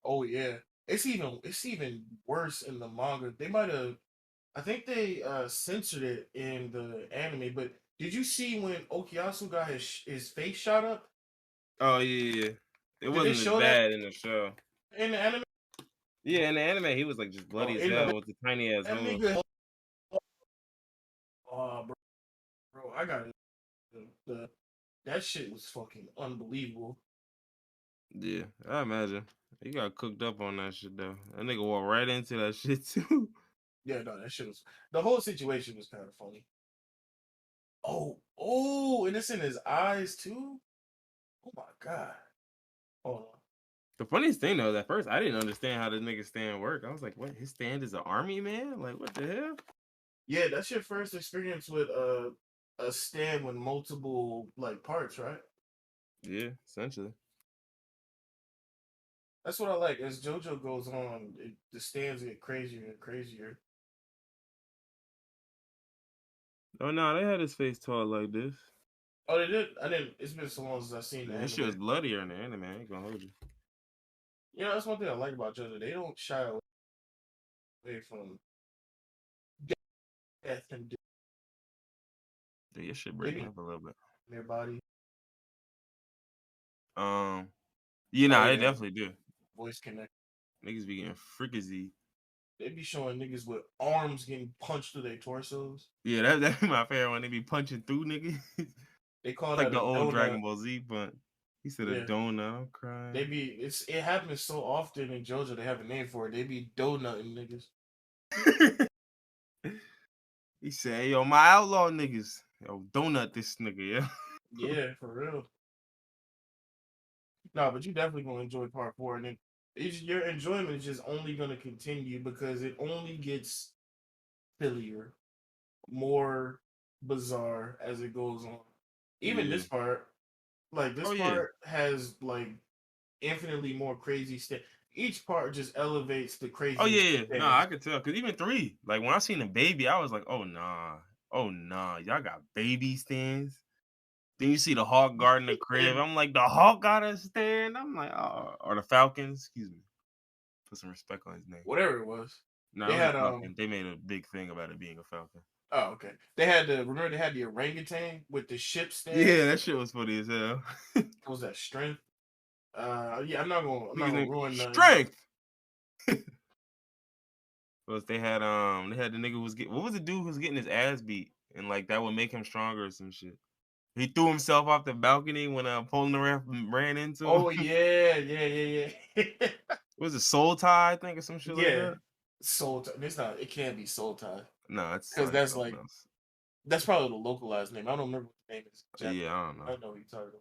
Speaker 2: oh yeah. It's even worse in the manga. They might have I think they censored it in the anime, but did you see when Okuyasu got his face shot up?
Speaker 1: Oh yeah. It
Speaker 2: Did they
Speaker 1: wasn't as
Speaker 2: show that
Speaker 1: bad in the show.
Speaker 2: in the anime?
Speaker 1: Yeah, in the anime, he was like just
Speaker 2: Oh,
Speaker 1: bloody as
Speaker 2: in the
Speaker 1: hell with the tiny ass
Speaker 2: that
Speaker 1: hole.
Speaker 2: nigga. Oh, bro, I got it. That shit was fucking unbelievable.
Speaker 1: Yeah, I imagine. He got cooked up on that shit though. That nigga walked right into that shit too.
Speaker 2: Yeah, no, that shit was the whole situation was kind of funny. Oh, and it's in his eyes too. Oh my god. Hold on.
Speaker 1: The funniest thing though, is at first I didn't understand how this nigga stand work. I was like, what? His stand is an army man? Like what the hell?
Speaker 2: Yeah, that's your first experience with a stand with multiple like parts, right?
Speaker 1: Yeah, essentially.
Speaker 2: That's what I like. As JoJo goes on, the stands get crazier and crazier.
Speaker 1: Oh no, they had his face tall like this.
Speaker 2: Oh, they did. I didn't. It's been so long since I've seen the
Speaker 1: Yeah, his shit was
Speaker 2: anime.
Speaker 1: bloodier in the anime. I ain't gonna hold you.
Speaker 2: You know, that's one thing I like about JoJo. They don't shy away from death and
Speaker 1: Dude, your shit
Speaker 2: they
Speaker 1: breaking
Speaker 2: be
Speaker 1: up a little bit.
Speaker 2: their body.
Speaker 1: Um, yeah,
Speaker 2: Oh
Speaker 1: nah, they
Speaker 2: yeah,
Speaker 1: definitely do.
Speaker 2: voice connect.
Speaker 1: Niggas be getting fricazy.
Speaker 2: They be showing niggas with arms getting punched through their torsos.
Speaker 1: Yeah, that be my favorite when they be punching through niggas.
Speaker 2: They call
Speaker 1: Like
Speaker 2: that
Speaker 1: the
Speaker 2: a
Speaker 1: old
Speaker 2: donut.
Speaker 1: Dragon Ball Z, but he said a
Speaker 2: Yeah,
Speaker 1: donut. I'm
Speaker 2: they
Speaker 1: crying.
Speaker 2: be. It happens so often in JoJo. They have a name for it. They be donutting niggas.
Speaker 1: He said, hey, yo, my outlaw niggas. Yo, donut this nigga, yeah.
Speaker 2: Yeah, for real. No, but you definitely gonna enjoy part four, and then your enjoyment is just only gonna continue because it only gets sillier, more bizarre as it goes on. Even
Speaker 1: Yeah.
Speaker 2: this part, like
Speaker 1: Oh
Speaker 2: this
Speaker 1: yeah.
Speaker 2: part has like infinitely more crazy stuff. Each part just elevates the
Speaker 1: Oh
Speaker 2: craziest
Speaker 1: yeah. Nah,
Speaker 2: stance.
Speaker 1: I could tell. Cause even 3, like when I seen the baby, I was like, oh nah. Oh nah. Y'all got baby stands. Then you see the Hawk guarding the crib.
Speaker 2: And
Speaker 1: I'm like, the Hawk got a stand. I'm like, oh, or the Falcons. Excuse me. Put some respect on his name.
Speaker 2: whatever it was,
Speaker 1: No,
Speaker 2: they
Speaker 1: it was a
Speaker 2: had
Speaker 1: Falcon. They made a big thing about it being a Falcon.
Speaker 2: oh okay. They had the remember they had the orangutan with the ship stand.
Speaker 1: Yeah, that shit was funny as hell.
Speaker 2: What was that strength? Yeah, I'm not
Speaker 1: Nigga's
Speaker 2: gonna
Speaker 1: name
Speaker 2: ruin nothing.
Speaker 1: Strength. Plus they had the nigga who was getting what was the dude who was getting his ass beat and like that would make him stronger or some shit. He threw himself off the balcony when Pulling the ref ran into
Speaker 2: Oh
Speaker 1: him.
Speaker 2: yeah, yeah.
Speaker 1: Was it Soul Tie, I think, or some shit like
Speaker 2: Yeah,
Speaker 1: that?
Speaker 2: soul. It's not. It can't be soul tie
Speaker 1: No, it's
Speaker 2: because
Speaker 1: like
Speaker 2: that's
Speaker 1: something
Speaker 2: like
Speaker 1: else.
Speaker 2: that's probably the localized name. I don't remember what the name is. Japanese.
Speaker 1: Yeah, I don't know.
Speaker 2: I know what you're talking about.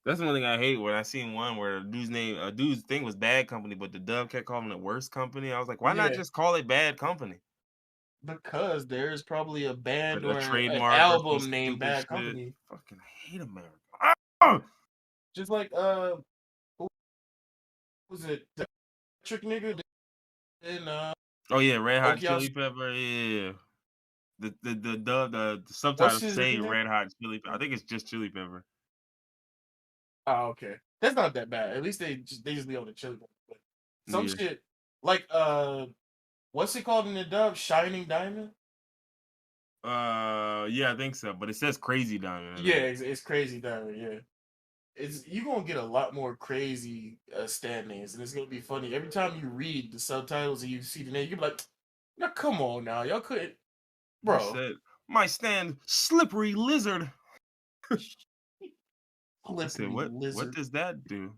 Speaker 1: That's one thing I hate when I seen one where a dude's thing was Bad Company, but the dub kept calling it Worst Company. I was like, why not
Speaker 2: Yeah,
Speaker 1: just call it Bad Company?
Speaker 2: because there's probably a band
Speaker 1: A
Speaker 2: or an
Speaker 1: trademark or some
Speaker 2: album named
Speaker 1: stupid
Speaker 2: Bad
Speaker 1: shit.
Speaker 2: Company.
Speaker 1: Fucking hate America. Ah!
Speaker 2: Just like who was it? The trick nigga in
Speaker 1: Oh yeah, Red Hot
Speaker 2: Okeyas.
Speaker 1: Chili Pepper. Yeah, the
Speaker 2: What's
Speaker 1: subtitles
Speaker 2: his
Speaker 1: say
Speaker 2: nickname?
Speaker 1: Red Hot Chili Pepper. I think it's just Chili Pepper.
Speaker 2: Oh, okay. That's not that bad. At least they just leave on the chili. But some
Speaker 1: Yeah.
Speaker 2: shit like what's it called in the dub? Shining Diamond.
Speaker 1: Yeah, I think so. But it says Crazy Diamond, I
Speaker 2: Yeah,
Speaker 1: think.
Speaker 2: it's crazy diamond. Yeah, it's you gonna get a lot more crazy stand names, and it's gonna be funny every time you read the subtitles and you see the name. You're like, now come on, now y'all couldn't,
Speaker 1: He
Speaker 2: bro.
Speaker 1: said, "My stand, Slippery Lizard." I said,
Speaker 2: Slippery
Speaker 1: What
Speaker 2: lizard.
Speaker 1: does that do?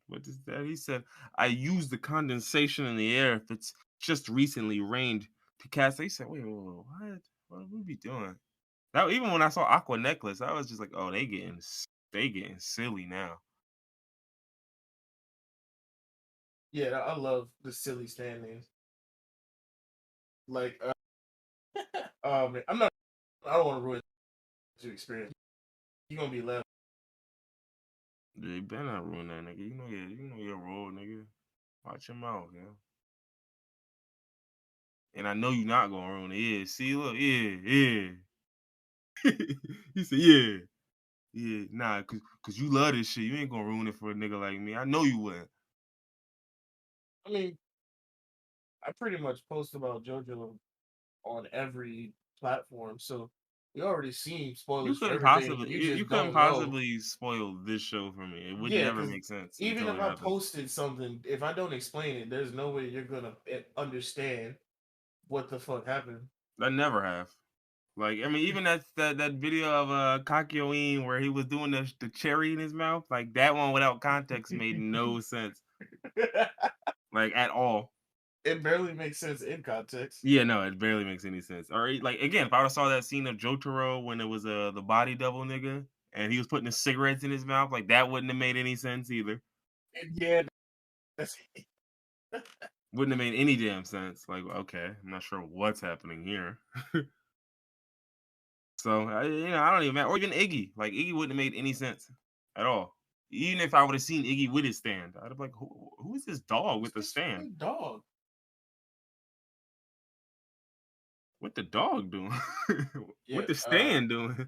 Speaker 1: What does that?" He said, "I use the condensation in the air if it's just recently rained to cast." He said, "Wait, what? What would we be doing?" That even when I saw Aqua Necklace, I was just like, "Oh, they getting silly now."
Speaker 2: Yeah, I love the silly stand names. Like, man, I'm not. I don't want to ruin your experience. You're gonna be left.
Speaker 1: Yeah, you better not ruin that, nigga. You know your role, nigga. Watch him out, yeah. And I know you're not gonna ruin it. Yeah, see, look, yeah. He said, yeah. Yeah, nah, cause you love this shit. You ain't gonna ruin it for a nigga like me. I know you wouldn't.
Speaker 2: I mean, I pretty much post about JoJo on every platform, so We already seen
Speaker 1: You
Speaker 2: spoilers for
Speaker 1: couldn't
Speaker 2: everything.
Speaker 1: possibly
Speaker 2: You
Speaker 1: you
Speaker 2: just
Speaker 1: couldn't
Speaker 2: don't know.
Speaker 1: possibly spoil this show for me. It would
Speaker 2: Yeah,
Speaker 1: never
Speaker 2: because
Speaker 1: make sense
Speaker 2: even
Speaker 1: until
Speaker 2: if
Speaker 1: it
Speaker 2: I
Speaker 1: happens.
Speaker 2: posted something, if I don't explain it, there's no way you're gonna understand what the fuck happened.
Speaker 1: I never have. Like, I mean, even that video of Kakyoin where he was doing the cherry in his mouth, like that one without context made no sense, like at all.
Speaker 2: It barely makes sense in context.
Speaker 1: Yeah, no, it barely makes any sense. Or like again, if I would have saw that scene of Jotaro when it was the body double nigga and he was putting the cigarettes in his mouth, like that wouldn't have made any sense either.
Speaker 2: And yeah, that's
Speaker 1: Wouldn't have made any damn sense. Like, okay, I'm not sure what's happening here. So I don't even matter. Or even Iggy, like Iggy wouldn't have made any sense at all. Even if I would have seen Iggy with his stand, I'd have been like, who is this dog with the
Speaker 2: this
Speaker 1: stand?
Speaker 2: fucking dog.
Speaker 1: What the dog doing? What
Speaker 2: Yeah,
Speaker 1: the stand doing?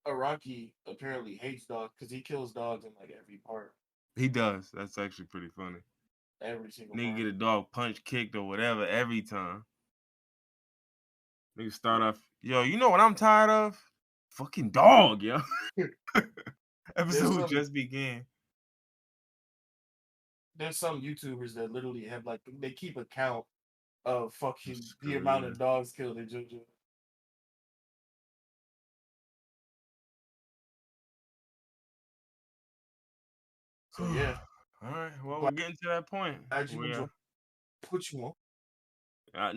Speaker 2: Araki apparently hates dogs because he kills dogs in like every part,
Speaker 1: He does. That's actually pretty funny.
Speaker 2: every single
Speaker 1: Nigga
Speaker 2: part.
Speaker 1: get a dog punch, kicked, or whatever every time. Nigga start
Speaker 2: Yeah.
Speaker 1: off, yo, you know what I'm tired of? Fucking dog, yo.
Speaker 2: There's
Speaker 1: Episode
Speaker 2: some
Speaker 1: just began.
Speaker 2: there's some YouTubers that literally have like they keep a count of fucking the amount
Speaker 1: Screaming.
Speaker 2: of dogs killed in JoJo. So
Speaker 1: All
Speaker 2: yeah,
Speaker 1: right, well, we're
Speaker 2: glad
Speaker 1: getting to that point.
Speaker 2: you
Speaker 1: We
Speaker 2: enjoyed. Put you on.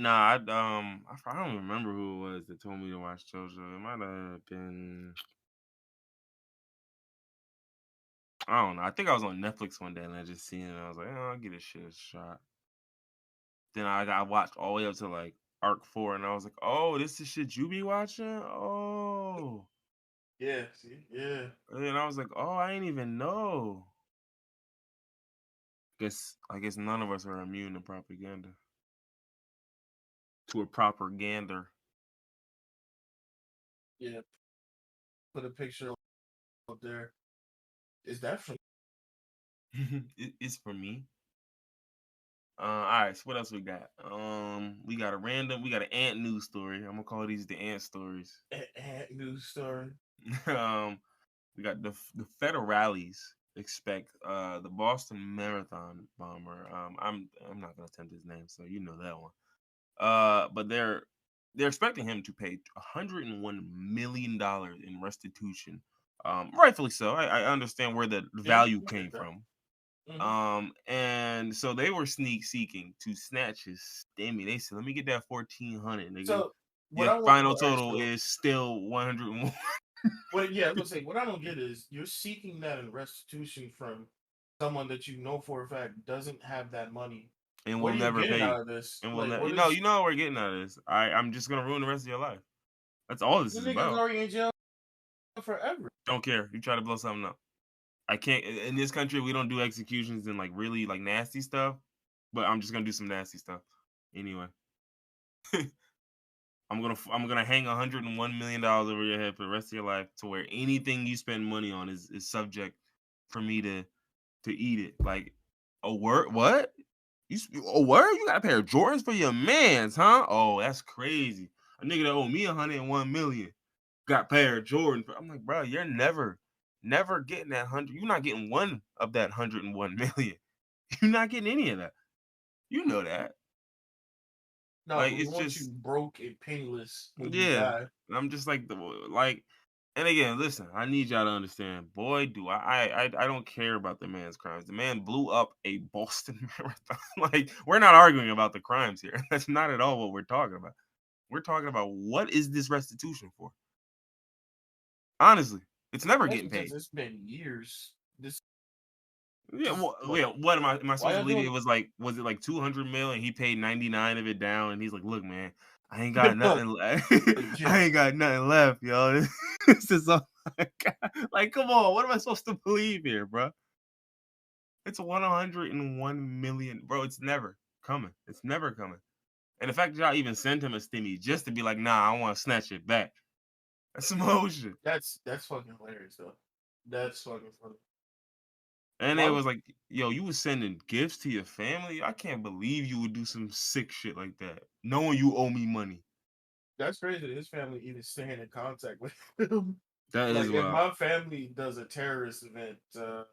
Speaker 1: Nah, I don't remember who it was that told me to watch JoJo. It might have been, I don't know. I think I was on Netflix one day and I just seen it. And I was like, oh, I'll give this shit a shot. Then I watched all the way up to like arc 4, and I was like, oh, this is shit you be watching? Oh,
Speaker 2: Yeah, see, yeah.
Speaker 1: and I was like, oh, I ain't even know. I guess none of us are immune to propaganda. To a propaganda.
Speaker 2: Yeah, put a picture up there. Is that from?
Speaker 1: It's for me. All right. So what else we got? We got an ant news story. I'm gonna call these the ant stories.
Speaker 2: News story?
Speaker 1: um, we got the federales expect the Boston Marathon bomber. I'm not gonna attempt his name, so you know that one. But they're expecting him to pay $101 million in restitution. Rightfully so. I understand where the
Speaker 2: Yeah,
Speaker 1: value
Speaker 2: we
Speaker 1: came
Speaker 2: get that.
Speaker 1: from.
Speaker 2: Hmm.
Speaker 1: And so they were sneak seeking to snatch his stimmy. They said, "Let me get that 1,400, nigga.
Speaker 2: So what
Speaker 1: Your
Speaker 2: I want
Speaker 1: final
Speaker 2: to ask
Speaker 1: total
Speaker 2: though,
Speaker 1: is still 101."
Speaker 2: what yeah, I was gonna say what I don't get is you're seeking that in restitution from someone that you know for a fact doesn't have that money.
Speaker 1: And
Speaker 2: What
Speaker 1: we'll
Speaker 2: are you
Speaker 1: never
Speaker 2: getting
Speaker 1: pay you.
Speaker 2: out of this?
Speaker 1: And we'll
Speaker 2: Like,
Speaker 1: never.
Speaker 2: what
Speaker 1: You
Speaker 2: is
Speaker 1: know what we're getting out of this. I'm just gonna ruin the rest of your life. That's all this
Speaker 2: the
Speaker 1: is
Speaker 2: nigga's
Speaker 1: about.
Speaker 2: already in jail forever?
Speaker 1: Don't care. You try to blow something up. I can't. In this country, we don't do executions and like really like nasty stuff. But I'm just gonna do some nasty stuff anyway. I'm gonna hang $101 million over your head for the rest of your life, to where anything you spend money on is subject for me to eat it. Like a word, what? A word? You got a pair of Jordans for your man's, huh? Oh, that's crazy. A nigga that owe me 101 million got a pair of Jordans. I'm like, bro, you're never getting that 100. You're not getting one of that 101 million. You're not getting any of that. You know that.
Speaker 2: No,
Speaker 1: Like
Speaker 2: but we
Speaker 1: it's
Speaker 2: want you
Speaker 1: just
Speaker 2: broke and penniless when you
Speaker 1: yeah.
Speaker 2: die.
Speaker 1: I'm just like like. And again, listen, I need y'all to understand. Boy, do I don't care about the man's crimes. The man blew up a Boston Marathon. Like, we're not arguing about the crimes here. That's not at all what we're talking about. We're talking about what is this restitution for? Honestly, it's never
Speaker 2: That's
Speaker 1: getting
Speaker 2: because
Speaker 1: paid.
Speaker 2: it's been years. This
Speaker 1: Yeah,
Speaker 2: is like,
Speaker 1: what am I
Speaker 2: why
Speaker 1: supposed to
Speaker 2: y'all
Speaker 1: believe? It
Speaker 2: doing?
Speaker 1: was like, was it like 200 mil and he paid 99 of it down, and he's like, look, man, I ain't got
Speaker 2: No,
Speaker 1: nothing left.
Speaker 2: legit.
Speaker 1: I ain't got nothing left, yo. This is all I got. Like, come on, what am I supposed to believe here, bro? It's 101 million, bro. It's never coming. It's never coming. And the fact that y'all even sent him a stimmy just to be like, nah, I want to snatch it back. That's some whole shit.
Speaker 2: That's fucking hilarious though. That's fucking funny.
Speaker 1: And
Speaker 2: Why
Speaker 1: it
Speaker 2: would
Speaker 1: was like, yo, you was sending gifts to your family? I can't believe you would do some sick shit like that, knowing you owe me money.
Speaker 2: That's crazy that his family even staying in contact with him.
Speaker 1: That
Speaker 2: Like
Speaker 1: is
Speaker 2: if
Speaker 1: wild.
Speaker 2: my family does a terrorist event,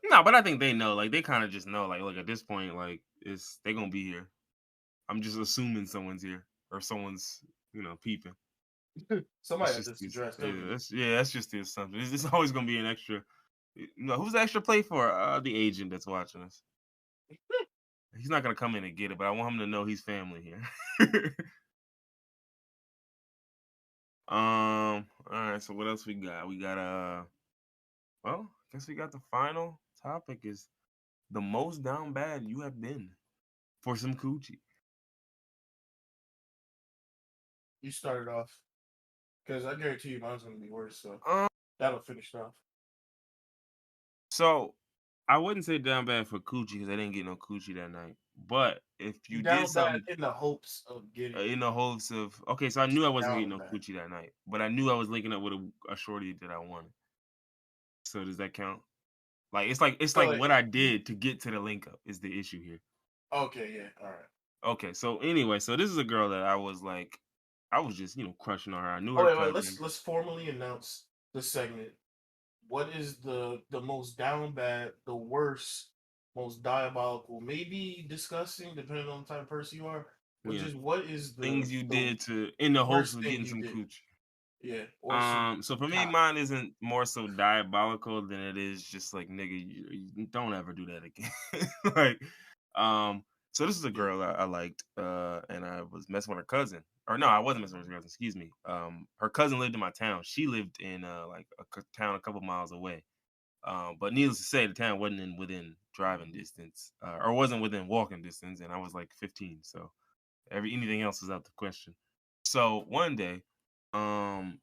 Speaker 1: No, but I think they know. Like they kind of just know. Like, look, at this point, like it's they gonna be here. I'm just assuming someone's here or someone's, peeping.
Speaker 2: somebody
Speaker 1: That's
Speaker 2: at
Speaker 1: just
Speaker 2: this address, they'll be
Speaker 1: that's just the assumption. It's always gonna be an extra. Who's the extra play for? The agent that's watching us. He's not gonna come in and get it, but I want him to know he's family here. All right. So what else we got? We got well, I guess we got the final topic is the most down bad you have been for some coochie.
Speaker 2: you started off because I guarantee you mine's gonna be worse. So
Speaker 1: Um,
Speaker 2: that'll finish it off.
Speaker 1: so I wouldn't say down bad for coochie because I didn't get no coochie that night. But if you did
Speaker 2: Down bad
Speaker 1: something
Speaker 2: in the hopes of getting
Speaker 1: in the hopes of okay, so I knew I wasn't getting
Speaker 2: down
Speaker 1: no
Speaker 2: bad.
Speaker 1: coochie that night, but I knew I was linking up with a shorty that I wanted. So does that count? Like it's
Speaker 2: So
Speaker 1: like
Speaker 2: like,
Speaker 1: what I did to get to the link up is the issue here.
Speaker 2: okay, yeah, all right.
Speaker 1: Okay, so anyway, so this is a girl that I was like, I was just crushing on her. I knew
Speaker 2: Oh
Speaker 1: her
Speaker 2: wait,
Speaker 1: cousin.
Speaker 2: let's formally announce the segment. What is the most down bad, the worst, most diabolical, maybe disgusting, depending on the type of person you are. But
Speaker 1: Yeah,
Speaker 2: just what is
Speaker 1: things you
Speaker 2: the
Speaker 1: did to in the hopes
Speaker 2: worst
Speaker 1: of
Speaker 2: thing
Speaker 1: getting
Speaker 2: you
Speaker 1: some
Speaker 2: did?
Speaker 1: coochie.
Speaker 2: Yeah, or some
Speaker 1: So for me,
Speaker 2: cop.
Speaker 1: mine isn't more so diabolical than it is just like nigga, you don't ever do that again. like, so this is a
Speaker 2: Yeah.
Speaker 1: girl I liked, and I was messing with her cousin. Or no, I wasn't messing with her cousin. Excuse me. Her cousin lived in my town. She lived in like a town a couple miles away. But needless to say, the town wasn't within driving distance, or wasn't within walking distance, and I was like 15, so anything else is out the question. So one day, um,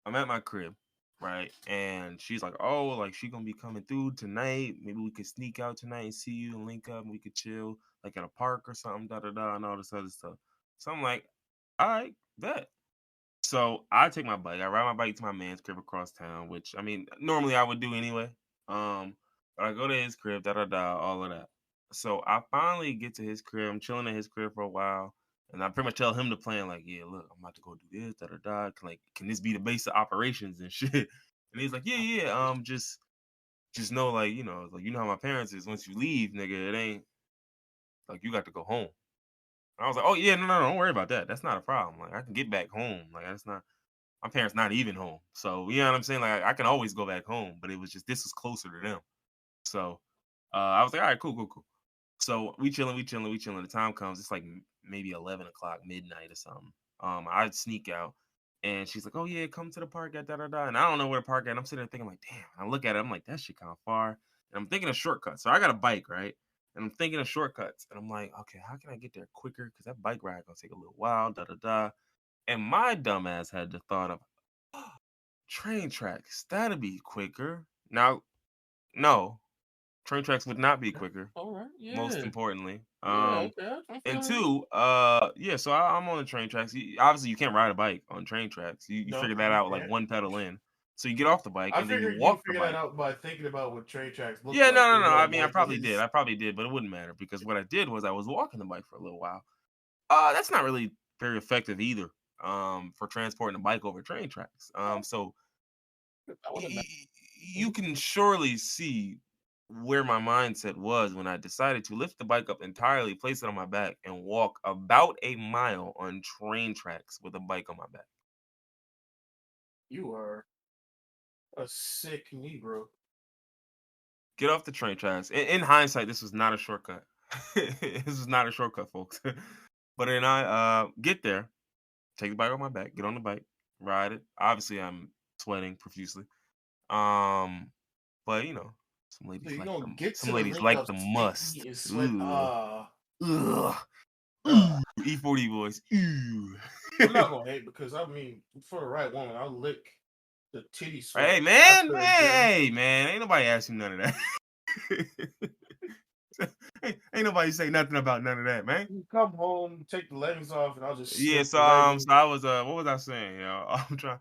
Speaker 1: I'm at my crib, right, and she's like, "Oh, like she gonna be coming through tonight. Maybe we could sneak out tonight and see you and link up, and we could chill like at a park or something, da da da, and all this other stuff." So I'm like, "All right, bet." So I take my bike. I ride my bike to my man's crib across town, which I mean normally I would do anyway. Um, but I go to his crib, da da da, all of that. So I finally get to his crib. I'm chilling at his crib for a while, and I pretty much tell him the plan. Like, yeah, look, I'm about to go do this, da da da. Can this be the base of operations and shit? And he's like, yeah, yeah. Just know, like, like how my parents is. Once you leave, nigga, it ain't like you got to go home. And I was like, oh yeah, no, no, no, don't worry about that. That's not a problem. Like, I can get back home. Like, that's not my parents not even home. So you know what I'm saying? Like I can always go back home, but it was just this was closer to them. So I was like, all right, cool, cool, cool. So we chilling, we chilling, we chilling. The time comes, it's like maybe 11 o'clock, midnight or something. I sneak out and she's like, oh yeah, come to the park at da da da. And I don't know where the park at. And I'm sitting there thinking, like, damn. And I look at it, I'm like, that shit kind of far. And I'm thinking of shortcuts. So I got a bike, right? And I'm thinking of shortcuts. And I'm like, okay, how can I get there quicker? Because that bike ride gonna take a little while, da da da. And my dumbass had the thought of train tracks. That'd be quicker. Now, no, train tracks would not be quicker.
Speaker 2: All right.
Speaker 1: Most
Speaker 2: Yeah.
Speaker 1: importantly,
Speaker 2: Yeah. Okay. I'm
Speaker 1: and
Speaker 2: feeling you.
Speaker 1: two, yeah. So I'm on the train tracks. Obviously, you can't ride a bike on train tracks. You
Speaker 2: No,
Speaker 1: figure that
Speaker 2: you
Speaker 1: out like
Speaker 2: can't.
Speaker 1: one pedal in. So you get off the bike
Speaker 2: I
Speaker 1: and then you
Speaker 2: figured you
Speaker 1: walk the
Speaker 2: figure that
Speaker 1: bike.
Speaker 2: out by thinking about what train tracks look
Speaker 1: Yeah,
Speaker 2: like.
Speaker 1: no, no,
Speaker 2: You
Speaker 1: no.
Speaker 2: know
Speaker 1: I mean, I
Speaker 2: what it
Speaker 1: probably did.
Speaker 2: is.
Speaker 1: I probably did, but it wouldn't matter because what I did was I was walking the bike for a little while. That's not really very effective either. For transporting a bike over train tracks. So
Speaker 2: I would imagine.
Speaker 1: you can surely see where my mindset was when I decided to lift the bike up entirely, place it on my back, and walk about a mile on train tracks with a bike on my back.
Speaker 2: You are a sick Negro.
Speaker 1: Get off the train tracks. In hindsight, this was not a shortcut. This was not a shortcut, folks. But then I get there, take the bike on my back, get on the bike, ride it. Obviously, I'm sweating profusely. Um, but some
Speaker 2: So
Speaker 1: ladies
Speaker 2: you're
Speaker 1: like
Speaker 2: gonna
Speaker 1: them.
Speaker 2: get
Speaker 1: Some
Speaker 2: to the
Speaker 1: ladies
Speaker 2: link
Speaker 1: like
Speaker 2: up
Speaker 1: the
Speaker 2: sticky
Speaker 1: must.
Speaker 2: and sweat.
Speaker 1: Ugh. Ugh.
Speaker 2: Uh.
Speaker 1: Ooh. E40 boys. Ooh.
Speaker 2: I'm not gonna hate because I mean, for the right woman, I'll lick the titty sweat
Speaker 1: Hey man,
Speaker 2: after a gym.
Speaker 1: hey man, ain't nobody asking none of that. ain't nobody say nothing about none of that, man.
Speaker 2: You come home, take the leggings off, and I'll just
Speaker 1: Yeah,
Speaker 2: slip
Speaker 1: so
Speaker 2: the leggings.
Speaker 1: I was what was I saying? I'm trying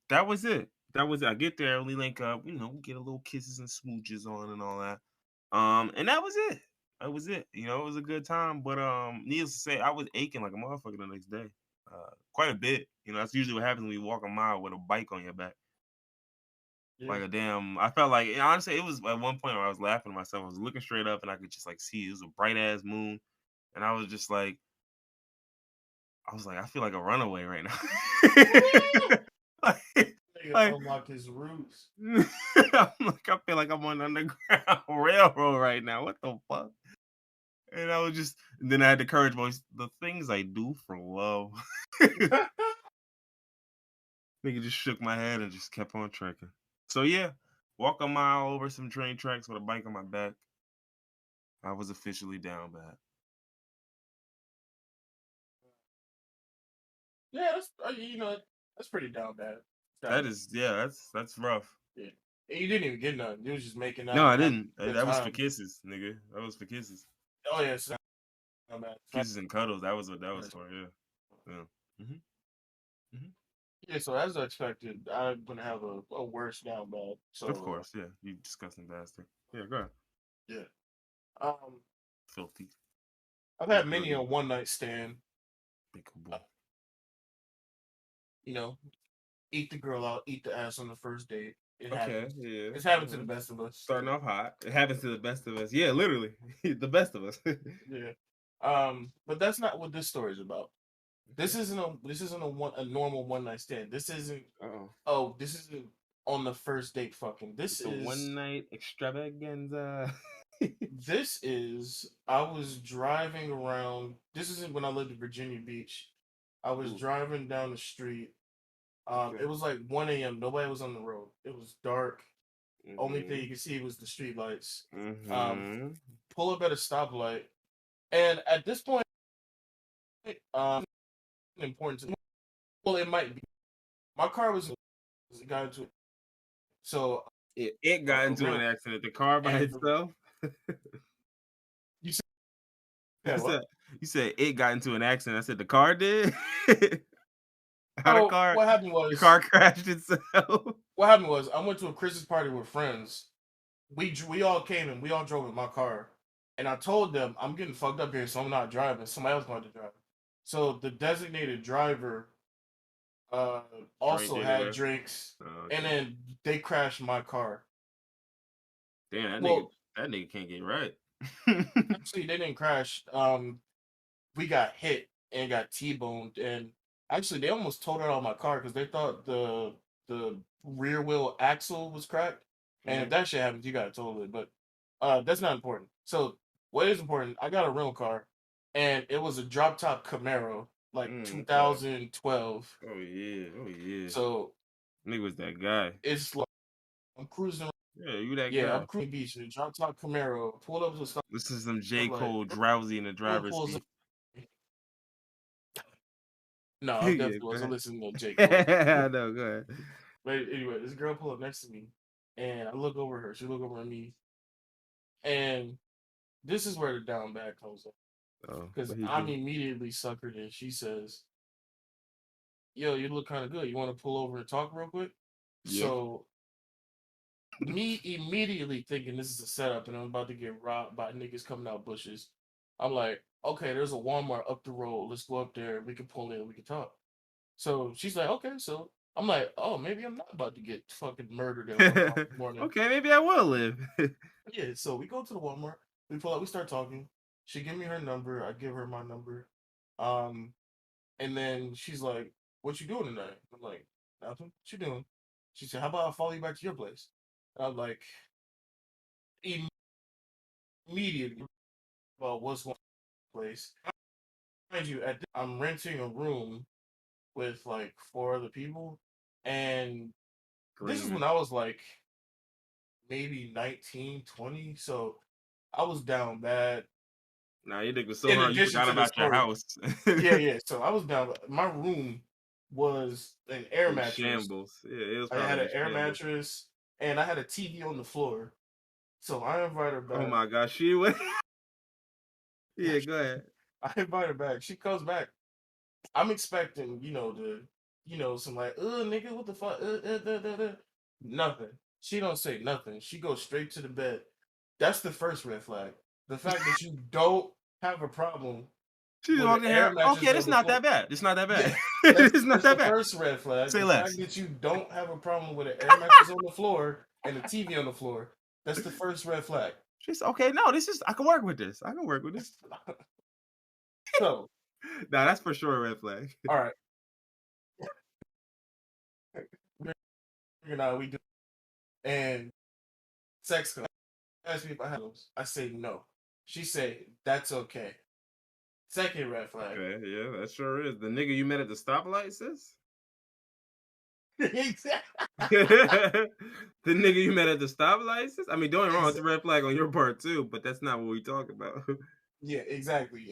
Speaker 1: that was it. That was it. I get there, we link up, we get a little kisses and smooches on and all that. And that was it. That was it. It was a good time, but needless to say, I was aching like a motherfucker the next day. quite a bit. You know, that's usually what happens when you walk a mile with a bike on your back.
Speaker 2: Yeah.
Speaker 1: Like a damn, I felt like honestly, it was at one point where I was laughing to myself. I was looking straight up and I could just like see it was a bright ass moon, and I was just like, I feel like a runaway right now. like,
Speaker 2: Nigga
Speaker 1: like,
Speaker 2: unlock his roots.
Speaker 1: I feel like I'm on the underground railroad right now. What the fuck? And I was just, and then I had the courage voice. The things I do for love. Nigga just shook my head and just kept on trekking. So yeah, walk a mile over some train tracks with a bike on my back. I was officially down bad.
Speaker 2: Yeah, that's that's pretty down bad.
Speaker 1: That is, yeah, that's rough.
Speaker 2: Yeah. And you didn't even get none. You was just making
Speaker 1: No,
Speaker 2: out
Speaker 1: I
Speaker 2: and having
Speaker 1: didn't.
Speaker 2: a good
Speaker 1: That was for
Speaker 2: time.
Speaker 1: kisses, nigga. That was for kisses.
Speaker 2: Oh yeah, so down bad.
Speaker 1: Kisses and cuddles. That was what that was for. Yeah. Yeah.
Speaker 2: Yeah, so as I expected, I'm gonna have a worse down bad.
Speaker 1: Of
Speaker 2: So
Speaker 1: course, yeah. You disgusting bastard. Yeah, go ahead.
Speaker 2: yeah. Um,
Speaker 1: Filthy.
Speaker 2: I've had many
Speaker 1: Dirty.
Speaker 2: a one night stand.
Speaker 1: Big boy.
Speaker 2: You know, eat the girl out, eat the ass on the first date. It
Speaker 1: Okay,
Speaker 2: happens.
Speaker 1: yeah.
Speaker 2: It's happened to the best of us.
Speaker 1: Starting off hot. It happens to the best of us. Yeah, literally. The best of us.
Speaker 2: Yeah. But that's not what this story is about. This isn't a normal one night stand. This isn't this isn't on the first date fucking. This
Speaker 1: it's a
Speaker 2: is
Speaker 1: one night extravaganza.
Speaker 2: I was driving around. This isn't when I lived in Virginia Beach. I was driving down the street. It was like 1 a.m. Nobody was on the road. It was dark. Only thing you could see was the street lights. Pull up at a stoplight, and at this point, important to well, it might be. My car got into it, so
Speaker 1: it got into an accident. The car by itself.
Speaker 2: You said
Speaker 1: I
Speaker 2: what?
Speaker 1: said, you said it got into an accident. I said the car did. How the car?
Speaker 2: What happened was
Speaker 1: The car crashed itself.
Speaker 2: What happened was I went to a Christmas party with friends. We all came and we all drove in my car, and I told them I'm getting fucked up here, so I'm not driving. Somebody else going to drive. So the designated driver also had drinks, and then they crashed my car.
Speaker 1: Damn, that nigga can't get right.
Speaker 2: Actually, they didn't crash. We got hit and got T-boned, and actually they almost totaled out my car because they thought the rear wheel axle was cracked. And if that shit happens, you gotta total it. But that's not important. So what is important? I got a rental car, and it was a drop top Camaro, like 2012.
Speaker 1: Oh yeah.
Speaker 2: So
Speaker 1: nigga was that guy.
Speaker 2: It's like I'm cruising.
Speaker 1: Yeah, you that guy.
Speaker 2: Yeah, I'm cruising beach in a drop top Camaro. Pulled up to stop.
Speaker 1: This is some J. Cole drowsy in the driver's seat.
Speaker 2: No, I definitely wasn't listening to J. Cole.
Speaker 1: I know, go ahead.
Speaker 2: But anyway, this girl pulled up next to me, and I look over her. She look over at me, and this is where the down bad comes in. Because I'm immediately suckered in. She says, "Yo, you look kind of good. You want to pull over and talk real quick?" Yeah. So, me immediately thinking this is a setup, and I'm about to get robbed by niggas coming out bushes. I'm like, okay, there's a Walmart up the road. Let's go up there. We can pull in. We can talk. So she's like, okay. So I'm like, oh, maybe I'm not about to get fucking murdered in the morning.
Speaker 1: Okay, maybe I will live.
Speaker 2: Yeah. So we go to the Walmart. We pull out. We start talking. She give me her number. I give her my number. And then she's like, "What you doing tonight?" I'm like, "Nothing. What you doing?" She said, "How about I follow you back to your place?" And I'm like, immediately, well, what's one place? Mind you, I'm renting a room with like 4 other people, and this is when I was like maybe 19, 20, so I was down bad.
Speaker 1: Nah, you nigga was so hard you forgot about your house.
Speaker 2: Yeah. So I was down. My room was an air mattress.
Speaker 1: Shambles. Yeah, it was.
Speaker 2: I had an air mattress, and I had a TV on the floor. So I invite her back.
Speaker 1: Oh my gosh, she went. Yeah, go ahead.
Speaker 2: I invite her back. She comes back. I'm expecting, some like, nigga, what the fuck? Nothing. She don't say nothing. She goes straight to the bed. That's the first red flag. The fact that you don't have a problem
Speaker 1: She's
Speaker 2: with an
Speaker 1: walking
Speaker 2: air
Speaker 1: here.
Speaker 2: mattress
Speaker 1: Okay,
Speaker 2: on
Speaker 1: it's
Speaker 2: the
Speaker 1: not
Speaker 2: floor.
Speaker 1: that bad. It's not that
Speaker 2: Yeah,
Speaker 1: bad.
Speaker 2: that's
Speaker 1: It's not
Speaker 2: that's the
Speaker 1: that bad.
Speaker 2: first red flag.
Speaker 1: Say
Speaker 2: The
Speaker 1: less.
Speaker 2: fact that you don't have a problem with an air mattress on the floor and a TV on the floor, that's the first red flag.
Speaker 1: She's okay. No, this is. I can work with this. I can work with this.
Speaker 2: So,
Speaker 1: Nah, that's for sure a red flag.
Speaker 2: all right, we do, and sex asked me if I have those. I say no. She say that's okay. Second red flag.
Speaker 1: Okay, yeah, that sure is. The nigga you met at the stoplight, sis?
Speaker 2: Exactly.
Speaker 1: The nigga you met at the stoplight, sis? I mean, don't get me wrong, it's a red flag on your part too, but that's not what we talk about.
Speaker 2: Yeah, exactly.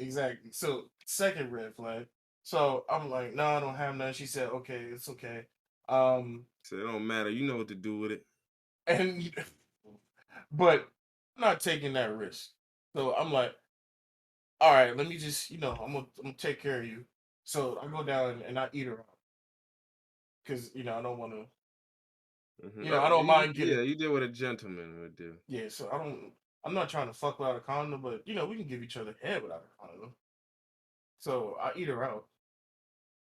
Speaker 2: So, second red flag. So I'm like, no, I don't have none. She said, okay, it's okay.
Speaker 1: So it don't matter. You know what to do with it.
Speaker 2: And but I'm not taking that risk. So I'm like, all right, let me just, I'm gonna take care of you. So I go down and I eat her out because I don't want to, I don't mind getting.
Speaker 1: Yeah, you did what a gentleman would do.
Speaker 2: Yeah, so I'm not trying to fuck without a condom, but we can give each other head without a condom. So I eat her out,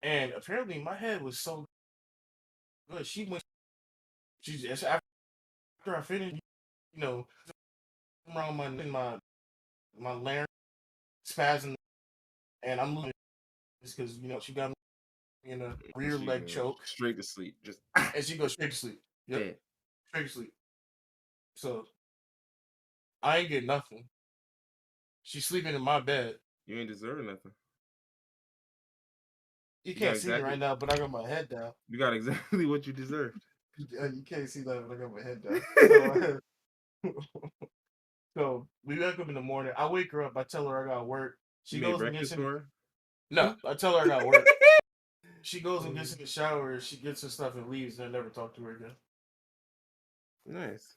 Speaker 2: and apparently my head was so good. She just after I finished, around my larynx spasm, and I'm losing this because she got me in a rear leg choke,
Speaker 1: straight to sleep, just
Speaker 2: and she goes straight to sleep. Yep,
Speaker 1: dead.
Speaker 2: straight to sleep. So I ain't get nothing. She's sleeping in my bed.
Speaker 1: You ain't deserving nothing.
Speaker 2: You can't see me right now, but I got my head down.
Speaker 1: You got exactly what you deserved.
Speaker 2: You can't see that, but I got my head down. So we wake up in the morning. I wake her up. I tell her I got work. She goes and gets in. No, I tell her I got work. She goes and gets in the shower. She gets her stuff and leaves, and I never talk to her again.
Speaker 1: Nice.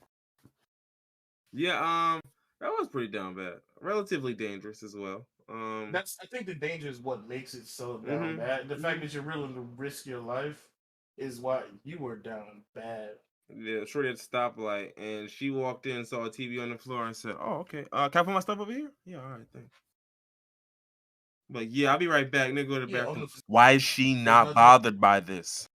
Speaker 1: Yeah, that was pretty down bad. Relatively dangerous as well.
Speaker 2: I think the danger is what makes it so down bad. The fact that you're willing to risk your life is why you were down bad.
Speaker 1: Yeah, shorty at the stoplight, and she walked in, saw a TV on the floor, and said, "Oh, okay. Can I put my stuff over here?" Yeah, all right, thanks. But yeah, I'll be right back. Nigga, go to the bathroom. Why is she not bothered by this?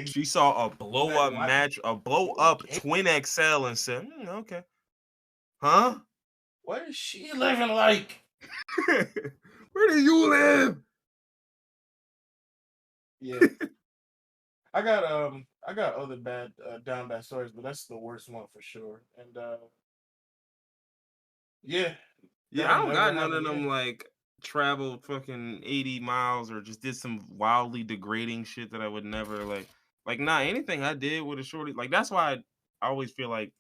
Speaker 1: She saw a blow up match, a blow up twin XL, and said, "Okay, huh?
Speaker 2: What is she living like?
Speaker 1: Where do you live?"
Speaker 2: Yeah, I got other bad down bad stories, but that's the worst one for sure. And yeah,
Speaker 1: I don't got none of them like traveled fucking 80 miles or just did some wildly degrading shit that I would never like nah, anything I did with a shorty, like that's why I always feel like,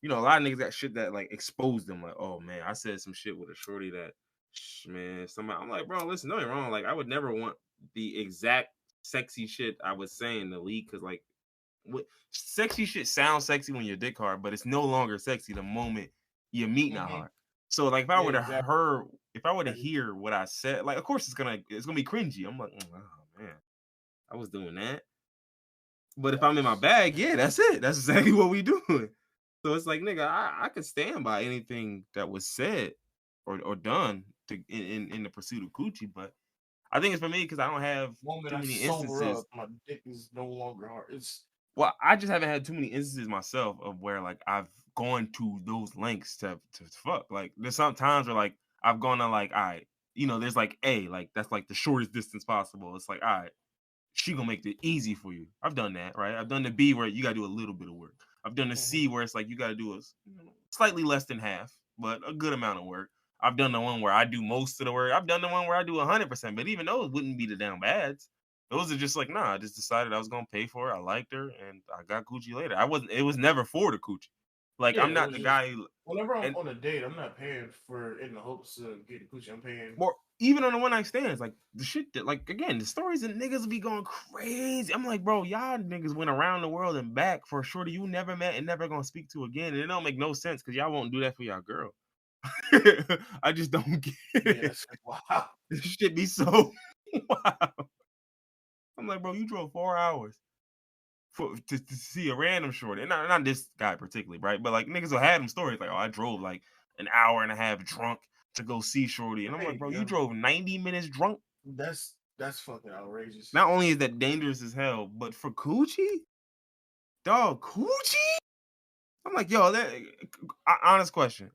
Speaker 1: a lot of niggas got shit that like exposed them, like, oh man, I said some shit with a shorty that man, somebody, I'm like, bro, listen, don't get me wrong, like I would never want the exact sexy shit I was saying to leak, because like sexy shit sounds sexy when you're dick hard, but it's no longer sexy the moment you're meeting that hard. So like if I were to hear what I said, like of course it's gonna be cringy. I'm like, oh man, I was doing that. But if I'm in my bag, yeah, that's it. That's exactly what we doing. So it's like, nigga, I could stand by anything that was said or done in the pursuit of coochie, but I think it's for me because I don't have too many instances.
Speaker 2: My dick is no longer hard.
Speaker 1: Well, I just haven't had too many instances myself of where like I've gone to those lengths to fuck. Like there's some times where like I've gone to like, all right, there's like like that's like the shortest distance possible. It's like, all right, she gonna make it easy for you. I've done that, right? I've done the B where you gotta do a little bit of work. I've done the C where it's like you gotta do a slightly less than half, but a good amount of work. I've done the one where I do most of the work. I've done the one where I do 100%, but even those wouldn't be the down bads. Those are just like, nah, I just decided I was gonna pay for it. I liked her, and I got coochie later. It was never for the coochie. Like I'm not the guy.
Speaker 2: Whenever I'm on a date, I'm not paying for in the hopes of getting coochie. I'm paying.
Speaker 1: Or even on the one night stands, like the shit that, like again, the stories that niggas be going crazy. I'm like, bro, y'all niggas went around the world and back for a shorty you never met and never gonna speak to again, and it don't make no sense because y'all won't do that for y'all girl. I just don't get it.
Speaker 2: Yes. Wow.
Speaker 1: This shit be so wow. I'm like, bro, you drove 4 hours to see a random shorty. And not this guy particularly, right? But like niggas will have them stories like, oh, I drove like an hour and a half drunk to go see shorty, and I'm like, bro, you drove 90 minutes drunk.
Speaker 2: That's fucking outrageous.
Speaker 1: Not only is that dangerous as hell, but for coochie, dog, coochie. I'm like, yo, honest question.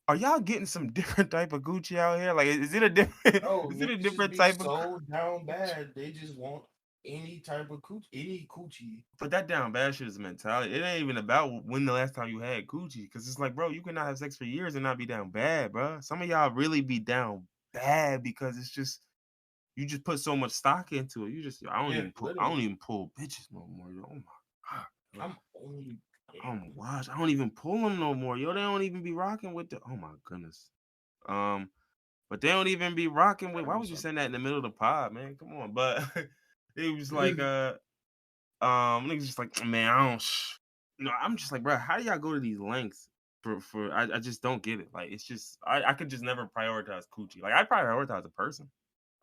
Speaker 1: Are y'all getting some different type of Gucci out here? Like, is it a different?
Speaker 2: Oh,
Speaker 1: Is it a
Speaker 2: niggas just
Speaker 1: different
Speaker 2: be
Speaker 1: type of?
Speaker 2: so down bad. They just want any type of coochie, any coochie.
Speaker 1: But that down bad shit is a mentality. It ain't even about when the last time you had Gucci, because it's like, bro, you cannot have sex for years and not be down bad, bro. Some of y'all really be down bad because it's just you just put so much stock into it. I don't even pull bitches no more. Yo. Oh my god, bro. I don't even pull them no more. Yo, they don't even be rocking with the. Oh my goodness. But they don't even be rocking with. Why would you send that in the middle of the pod, man? Come on. But it was like, niggas just like, man, I'm just like, bro, how do y'all go to these lengths for? I just don't get it. Like, it's just, I could just never prioritize coochie. Like, I prioritize a person,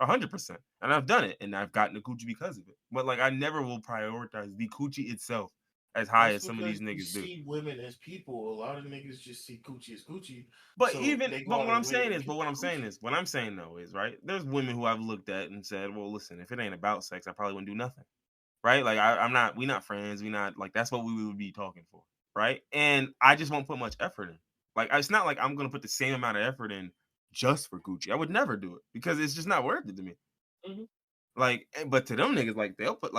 Speaker 1: 100%, and I've done it, and I've gotten the coochie because of it. But like, I never will prioritize the coochie itself as high as some of these niggas do.
Speaker 2: See women as people. A lot of niggas just see coochie as coochie.
Speaker 1: But what I'm saying though is, right, there's women who I've looked at and said, well, listen, if it ain't about sex, I probably wouldn't do nothing. Right? Like we not friends. We not like, that's what we would be talking for. Right? And I just won't put much effort in. Like, it's not like I'm gonna put the same amount of effort in just for Gucci. I would never do it because it's just not worth it to me. Mm-hmm. Like, but to them niggas, like, they'll put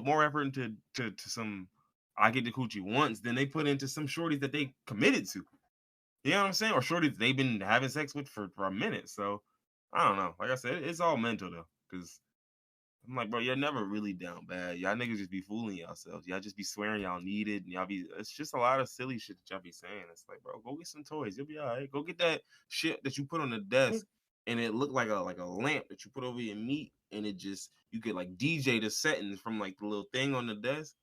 Speaker 1: more effort into to some I get the coochie once than they put into some shorties that they committed to. You know what I'm saying? Or shorties they've been having sex with for a minute. So I don't know. Like I said, it's all mental though. Because I'm like, bro, you're never really down bad. Y'all niggas just be fooling yourselves. Y'all just be swearing y'all need it. And it's just a lot of silly shit that y'all be saying. It's like, bro, go get some toys. You'll be all right. Go get that shit that you put on the desk and it looked like a lamp that you put over your meat. And it just, you could like DJ the settings from like the little thing on the desk.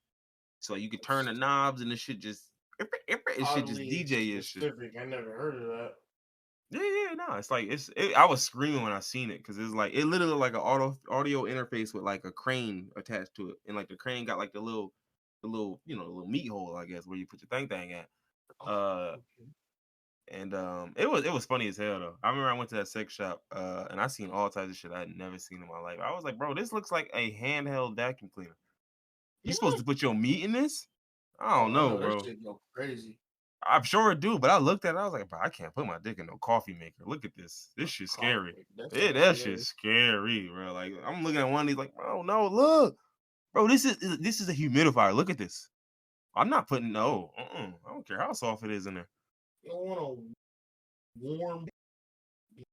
Speaker 1: So you could turn the knobs and the shit just, it shit just DJ your shit.
Speaker 2: I never heard of that.
Speaker 1: Yeah, no, it's like I was screaming when I seen it because it's like it literally like an audio interface with like a crane attached to it, and like the crane got like the little little meat hole, I guess, where you put your thing at. And it was funny as hell though. I remember I went to that sex shop and I seen all types of shit I had never seen in my life. I was like, bro, this looks like a handheld vacuum cleaner. You supposed to put your meat in this? I don't know, bro.
Speaker 2: That shit go crazy.
Speaker 1: I'm sure it do, but I looked at it, I was like, bro, I can't put my dick in no coffee maker. Look at this. This shit's scary. That shit's scary, bro. Like, I'm looking at one of these like, bro, no, look. Bro, this is a humidifier. Look at this. I'm not putting I don't care how soft it is in there.
Speaker 2: You don't want a warm, you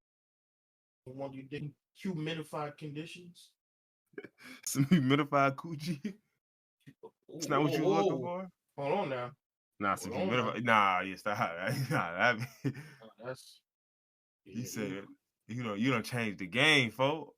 Speaker 2: want your dick humidified conditions.
Speaker 1: Some humidified coochie. It's not what you're looking for.
Speaker 2: Hold on now.
Speaker 1: Nah, some humidified. Nah, yeah, stop. Nah,
Speaker 2: that's.
Speaker 1: He said, you don't change the game, folk.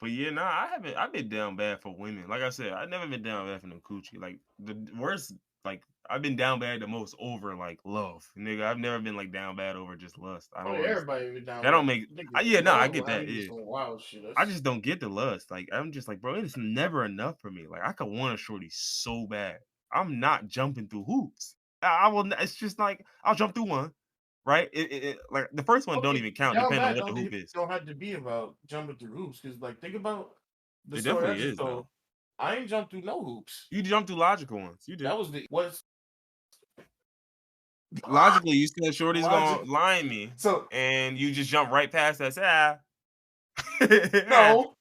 Speaker 1: But yeah, nah, I've been down bad for women. Like I said, I've never been down bad for no coochie. Like the worst, like I've been down bad the most over like love, nigga. I've never been like down bad over just lust. I don't.
Speaker 2: Everybody been down.
Speaker 1: That don't make. I get that. Yeah.
Speaker 2: Wild shit.
Speaker 1: I just don't get the lust. Like I'm just like, bro, it's never enough for me. Like I could want a shorty so bad. I'm not jumping through hoops. I will. It's just like I'll jump through one. Right? Like the first one don't even count depending on what the hoop is.
Speaker 2: Don't have to be about jumping through hoops because like think about the
Speaker 1: it story definitely is though.
Speaker 2: I ain't jumped through no hoops.
Speaker 1: You jumped through logical ones. You did.
Speaker 2: That was
Speaker 1: logically you said shorty's gonna line me. So and you just jump right past that.
Speaker 2: No.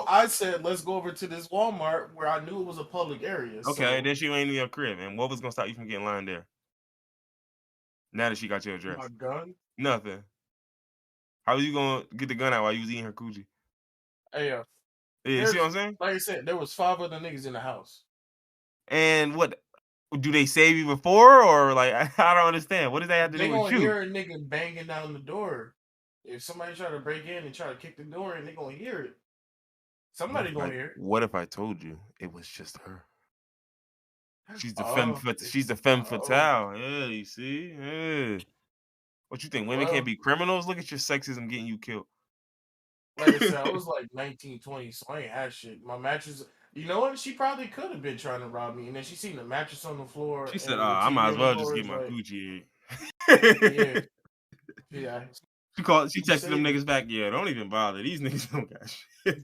Speaker 2: I said let's go over to this Walmart where I knew it was a public area.
Speaker 1: Okay, then she ain't in your crib. And what was gonna stop you from getting lined there? Now that she got your address.
Speaker 2: My gun?
Speaker 1: Nothing. How are you gonna get the gun out while you was eating her coochie?
Speaker 2: Hey,
Speaker 1: yeah, you see what I'm saying?
Speaker 2: Like I said, there was 5 other niggas in the house.
Speaker 1: And what? Do they save you before? Or like, I don't understand. What does that have to do with you?
Speaker 2: They gonna hear a nigga banging down the door. If somebody try to break in and try to kick the door in, they gonna hear it. Somebody gonna hear it.
Speaker 1: What if I told you it was just her? She's the femme fatale. Yeah, you see? Yeah. What you think? Women can't be criminals? Look at your sexism getting you killed.
Speaker 2: Like I said, I was like 19, 20, so I ain't had shit. My mattress, You know what? She probably could have been trying to rob me, and then she seen the mattress on the floor
Speaker 1: She said,
Speaker 2: and the
Speaker 1: I might
Speaker 2: TV
Speaker 1: as
Speaker 2: on the
Speaker 1: well just
Speaker 2: floor.
Speaker 1: get
Speaker 2: It's
Speaker 1: my
Speaker 2: like,
Speaker 1: coochie
Speaker 2: yeah,
Speaker 1: ate.
Speaker 2: yeah.
Speaker 1: She
Speaker 2: You
Speaker 1: texted them
Speaker 2: saved me.
Speaker 1: niggas back, yeah, don't even bother. These niggas don't got shit.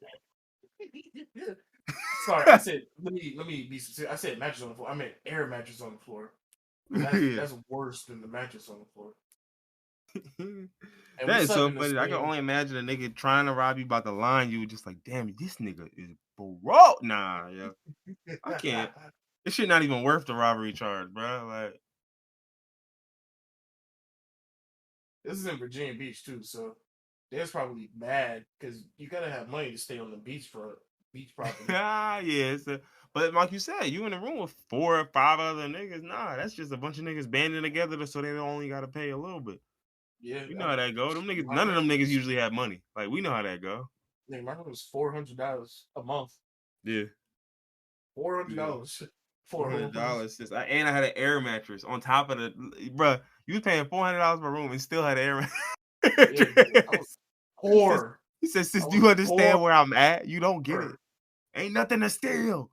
Speaker 2: Sorry, I said let me be sincere. I said mattress on the floor. I meant air mattress on the floor.
Speaker 1: Yeah.
Speaker 2: That's worse than the mattress on the floor. And we
Speaker 1: That is
Speaker 2: slept
Speaker 1: so
Speaker 2: in the
Speaker 1: funny. I can
Speaker 2: same.
Speaker 1: only imagine a nigga trying to rob you about the line. You were just like, damn, this nigga is broke. Nah, yeah. I can't. This shit not even worth the robbery charge, bro. Like,
Speaker 2: This is in Virginia Beach too, so they're probably mad because you gotta have money to stay on the beach property.
Speaker 1: yeah. But like you said, you in the room with 4 or 5 other niggas. Nah, that's just a bunch of niggas banding together so they only got to pay a little bit.
Speaker 2: Yeah,
Speaker 1: You know how that go. Them niggas,
Speaker 2: my
Speaker 1: none of
Speaker 2: rent
Speaker 1: them niggas
Speaker 2: was
Speaker 1: usually have money. Like we know how that go.
Speaker 2: my rent was $400 a month.
Speaker 1: Yeah.
Speaker 2: $400
Speaker 1: Four
Speaker 2: for a whole
Speaker 1: hundred
Speaker 2: month.
Speaker 1: dollars. And I had an air mattress on top of the. Bruh, you was paying $400 per room and still had an air
Speaker 2: Yeah, dude, I was
Speaker 1: mattress.
Speaker 2: poor.
Speaker 1: He said,
Speaker 2: I
Speaker 1: "Sis, do
Speaker 2: was
Speaker 1: you understand
Speaker 2: poor.
Speaker 1: where I'm at? You don't get it. Ain't nothing to steal.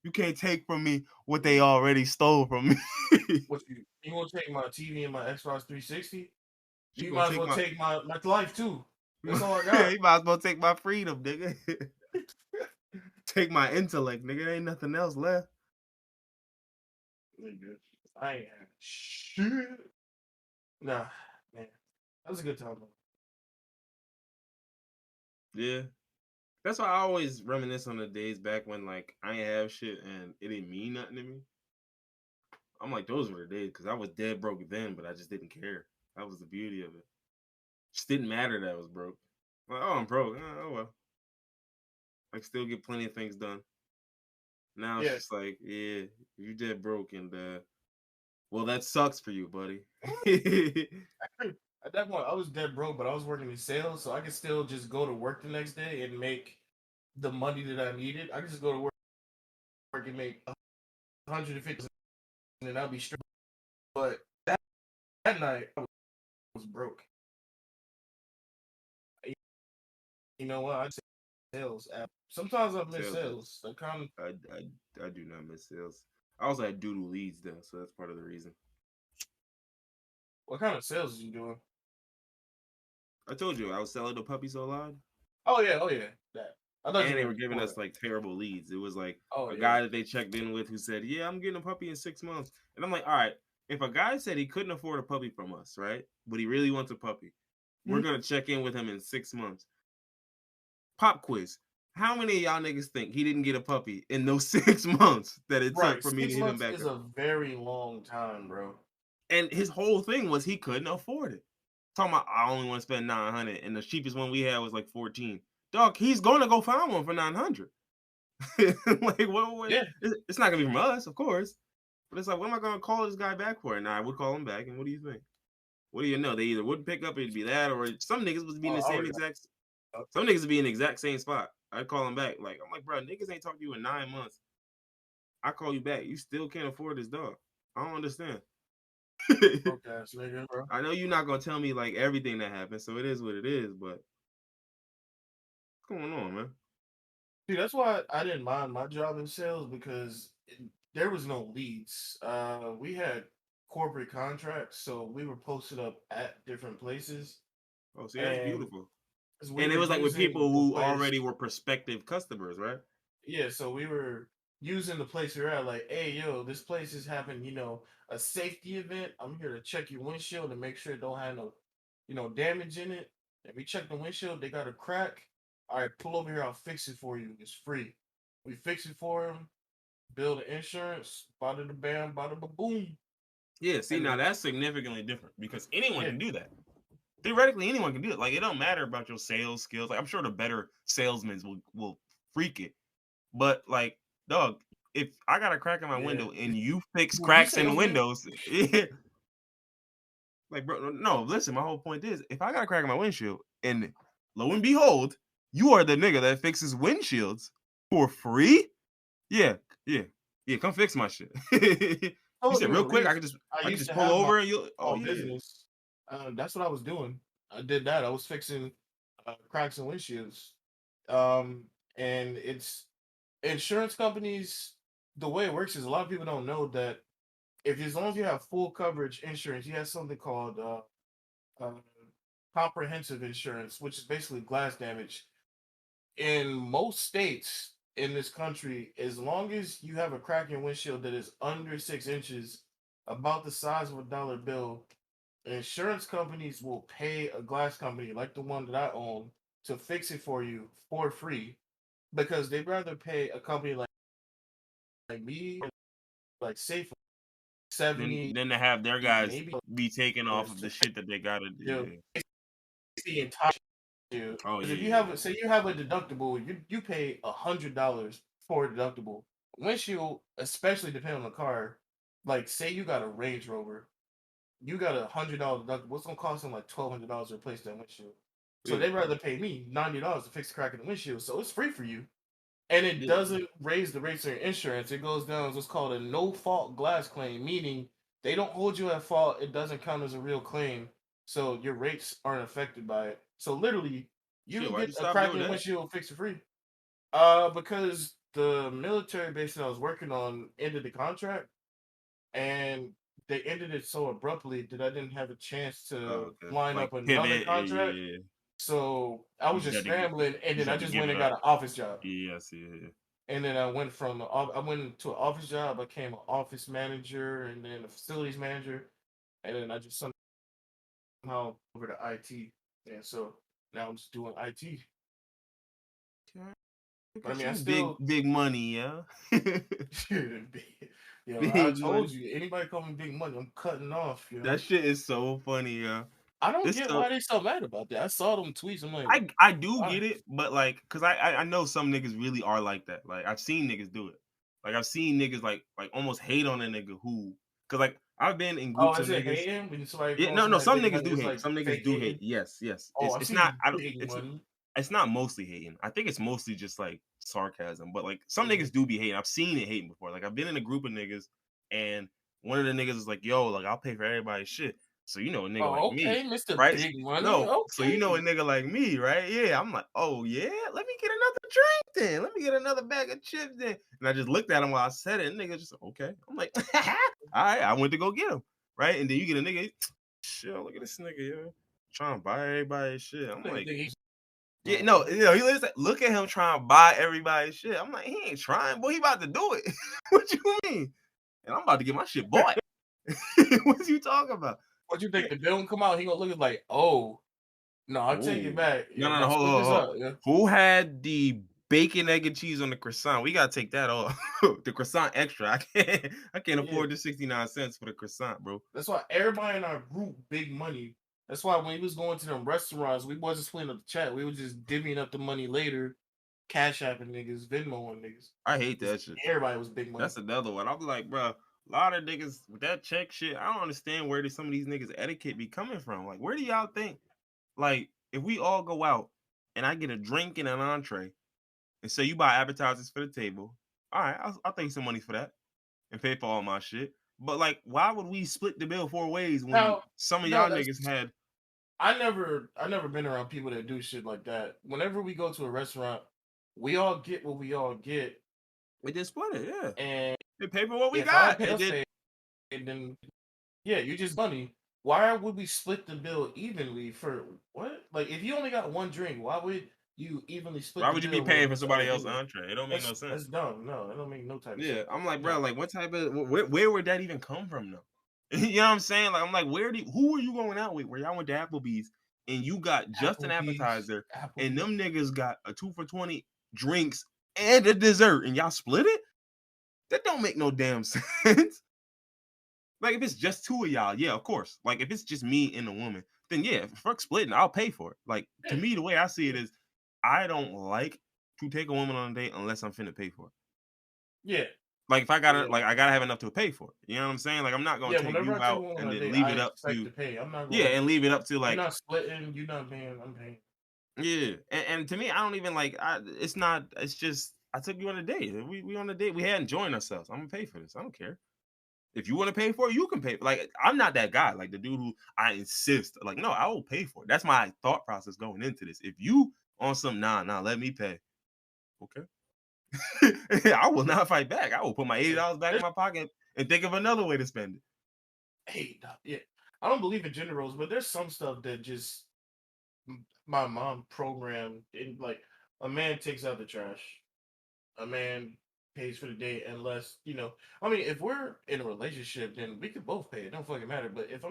Speaker 1: You can't take from me what they already stole from me."
Speaker 2: What you want to take my TV and my Xbox 360?
Speaker 1: She
Speaker 2: You
Speaker 1: gonna
Speaker 2: might as
Speaker 1: take
Speaker 2: well
Speaker 1: my.
Speaker 2: take my life too. That's all I got.
Speaker 1: He might as well take my freedom, nigga. Take my intellect, nigga. Ain't nothing else left.
Speaker 2: Nigga, I ain't had shit. Nah, man, that was a good time though.
Speaker 1: Yeah. That's why I always reminisce on the days back when like I ain't have shit and it didn't mean nothing to me. I'm like, those were the days because I was dead broke then, but I just didn't care. That was the beauty of it. Just didn't matter that I was broke. Like, oh, I'm broke. Oh well. I can still get plenty of things done. Now it's
Speaker 2: Yeah,
Speaker 1: just like, yeah, you dead broke and well that sucks for you, buddy.
Speaker 2: at that point I was dead broke, but I was working in sales, so I could still just go to work the next day and make the money that I needed. I could just go to work and make 150, and then I'll be straight. But that night I was broke. You know what? I sales app. Sometimes I miss
Speaker 1: Sales is
Speaker 2: sales. I kind of.
Speaker 1: I do not miss sales. I also had doodle leads though, so that's part of the reason.
Speaker 2: What kind of sales are you doing?
Speaker 1: I told you I was selling the puppy so loud.
Speaker 2: Oh yeah, that. I thought you
Speaker 1: And they were
Speaker 2: meant
Speaker 1: giving
Speaker 2: before that.
Speaker 1: us like terrible leads. It was like
Speaker 2: Oh
Speaker 1: a
Speaker 2: yeah.
Speaker 1: guy that they checked in with who said, "Yeah, I'm getting a puppy in 6 months." And I'm like, "All right, if a guy said he couldn't afford a puppy from us, right, but he really wants a puppy, we're gonna check in with him in 6 months." Pop quiz: how many of y'all niggas think he didn't get a puppy in those 6 months that it took
Speaker 2: Right.
Speaker 1: for me to
Speaker 2: Six
Speaker 1: hit him
Speaker 2: months
Speaker 1: back
Speaker 2: is
Speaker 1: up?
Speaker 2: a very long time, bro.
Speaker 1: And his whole thing was he couldn't afford it. Talking about I only want to spend 900, and the cheapest one we had was like 14. Dog, he's gonna go find one for 900. Like, what?
Speaker 2: Yeah.
Speaker 1: It's not gonna be from us, of course. But it's like, what am I gonna call this guy back for? And I would call him back. And what do you think? What do you know? They either wouldn't pick up, it'd be that, or some niggas would be in the
Speaker 2: I
Speaker 1: same
Speaker 2: already.
Speaker 1: exact. Some niggas would be in the exact same spot. I'd call him back. Like, I'm like, bro, niggas ain't talked to you in 9 months. I call you back. You still can't afford this dog. I don't understand.
Speaker 2: Broke ass nigga, bro.
Speaker 1: I know you're not gonna tell me like everything that happened, so it is what it is. But what's going on, man?
Speaker 2: See, that's why I didn't mind my job in sales because there was no leads. We had corporate contracts, so we were posted up at different places,
Speaker 1: Oh, see, that's
Speaker 2: and
Speaker 1: beautiful.
Speaker 2: we
Speaker 1: And it
Speaker 2: were
Speaker 1: was like with
Speaker 2: using
Speaker 1: people
Speaker 2: the
Speaker 1: who
Speaker 2: place.
Speaker 1: already were prospective customers, right?
Speaker 2: Yeah, so we were using the place we were at, like, hey, yo, this place is having, a safety event. I'm here to check your windshield and make sure it don't have no, damage in it. And we checked the windshield, they got a crack. All right, pull over here, I'll fix it for you. It's free. We fix it for him, bill the insurance, bada da bam, bada ba boom.
Speaker 1: Yeah, see,
Speaker 2: And
Speaker 1: now that's significantly different because anyone
Speaker 2: yeah,
Speaker 1: can do that. Theoretically, anyone can do it. Like, it don't matter about your sales skills. Like, I'm sure the better salesmen will freak it. But like, dog, if I got a crack in my
Speaker 2: yeah.
Speaker 1: window and you fix
Speaker 2: Well, you
Speaker 1: cracks in
Speaker 2: salesman?
Speaker 1: windows, like, bro, no, listen. My whole point is, if I got a crack in my windshield, and lo and behold, you are the nigga that fixes windshields for free. Yeah, yeah, yeah. Come fix my shit. You
Speaker 2: Told
Speaker 1: said
Speaker 2: you
Speaker 1: real
Speaker 2: at
Speaker 1: quick.
Speaker 2: least I
Speaker 1: I can
Speaker 2: used
Speaker 1: just
Speaker 2: to
Speaker 1: pull
Speaker 2: have my
Speaker 1: over and you. Oh
Speaker 2: small
Speaker 1: yeah.
Speaker 2: business. That's what I was doing. I did that. I was fixing cracks and windshields. Um, and it's insurance companies. The way it works is a lot of people don't know that if as long as you have full coverage insurance, you have something called uh, comprehensive insurance, which is basically glass damage. In most states in this country, as long as you have a crack in your windshield that is under 6 inches, about the size of a dollar bill, insurance companies will pay a glass company like the one that I own to fix it for you for free because they'd rather pay a company like me, like Safe,
Speaker 1: Then
Speaker 2: 70,
Speaker 1: then to have their guys
Speaker 2: maybe
Speaker 1: be taken off
Speaker 2: dollars
Speaker 1: of
Speaker 2: to
Speaker 1: the
Speaker 2: fix
Speaker 1: shit that they gotta
Speaker 2: you
Speaker 1: do.
Speaker 2: the entire issue.
Speaker 1: Oh
Speaker 2: Because if you
Speaker 1: yeah,
Speaker 2: have, say, you have a deductible, you pay $100 for a deductible. Windshield, especially depending on the car, like say you got a Range Rover, you got $100 deductible. It's gonna cost them like $1,200 to replace that windshield. So
Speaker 1: yeah,
Speaker 2: they'd rather pay me $90 to fix the crack in the windshield. So it's free for you, and it
Speaker 1: yeah,
Speaker 2: doesn't raise the rates of your insurance. It goes down as what's called a no fault glass claim, meaning they don't hold you at fault. It doesn't count as a real claim, so your rates aren't affected by it. So literally, you
Speaker 1: shit.
Speaker 2: can
Speaker 1: Why'd
Speaker 2: get
Speaker 1: you
Speaker 2: a
Speaker 1: stop
Speaker 2: crack
Speaker 1: doing
Speaker 2: in your
Speaker 1: that?
Speaker 2: windshield fixed for free. Because the military base that I was working on ended the contract, and they ended it so abruptly that I didn't have a chance
Speaker 1: Oh,
Speaker 2: to
Speaker 1: okay.
Speaker 2: line
Speaker 1: Like
Speaker 2: up another
Speaker 1: pivot. Yeah,
Speaker 2: contract.
Speaker 1: yeah, yeah.
Speaker 2: So I
Speaker 1: You
Speaker 2: was
Speaker 1: just
Speaker 2: just
Speaker 1: had to get.
Speaker 2: scrambling, and
Speaker 1: You just
Speaker 2: then I
Speaker 1: had to
Speaker 2: just
Speaker 1: give
Speaker 2: went
Speaker 1: it
Speaker 2: and got
Speaker 1: up.
Speaker 2: an office job.
Speaker 1: Yeah, I see. Yeah.
Speaker 2: And then I went from I went to an office job. I became an office manager, and then a facilities manager, and then I just somehow over to IT. And so now I'm just doing IT.
Speaker 1: Okay. Look
Speaker 2: But I
Speaker 1: at
Speaker 2: mean, I
Speaker 1: you,
Speaker 2: still,
Speaker 1: big money, yeah.
Speaker 2: yo, I
Speaker 1: Big
Speaker 2: told
Speaker 1: money.
Speaker 2: you, anybody call me big money, I'm cutting off.
Speaker 1: That shit is so funny, yeah.
Speaker 2: I don't
Speaker 1: It's
Speaker 2: get
Speaker 1: so
Speaker 2: why they so mad about that. I saw them tweets. I'm like,
Speaker 1: I do
Speaker 2: why?
Speaker 1: get it, but like, cause I know some niggas really are like that. Like I've seen niggas do it. Like I've seen niggas like almost hate on a nigga who, cause like I've been in
Speaker 2: Oh,
Speaker 1: groups of
Speaker 2: is it
Speaker 1: niggas.
Speaker 2: hating when somebody
Speaker 1: Yeah,
Speaker 2: calls
Speaker 1: no,
Speaker 2: somebody
Speaker 1: some
Speaker 2: big
Speaker 1: niggas
Speaker 2: money?
Speaker 1: do
Speaker 2: It's
Speaker 1: hate.
Speaker 2: like
Speaker 1: Some niggas
Speaker 2: fake
Speaker 1: do hate.
Speaker 2: hating.
Speaker 1: Yes, yes.
Speaker 2: Oh, I
Speaker 1: It's
Speaker 2: see
Speaker 1: not.
Speaker 2: you
Speaker 1: I don't.
Speaker 2: big money.
Speaker 1: It's not mostly hating. I think it's mostly just like sarcasm. But like some
Speaker 2: Mhm.
Speaker 1: niggas do be hating. I've seen it hating before. Like I've been in a group of niggas, and one of the niggas is like, "Yo, like I'll pay for everybody's shit." So you know a nigga like
Speaker 2: Oh,
Speaker 1: me,
Speaker 2: okay, Mr.
Speaker 1: right?
Speaker 2: Big Money.
Speaker 1: No, so you know a
Speaker 2: Okay.
Speaker 1: nigga like me, right? Yeah, I'm like, "Oh yeah, let me get another drink then. Let me get another bag of chips then." And I just looked at him while I said it, and nigga just okay. I'm like, "All right," I went to go get him, right? And then you get a nigga, shit, look at this nigga, yo, trying to buy everybody's shit. I'm
Speaker 2: Nigga
Speaker 1: like.
Speaker 2: think he's
Speaker 1: Yeah, no,
Speaker 2: what?
Speaker 1: he listen, look at him trying to buy everybody's shit. I'm like, he ain't trying, boy. He about to do it. What you mean? And I'm about to get my shit bought. What you talking about?
Speaker 2: What you
Speaker 1: Yeah.
Speaker 2: think the bill come out? He gonna look at like, oh no, I'll take it
Speaker 1: Oh,
Speaker 2: back.
Speaker 1: no,
Speaker 2: Yeah,
Speaker 1: no, no.
Speaker 2: no,
Speaker 1: Hold on,
Speaker 2: split
Speaker 1: hold
Speaker 2: this
Speaker 1: on.
Speaker 2: up. Yeah,
Speaker 1: Who had the bacon, egg, and cheese on the croissant? We gotta take that off. The croissant extra. I can't
Speaker 2: yeah.
Speaker 1: afford the 69 cents for the croissant, bro.
Speaker 2: That's why everybody in our group big money. That's why when he was going to them restaurants, we wasn't splitting up the chat. We were just divvying up the money later, cash apping niggas, Venmoing niggas.
Speaker 1: I hate
Speaker 2: 'Cause
Speaker 1: that shit.
Speaker 2: everybody was big money.
Speaker 1: That's another one. I'll be like, bro, a lot of niggas with that check shit. I don't understand where some of these niggas etiquette be coming from. Like, where do y'all think? Like, if we all go out and I get a drink and an entree, and say you buy appetizers for the table, all right, I'll take some money for that and pay for all my shit. But like, why would we split the bill 4 ways when
Speaker 2: Now,
Speaker 1: some of
Speaker 2: no,
Speaker 1: y'all
Speaker 2: that's
Speaker 1: niggas had?
Speaker 2: I never been around people that do shit like that. Whenever we go to a restaurant, we all get what we all get,
Speaker 1: We just split it, yeah.
Speaker 2: and
Speaker 1: They pay for what we
Speaker 2: if I don't
Speaker 1: got,
Speaker 2: pay,
Speaker 1: and
Speaker 2: us
Speaker 1: then
Speaker 2: pay, then yeah, you just money. Why would we split the bill evenly for what? Like, if you only got one drink, why would you evenly split
Speaker 1: why
Speaker 2: the
Speaker 1: would you be
Speaker 2: bill with
Speaker 1: paying for somebody
Speaker 2: other
Speaker 1: else's
Speaker 2: people?
Speaker 1: entree? It don't make no
Speaker 2: That's
Speaker 1: sense.
Speaker 2: dumb. No, that don't make no type of
Speaker 1: Yeah,
Speaker 2: sense.
Speaker 1: I'm like, bro,
Speaker 2: No.
Speaker 1: like, what type of where would that even come from, though? You know what I'm saying? Like, I'm like, who are you going out with? Where y'all went to Applebee's and you got just an
Speaker 2: Applebee's,
Speaker 1: appetizer, and
Speaker 2: Applebee's.
Speaker 1: them niggas got a 2 for $20 drinks and a dessert, and y'all split it? That don't make no damn sense. Like, if it's just two of y'all, yeah, of course. Like, if it's just me and a woman, then yeah, fuck splitting, I'll pay for it. Like, to
Speaker 2: Yeah,
Speaker 1: me, the way I see it
Speaker 2: yeah,
Speaker 1: is, I don't like to take a woman on a date unless I'm finna pay for it.
Speaker 2: yeah,
Speaker 1: Like if
Speaker 2: yeah.
Speaker 1: I gotta have enough to pay for it. You know what I'm saying? Like I'm not gonna
Speaker 2: Yeah,
Speaker 1: take
Speaker 2: whenever
Speaker 1: you
Speaker 2: I take
Speaker 1: out
Speaker 2: one on
Speaker 1: and
Speaker 2: a
Speaker 1: then
Speaker 2: date,
Speaker 1: leave
Speaker 2: I
Speaker 1: it up
Speaker 2: expect
Speaker 1: to
Speaker 2: to pay. I'm not
Speaker 1: yeah,
Speaker 2: going.
Speaker 1: and leave it up to
Speaker 2: You're
Speaker 1: like
Speaker 2: not splitting. You're not paying. I'm paying.
Speaker 1: yeah. And to me, I don't even like. It's not. It's just I took you on a date. We on a date. We had enjoying ourselves. I'm gonna pay for this. I don't care. If you want to pay for it, you can pay. Like I'm not that guy. Like the dude who I insist. Like no, I will pay for it. That's my thought process going into this. If you on some nah, let me pay. Okay. I will not fight back. I will put my $80 back in my pocket and think of another way to spend it.
Speaker 2: Hey, yeah, I don't believe in gender roles, but there's some stuff that just my mom programmed in. Like, a man takes out the trash, a man pays for the date, unless I mean, if we're in a relationship, then we could both pay. It don't fucking matter. But if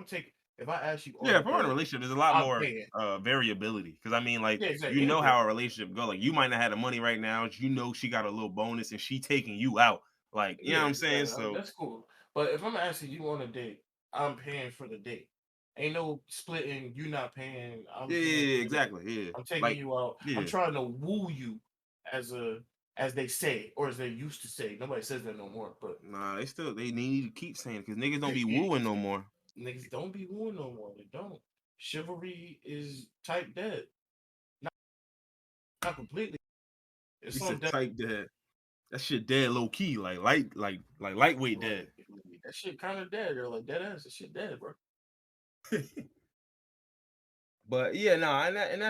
Speaker 2: I ask you on
Speaker 1: Yeah,
Speaker 2: a
Speaker 1: if we're in a
Speaker 2: date,
Speaker 1: relationship, there's a lot
Speaker 2: I'm
Speaker 1: more
Speaker 2: paying.
Speaker 1: variability. Because I mean, like,
Speaker 2: Yeah, exactly.
Speaker 1: you know
Speaker 2: Anything.
Speaker 1: how a relationship go. Like, you might not have the money right now. You know she got a little bonus and she taking you out. Like, you know
Speaker 2: Yeah,
Speaker 1: what I'm saying?
Speaker 2: exactly.
Speaker 1: So
Speaker 2: That's cool. But if I'm asking you on a date, I'm paying for the date. Ain't no splitting. You not paying. I'm
Speaker 1: yeah,
Speaker 2: paying
Speaker 1: yeah,
Speaker 2: for the date.
Speaker 1: exactly. Yeah.
Speaker 2: I'm taking
Speaker 1: Like,
Speaker 2: you out. I'm
Speaker 1: yeah.
Speaker 2: trying to woo you, as they say, or as they used to say. Nobody says that no more. But
Speaker 1: Nah, they need to keep saying it because niggas don't be wooing no more.
Speaker 2: niggas don't be wooing no more. They don't. Chivalry is type dead. Not completely. It's
Speaker 1: He
Speaker 2: on
Speaker 1: said
Speaker 2: dead.
Speaker 1: type dead. That shit dead low key, like lightweight dead.
Speaker 2: That shit kind of dead. They're like dead ass. That shit dead, bro.
Speaker 1: But yeah, no, and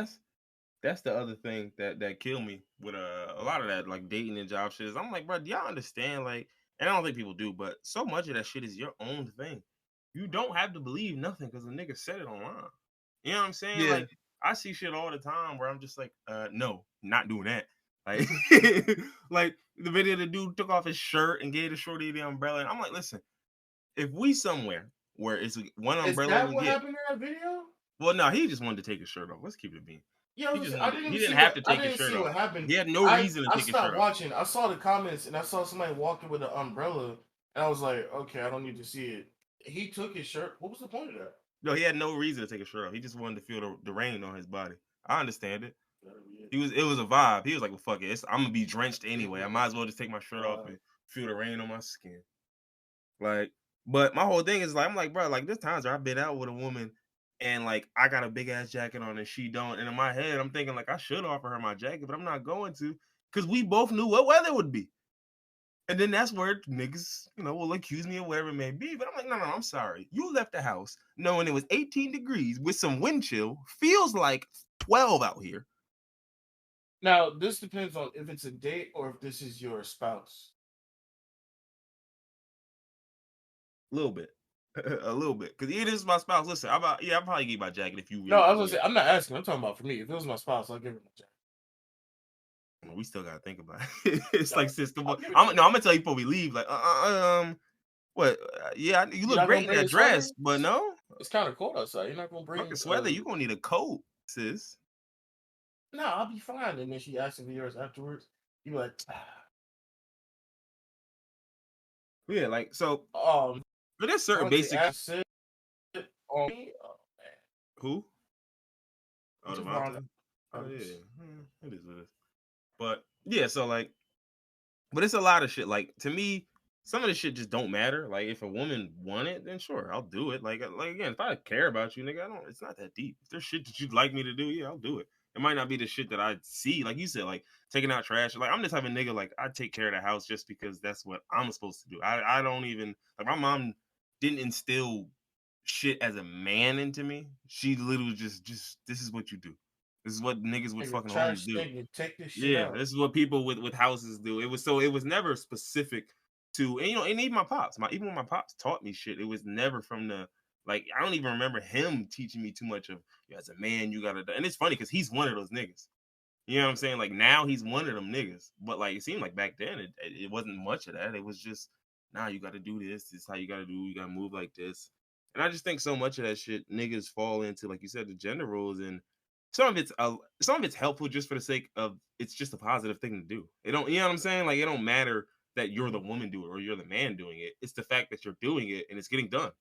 Speaker 1: that's the other thing that killed me with a lot of that like dating and job shit is I'm like, bro, do y'all understand? Like, and I don't think people do, but so much of that shit is your own thing. You don't have to believe nothing because a nigga said it online. You know what I'm saying?
Speaker 2: Yeah.
Speaker 1: Like, I see shit all the time where I'm just like, no, not doing that. Like, like the video the dude took off his shirt and gave the shorty the umbrella, and I'm like, listen, if we somewhere where it's one
Speaker 2: Is
Speaker 1: umbrella
Speaker 2: that
Speaker 1: we
Speaker 2: what
Speaker 1: get,
Speaker 2: happened in that video?
Speaker 1: well, no, he just wanted to take his shirt off. Let's keep it being.
Speaker 2: Yeah,
Speaker 1: He just
Speaker 2: I
Speaker 1: wanted. He
Speaker 2: didn't
Speaker 1: didn't
Speaker 2: see
Speaker 1: have
Speaker 2: what
Speaker 1: to take his shirt off.
Speaker 2: happened.
Speaker 1: He had no reason to
Speaker 2: I
Speaker 1: take his shirt
Speaker 2: stopped
Speaker 1: off.
Speaker 2: watching. I saw the comments and I saw somebody walking with an umbrella, and I was like, okay, I don't need to see it. He took his shirt. What was the point of that?
Speaker 1: No, he had no reason to take his shirt off. He just wanted to feel the rain on his body. I understand it. It was a vibe. He was like, well, fuck it. I'm gonna be drenched anyway. I might as well just take my shirt off and feel the rain on my skin. Like, but my whole thing is like, I'm like, bro, like there's times where I've been out with a woman and like I got a big ass jacket on and she don't. And in my head, I'm thinking like I should offer her my jacket, but I'm not going to because we both knew what weather would be. And then that's where niggas, will accuse me of whatever it may be. But I'm like, no, I'm sorry. You left the house knowing it was 18 degrees with some wind chill. Feels like 12 out here.
Speaker 2: Now, this depends on if it's a date or if this is your spouse.
Speaker 1: A little bit. A little bit. Because it is my spouse. Listen, I'll probably give you my jacket if you
Speaker 2: No,
Speaker 1: really.
Speaker 2: I was gonna say, I'm not asking. I'm talking about for me. If it was my spouse, I'll give her my jacket.
Speaker 1: We still gotta think about it. It's like, sis, come on. I'm gonna tell you before we leave. Like, what? Yeah, you look great in that dress, but no,
Speaker 2: it's kind of cold outside. You're not gonna bring
Speaker 1: fucking sweater. You gonna need a coat, sis.
Speaker 2: No, I'll be fine. And then she asked me yours afterwards. You be like,
Speaker 1: yeah, like so. But there's certain
Speaker 2: once
Speaker 1: basic.
Speaker 2: On me, oh man.
Speaker 1: Who? Oh, Devontae. Oh yeah, it is what it is. But yeah, so like, but it's a lot of shit. Like to me, some of this shit just don't matter. Like if a woman want it, then sure, I'll do it. Like again, if I care about you, nigga, I don't. It's not that deep. If there's shit that you'd like me to do, yeah, I'll do it. It might not be the shit that I see, like you said, like taking out trash. Like I'm the type of nigga, like I take care of the house just because that's what I'm supposed to do. I don't even like my mom didn't instill shit as a man into me. She literally just this is what you do. This is what niggas with fucking homes do.
Speaker 2: Take this shit out.
Speaker 1: This is what people with houses do. It was never specific to, and and even my pops. Even when my pops taught me shit, it was never from the like. I don't even remember him teaching me too much of as a man you gotta. And it's funny because he's one of those niggas. You know what I'm saying? Like now he's one of them niggas. But like it seemed like back then it wasn't much of that. It was just you gotta do this. This is how you gotta do. You gotta move like this. And I just think so much of that shit niggas fall into, like you said, the gender roles, and some of it's helpful just for the sake of it's just a positive thing to do. It don't, you know what I'm saying? Like it don't matter that you're the woman doing it or you're the man doing it. It's the fact that you're doing it and it's getting done.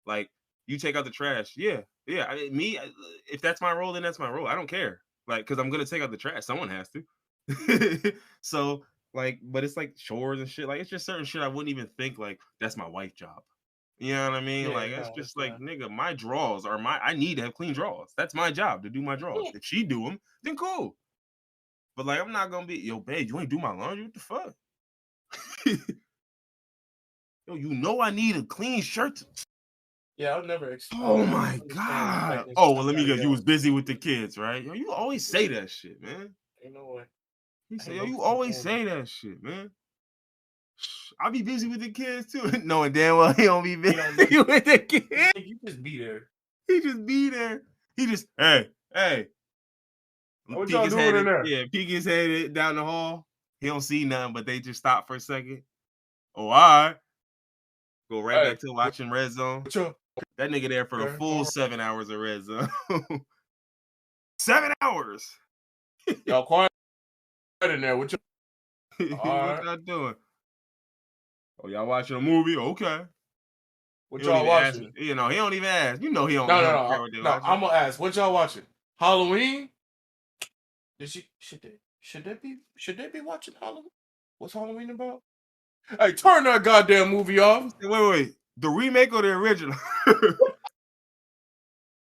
Speaker 1: Like you take out the trash, yeah. If that's my role, then that's my role. I don't care, like because I'm gonna take out the trash. Someone has to. So like, but it's like chores and shit. Like it's just certain shit I wouldn't even think like that's my wife job. You know what I mean?
Speaker 2: Yeah,
Speaker 1: like it's just like nigga, my drawers are I need to have clean drawers. That's my job to do my drawers. If she do them, then cool. But like I'm not gonna be, yo, babe, you ain't do my laundry. What the fuck? Yo, you know I need a clean shirt.
Speaker 2: Yeah, I'll never.
Speaker 1: Oh my god. Oh well, let me guess. You was busy with the kids, right? Yo, you always say that shit, man.
Speaker 2: Ain't no way.
Speaker 1: He
Speaker 2: I
Speaker 1: said,
Speaker 2: ain't
Speaker 1: yo,
Speaker 2: no
Speaker 1: you
Speaker 2: fuck
Speaker 1: always
Speaker 2: on.
Speaker 1: say that shit, man. I'll be busy with the kids too. Knowing damn well he don't be busy with the kids.
Speaker 2: You just be there.
Speaker 1: He just be there. He just, hey.
Speaker 2: What y'all doing in there?
Speaker 1: Yeah, peek his head down the hall. He don't see nothing, but they just stop for a second. Oh, all right. Go right back to watching Red Zone. That nigga there for the full 7 hours of Red Zone. 7 hours.
Speaker 2: Y'all quiet in there. What
Speaker 1: y'all doing? Oh, y'all watching a movie? Okay.
Speaker 2: What y'all watching?
Speaker 1: You know, he don't even ask. You know he don't
Speaker 2: care what they watching. I'm gonna ask. What y'all watching? Halloween? Should they be watching Halloween? What's Halloween about? Hey, turn that goddamn movie off.
Speaker 1: Wait. The remake or the original?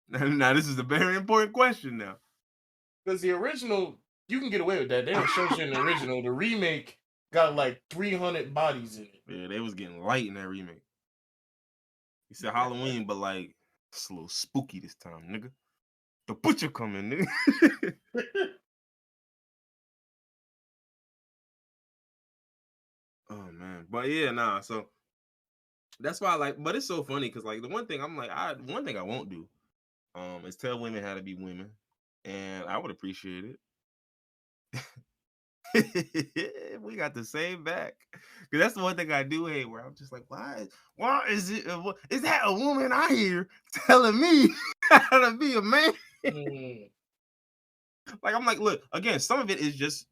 Speaker 1: Now, this is a very important question now.
Speaker 2: Because the original, you can get away with that. They don't show shit in the original. The remake got like 300 bodies in it.
Speaker 1: Yeah, they was getting light in that remake. He said Halloween, but like, it's a little spooky this time, nigga. The butcher coming, nigga. Oh, man. But yeah, nah, so that's why I like, but it's so funny because like the one thing I'm like, one thing I won't do is tell women how to be women. And I would appreciate it. We got the same back. Because that's the one thing I do hate where I'm just like, why is it is that a woman I hear telling me how to be a man? Like I'm like, look, again, some of it is just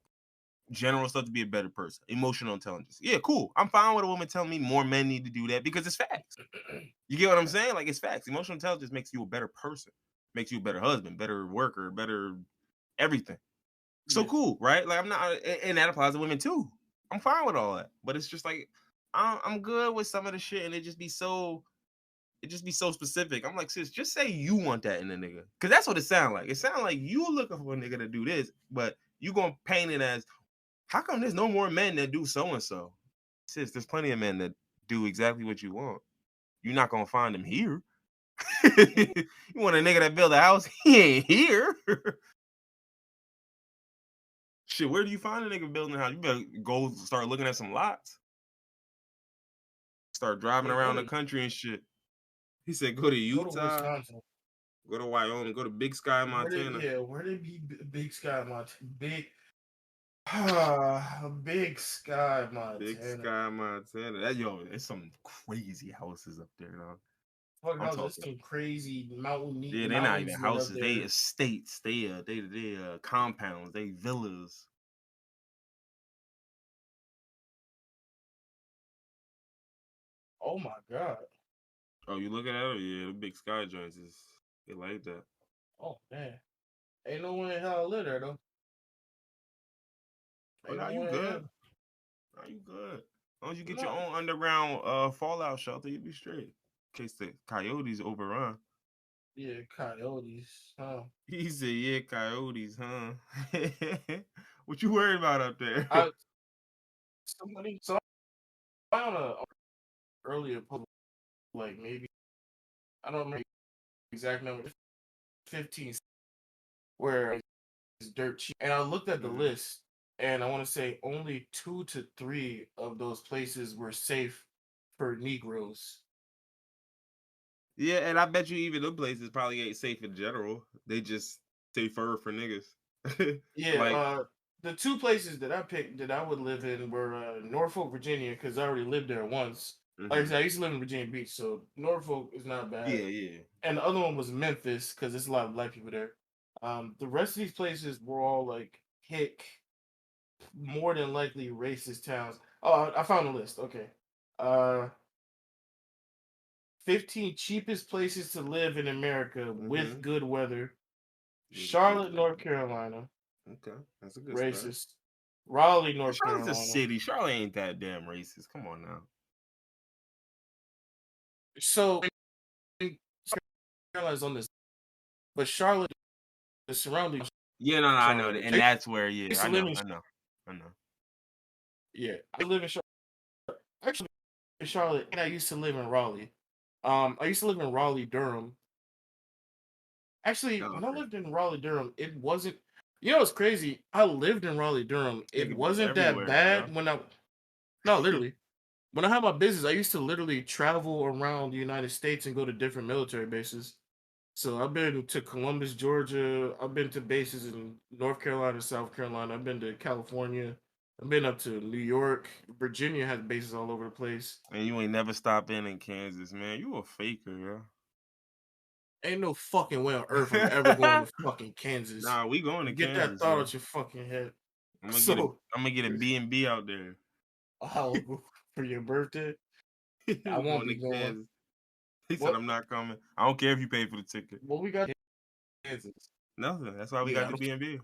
Speaker 1: general stuff to be a better person. Emotional intelligence. Yeah, cool. I'm fine with a woman telling me more men need to do that because it's facts. You get what I'm saying? Like it's facts. Emotional intelligence makes you a better person, makes you a better husband, better worker, better everything. So cool, right? Like I'm not, and that applies to women too. I'm fine with all that, but it's just like I'm good with some of the shit, and it just be so specific. I'm like, sis, just say you want that in a nigga, because that's what it sounds like. It sounds like you looking for a nigga to do this, but you gonna paint it as, how come there's no more men that do so and so? Sis, there's plenty of men that do exactly what you want. You're not gonna find them here. You want a nigga that build a house? He ain't here. Shit, where do you find a nigga building a house? You better go start looking at some lots. Start driving around the country and shit. He said, go to Utah,
Speaker 2: go to Wisconsin,
Speaker 1: go to Wyoming, go to Big Sky, Montana.
Speaker 2: Where they be Big Sky, Montana? Big Sky, Montana.
Speaker 1: Big Sky, Montana. There's some crazy houses up there, dog.
Speaker 2: There's some crazy mountain.
Speaker 1: Yeah, they're not even houses. They estates. They compounds. They villas.
Speaker 2: Oh my god.
Speaker 1: Oh, you looking at it? Yeah, the Big Sky joints they like that.
Speaker 2: Oh man, ain't no one in hell live there though.
Speaker 1: Oh, now you good. Now you good. As long as you get your own underground fallout shelter, you be straight. In case the coyotes overrun.
Speaker 2: Yeah, coyotes, huh?
Speaker 1: He said, yeah, coyotes, huh? What you worried about up there?
Speaker 2: So I on a earlier post, like maybe, I don't remember the exact number, 15, where it's dirt cheap. And I looked at the list, and I want to say only 2 to 3 of those places were safe for Negroes.
Speaker 1: Yeah, and I bet you even them places probably ain't safe in general. They just safer for niggas.
Speaker 2: Yeah, the 2 places that I picked that I would live in were Norfolk, Virginia, because I already lived there once. Like I said, I used to live in Virginia Beach, so Norfolk is not bad.
Speaker 1: Yeah.
Speaker 2: And the other one was Memphis, because there's a lot of black people there. The rest of these places were all like hick, more than likely racist towns. Oh, I found a list. Okay. 15 cheapest places to live in America with good weather. Charlotte, North Carolina.
Speaker 1: Okay, that's a good
Speaker 2: racist.
Speaker 1: start.
Speaker 2: Raleigh, North Carolina.
Speaker 1: Charlotte's a city. Charlotte ain't that damn racist. Come on now.
Speaker 2: So Carolina's on this, but Charlotte is surrounding.
Speaker 1: Yeah, no, I know that, and that's where. Yeah, I know.
Speaker 2: Yeah, I live in Charlotte. Actually, in Charlotte, and I used to live in Raleigh. I used to live in Raleigh, Durham. Actually, when I lived in Raleigh, Durham, it wasn't. You know what's crazy? I lived in Raleigh, Durham. It
Speaker 1: Nigga be
Speaker 2: wasn't that
Speaker 1: everywhere, bro.
Speaker 2: bad when I. No, literally. When I had my business, I used to literally travel around the United States and go to different military bases. So I've been to Columbus, Georgia. I've been to bases in North Carolina, South Carolina. I've been to California. I've been up to New York. Virginia has bases all over the place.
Speaker 1: And you ain't never stopped in Kansas, man. You a faker,
Speaker 2: Ain't no fucking way on earth I'm ever going
Speaker 1: yo.
Speaker 2: to fucking Kansas.
Speaker 1: Nah, we going to
Speaker 2: Get that
Speaker 1: Kansas,
Speaker 2: thought
Speaker 1: yo.
Speaker 2: out your fucking head.
Speaker 1: I'm gonna get a
Speaker 2: So,
Speaker 1: I'm gonna get a B&B out there.
Speaker 2: for your birthday, I
Speaker 1: We
Speaker 2: won't
Speaker 1: going
Speaker 2: be
Speaker 1: to
Speaker 2: going.
Speaker 1: Kansas. He said
Speaker 2: What?
Speaker 1: I'm not coming. I don't care if you pay for the ticket.
Speaker 2: What we got? Kansas.
Speaker 1: Nothing. That's why we
Speaker 2: Yeah,
Speaker 1: got
Speaker 2: I
Speaker 1: the
Speaker 2: don't.
Speaker 1: B&B.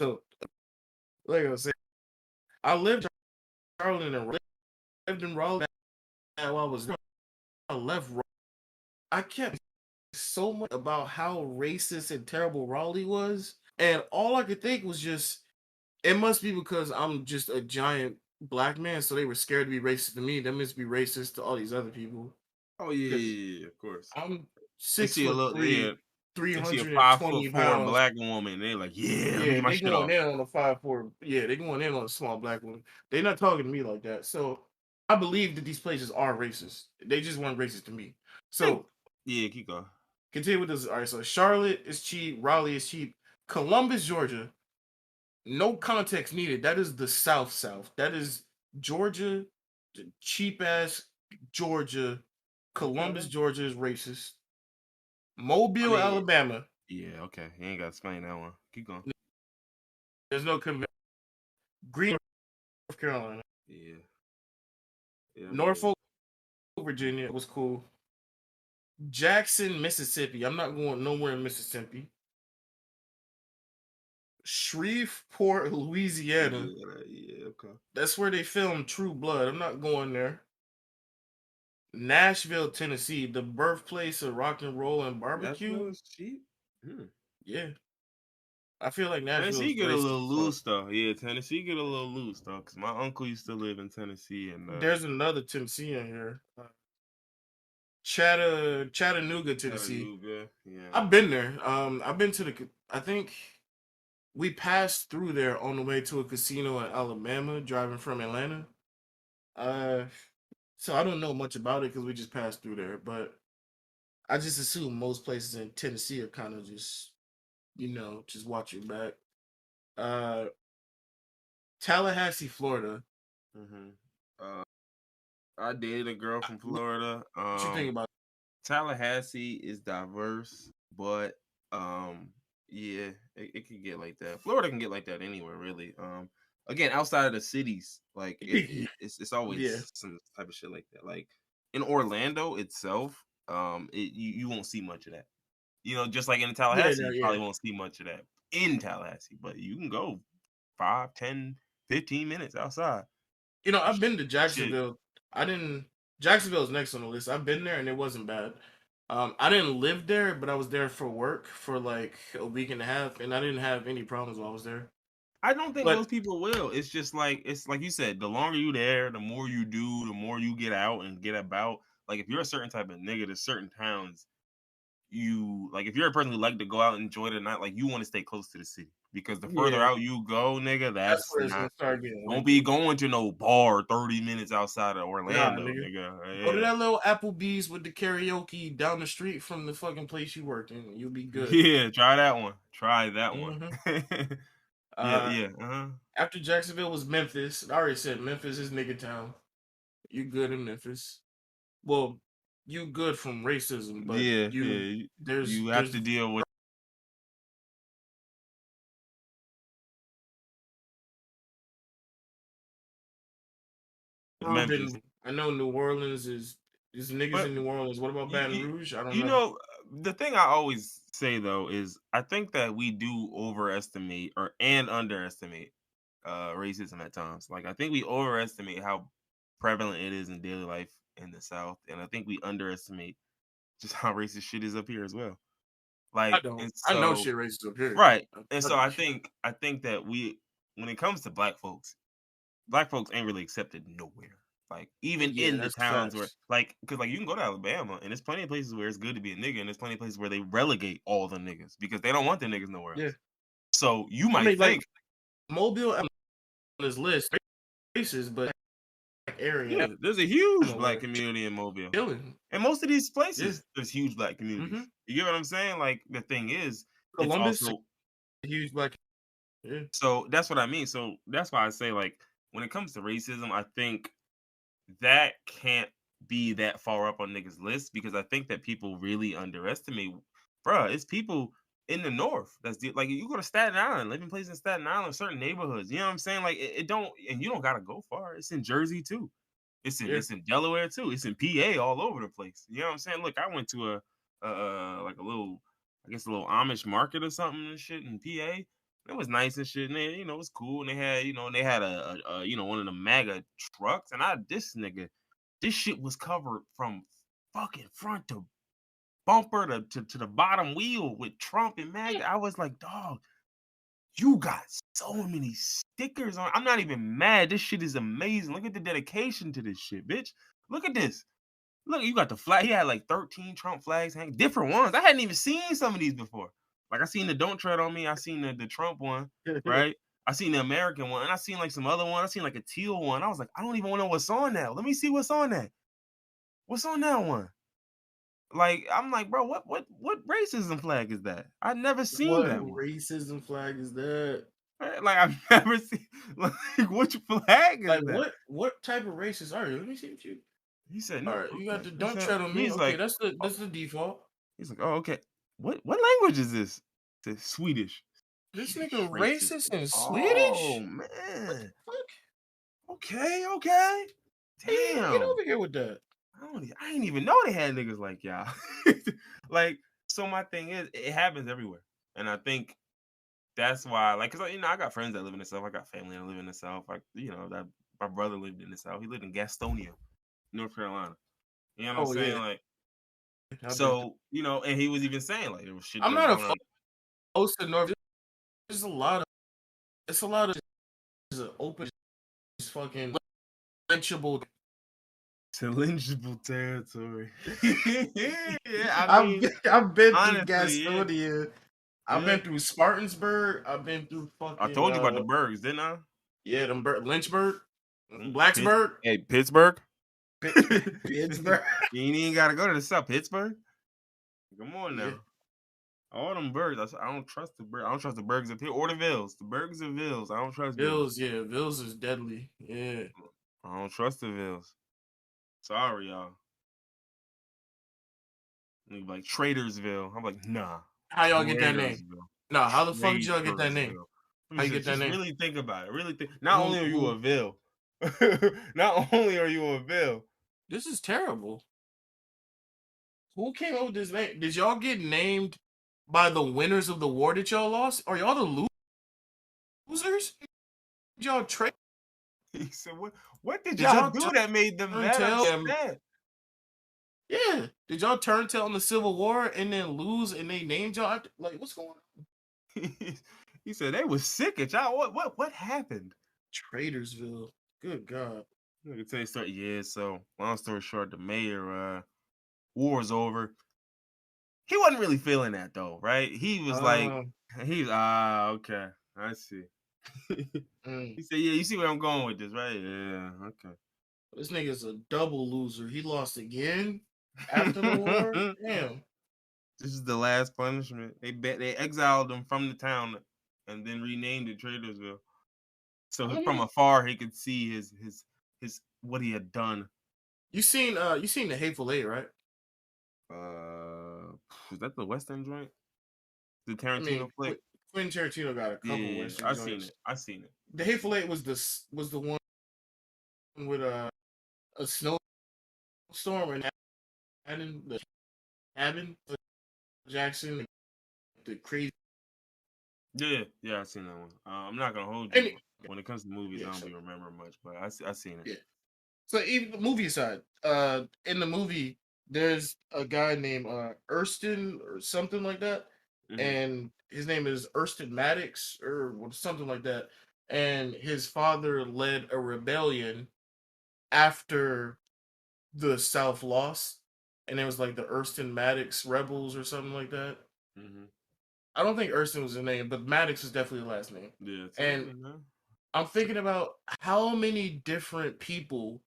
Speaker 2: So, like I was saying, I lived in Charlotte and lived in Raleigh. While I was there, I left. I kept so much about how racist and terrible Raleigh was, and all I could think was just it must be because I'm just a giant black man, so they were scared to be racist to me. That must be racist to all these other people.
Speaker 1: Oh yeah,
Speaker 2: Because
Speaker 1: yeah, yeah, of course.
Speaker 2: I'm
Speaker 1: They
Speaker 2: six
Speaker 1: see a
Speaker 2: foot
Speaker 1: little yeah.
Speaker 2: three, three
Speaker 1: They see a
Speaker 2: hundred and 20
Speaker 1: 5'4"
Speaker 2: pounds.
Speaker 1: black woman, and they like, yeah, let me
Speaker 2: Yeah,
Speaker 1: get my
Speaker 2: they
Speaker 1: shit
Speaker 2: going
Speaker 1: off.
Speaker 2: in on a 5'4". Yeah, they going in on a small black woman. They not talking to me like that. So I believe that these places are racist. They just weren't racist to me. So
Speaker 1: Yeah, keep going.
Speaker 2: continue with this. All right, so Charlotte is cheap, Raleigh is cheap, Columbus, Georgia. No context needed. That is the South South. That is Georgia, cheap ass Georgia. Columbus,
Speaker 1: Okay.
Speaker 2: Georgia is racist.
Speaker 1: I
Speaker 2: Mobile,
Speaker 1: mean,
Speaker 2: Alabama.
Speaker 1: yeah, okay. You ain't gotta explain that one. Keep going.
Speaker 2: There's no convention. Green, North Carolina.
Speaker 1: Yeah. Yeah, I mean,
Speaker 2: Norfolk, Virginia was cool. Jackson, Mississippi. I'm not going nowhere in Mississippi. Shreveport, Louisiana.
Speaker 1: yeah, okay.
Speaker 2: That's where they filmed True Blood. I'm not going there. Nashville, Tennessee, the birthplace of rock and roll and
Speaker 1: Nashville
Speaker 2: barbecue.
Speaker 1: is cheap. Hmm.
Speaker 2: Yeah, I feel like Nashville
Speaker 1: Tennessee
Speaker 2: is
Speaker 1: get a
Speaker 2: racist
Speaker 1: little
Speaker 2: as fuck.
Speaker 1: loose though. Yeah, Tennessee get a little loose though, cause my uncle used to live in Tennessee, and
Speaker 2: There's another Tennessee in here. Chattanooga, Tennessee.
Speaker 1: Chattanooga. Yeah.
Speaker 2: I've been there. I've been to the. I think we passed through there on the way to a casino in Alabama, driving from Atlanta. Uh, so I don't know much about it because we just passed through there. But I just assume most places in Tennessee are kind of just, just watch your back. Uh, Tallahassee, Florida.
Speaker 1: Mm-hmm. Uh, I dated a girl from
Speaker 2: What
Speaker 1: Florida.
Speaker 2: you think about?
Speaker 1: Tallahassee is diverse, but yeah, it can get like that. Florida can get like that anywhere, really. Again, outside of the cities, like it's
Speaker 2: Yeah,
Speaker 1: always some type of shit like that. Like in Orlando itself, you won't see much of that. Just like in
Speaker 2: yeah,
Speaker 1: Tallahassee,
Speaker 2: no,
Speaker 1: you
Speaker 2: yeah.
Speaker 1: probably won't see much of that in Tallahassee, but you can go 5, 10, 15 minutes outside.
Speaker 2: I've been to
Speaker 1: Shit.
Speaker 2: Jacksonville. I didn't. Jacksonville's next on the list. I've been there and it wasn't bad. I didn't live there, but I was there for work for like a week and a half, and I didn't have any problems while I was there.
Speaker 1: I don't think
Speaker 2: But
Speaker 1: most people will. It's like you said, the longer you there, the more you do, the more you get out and get about. Like if you're a certain type of nigga, there's certain towns you like if you're a person who like to go out and enjoy the night, like you want to stay close to the city. Because the further
Speaker 2: yeah,
Speaker 1: out you go, nigga,
Speaker 2: that's
Speaker 1: that's
Speaker 2: where it's gonna
Speaker 1: not
Speaker 2: start getting
Speaker 1: don't
Speaker 2: wicked.
Speaker 1: be going to no bar 30 minutes outside of
Speaker 2: Nah,
Speaker 1: Orlando,
Speaker 2: nigga.
Speaker 1: nigga.
Speaker 2: Go to
Speaker 1: Yeah.
Speaker 2: that little Applebee's with the karaoke down the street from the fucking place you work in. You'll be good.
Speaker 1: Yeah, try that one. Try that one.
Speaker 2: hmm
Speaker 1: Yeah,
Speaker 2: Uh,
Speaker 1: yeah. Uh-huh.
Speaker 2: after Jacksonville was Memphis. I already said Memphis is nigga town. You good in Memphis? Well, you good from racism, but
Speaker 1: Yeah, yeah. You have
Speaker 2: there's
Speaker 1: to deal with
Speaker 2: never
Speaker 1: Memphis.
Speaker 2: been. I know New Orleans is niggas
Speaker 1: But
Speaker 2: in New Orleans. What about
Speaker 1: you,
Speaker 2: Baton
Speaker 1: you,
Speaker 2: Rouge? I don't
Speaker 1: you
Speaker 2: know.
Speaker 1: know, the thing I always say though is I think that we do overestimate and underestimate racism at times. Like I think we overestimate how prevalent it is in daily life in the South, and I think we underestimate just how racist shit is up here as well.
Speaker 2: I
Speaker 1: Like,
Speaker 2: don't.
Speaker 1: and
Speaker 2: I know
Speaker 1: so
Speaker 2: shit racist up here.
Speaker 1: right,
Speaker 2: I
Speaker 1: and
Speaker 2: tell
Speaker 1: so
Speaker 2: you.
Speaker 1: I think that when it comes to black folks ain't really accepted nowhere. Like even
Speaker 2: Yeah,
Speaker 1: in the
Speaker 2: that's
Speaker 1: towns where,
Speaker 2: facts.
Speaker 1: like, because like you can go to Alabama and there's plenty of places where it's good to be a nigga, and there's plenty of places where they relegate all the niggas because they don't want the niggas nowhere
Speaker 2: Yeah,
Speaker 1: else. So you
Speaker 2: I
Speaker 1: might
Speaker 2: mean, like
Speaker 1: think,
Speaker 2: Mobile on his list races, but like area,
Speaker 1: yeah, there's a huge
Speaker 2: I'm
Speaker 1: black
Speaker 2: aware.
Speaker 1: community in Mobile.
Speaker 2: Chilling.
Speaker 1: And most of these
Speaker 2: Yeah.
Speaker 1: places, there's huge black
Speaker 2: Mm-hmm.
Speaker 1: communities. You get what I'm saying? Like the thing is, it's
Speaker 2: Columbus,
Speaker 1: also
Speaker 2: a huge black. Yeah.
Speaker 1: so that's what I mean. So that's why I say like when it comes to racism, I think that can't be that far up on niggas' list because I think that people really underestimate, bruh. It's people in the north like you go to Staten Island, living places in Staten Island, certain neighborhoods. You know what I'm saying? Like it don't, and you don't gotta go far. It's in Jersey too.
Speaker 2: Yeah.
Speaker 1: It's in Delaware too. It's in PA, all over the place. You know what I'm saying? Look, I went to like a little, I guess a little Amish market or something and shit in PA. It was nice and shit, and they, it was cool. And they had, they had a one of the MAGA trucks, and this nigga, this shit was covered from fucking front to bumper to the bottom wheel with Trump and MAGA. I was like, dog, you got so many stickers on. I'm not even mad. This shit is amazing. Look at the dedication to this shit, bitch. Look at this. Look, you got the flag. He had like 13 Trump flags hanging, different ones. I hadn't even seen some of these before. Like I seen the "Don't Tread on Me." I seen the Trump one, right? I seen the American one, and I seen like some other one. I seen like a teal one. I was like, I don't even know what's on that. Let me see what's on that. What's on that one? Like I'm like, bro, what racism flag is that? I've never seen
Speaker 2: What
Speaker 1: that one.
Speaker 2: racism flag is that?
Speaker 1: Like I've never seen. Like which flag is
Speaker 2: Like
Speaker 1: that?
Speaker 2: what type of racist are you? Let me see what you.
Speaker 1: He said
Speaker 2: All
Speaker 1: no.
Speaker 2: right, you got
Speaker 1: Okay.
Speaker 2: the don't tread on me.
Speaker 1: He's
Speaker 2: Okay,
Speaker 1: like,
Speaker 2: that's the
Speaker 1: oh,
Speaker 2: default.
Speaker 1: he's like, oh, okay. What language is this? It's Swedish.
Speaker 2: This
Speaker 1: Swedish
Speaker 2: nigga
Speaker 1: racist.
Speaker 2: racist and
Speaker 1: Oh
Speaker 2: Swedish? What the
Speaker 1: man.
Speaker 2: fuck?
Speaker 1: Okay.
Speaker 2: Yeah, get
Speaker 1: Damn.
Speaker 2: over here with that.
Speaker 1: I didn't even know they had niggas like y'all. Like, so my thing is, it happens everywhere, and I think that's why, like, cause I got friends that live in the South. I got family that live in the South. Like, that my brother lived in the South. He lived in Gastonia, North Carolina. You know what I'm
Speaker 2: Oh
Speaker 1: saying?
Speaker 2: yeah,
Speaker 1: Like,
Speaker 2: I've been.
Speaker 1: so and he was even saying like there was shit
Speaker 2: I'm
Speaker 1: that was
Speaker 2: not
Speaker 1: going on.
Speaker 2: opposed to North. There's a lot of. It's a lot of. It's an open, fucking lynchable.
Speaker 1: To lynchable territory. Yeah, I
Speaker 2: I've
Speaker 1: mean,
Speaker 2: been, I've been through
Speaker 1: honestly, yeah,
Speaker 2: Gastonia. I've
Speaker 1: yeah.
Speaker 2: been through Spartansburg. I've been through
Speaker 1: I
Speaker 2: fucking
Speaker 1: told you about the Bergs, didn't I?
Speaker 2: yeah, Lynchburg,
Speaker 1: Pitts,
Speaker 2: Blacksburg,
Speaker 1: hey, Pittsburgh.
Speaker 2: Pittsburgh.
Speaker 1: You ain't even got to go to the South, Pittsburgh. Come on
Speaker 2: Yeah,
Speaker 1: now, all them Bergs. I don't trust the Bergs. I don't trust the Bergs up here or the Vills. The Bergs and Vills. I don't trust Vills.
Speaker 2: Bills. Yeah, Bills is deadly. Yeah.
Speaker 1: I don't trust the Vills. Sorry, y'all. Like Tradersville. I'm like, nah.
Speaker 2: How y'all get that name?
Speaker 1: Tradersville.
Speaker 2: No, how the fuck did y'all get that name?
Speaker 1: Tradersville.
Speaker 2: How you get that
Speaker 1: Just
Speaker 2: name?
Speaker 1: really think about it. Really think. Not
Speaker 2: Who
Speaker 1: only are you a
Speaker 2: who?
Speaker 1: Ville, not only are you a Ville.
Speaker 2: This is terrible. Who came up with this name? Did y'all get named by the winners of the war that y'all lost? Are y'all the losers? Did y'all trade?
Speaker 1: He said, "What did
Speaker 2: Did
Speaker 1: y'all
Speaker 2: y'all
Speaker 1: do that made them
Speaker 2: turn
Speaker 1: that
Speaker 2: tail?
Speaker 1: upset?"
Speaker 2: Yeah. Did y'all turn tail in the Civil War and then lose and they named y'all after, like what's going on?
Speaker 1: He said they was sick at y'all. What happened?
Speaker 2: Tradersville. Good God.
Speaker 1: I can tell you story. Yeah. So long story short, the mayor war's over. He wasn't really feeling that though, right? He was like,
Speaker 2: Um,
Speaker 1: okay, I see.
Speaker 2: mm.
Speaker 1: He said, yeah, you see where I'm going with this, right? Yeah, okay.
Speaker 2: This nigga's a double loser. He lost again after the war. Damn.
Speaker 1: This is the last punishment. They exiled him from the town and then renamed it Tradersville. So from
Speaker 2: Mhm.
Speaker 1: afar he could see his what he had done.
Speaker 2: You seen the Hateful Eight, right?
Speaker 1: Is that the Western joint? The
Speaker 2: I mean,
Speaker 1: Tarantino flick?
Speaker 2: Quentin Tarantino got a couple
Speaker 1: Yeah,
Speaker 2: Western
Speaker 1: I seen
Speaker 2: joints.
Speaker 1: it. I seen it.
Speaker 2: The Hateful Eight was the one with a snowstorm and the cabin Jackson, the crazy.
Speaker 1: Yeah, I seen that one. I'm not gonna hold
Speaker 2: And
Speaker 1: you. When it comes to movies, I
Speaker 2: yeah,
Speaker 1: don't be remembering much, but I seen it.
Speaker 2: yeah. So even the movie side, in the movie, there's a guy named Erston or something like that,
Speaker 1: Mm-hmm.
Speaker 2: and his name is Erston Maddox or something like that. And his father led a rebellion after the South lost, and it was like the Erston Maddox Rebels or something like that.
Speaker 1: Mm-hmm.
Speaker 2: I don't think Erston was the name, but Maddox was definitely the last name.
Speaker 1: Yeah,
Speaker 2: And
Speaker 1: man.
Speaker 2: I'm thinking about how many different people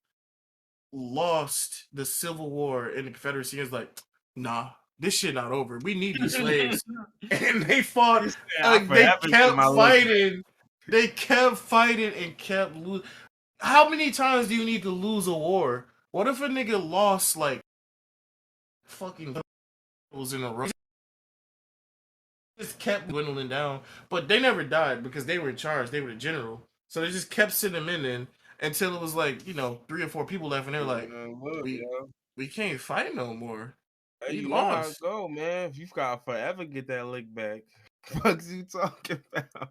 Speaker 2: lost the Civil War in the Confederacy. It's like, nah, this shit not over. We need these slaves. And they fought, they kept fighting. They kept fighting and kept losing. How many times do you need to lose a war? What if a nigga lost like fucking was in a row? Just kept dwindling down, but they never died because they were in charge. They were the general, so they just kept sending them in until it was like 3 or 4 people left, and they're like,
Speaker 1: Look,
Speaker 2: "We we can't fight no more.
Speaker 1: Hey,
Speaker 2: We
Speaker 1: you know how it
Speaker 2: lost."
Speaker 1: go, man. If you gotta forever get that lick back, fuck's you talking about?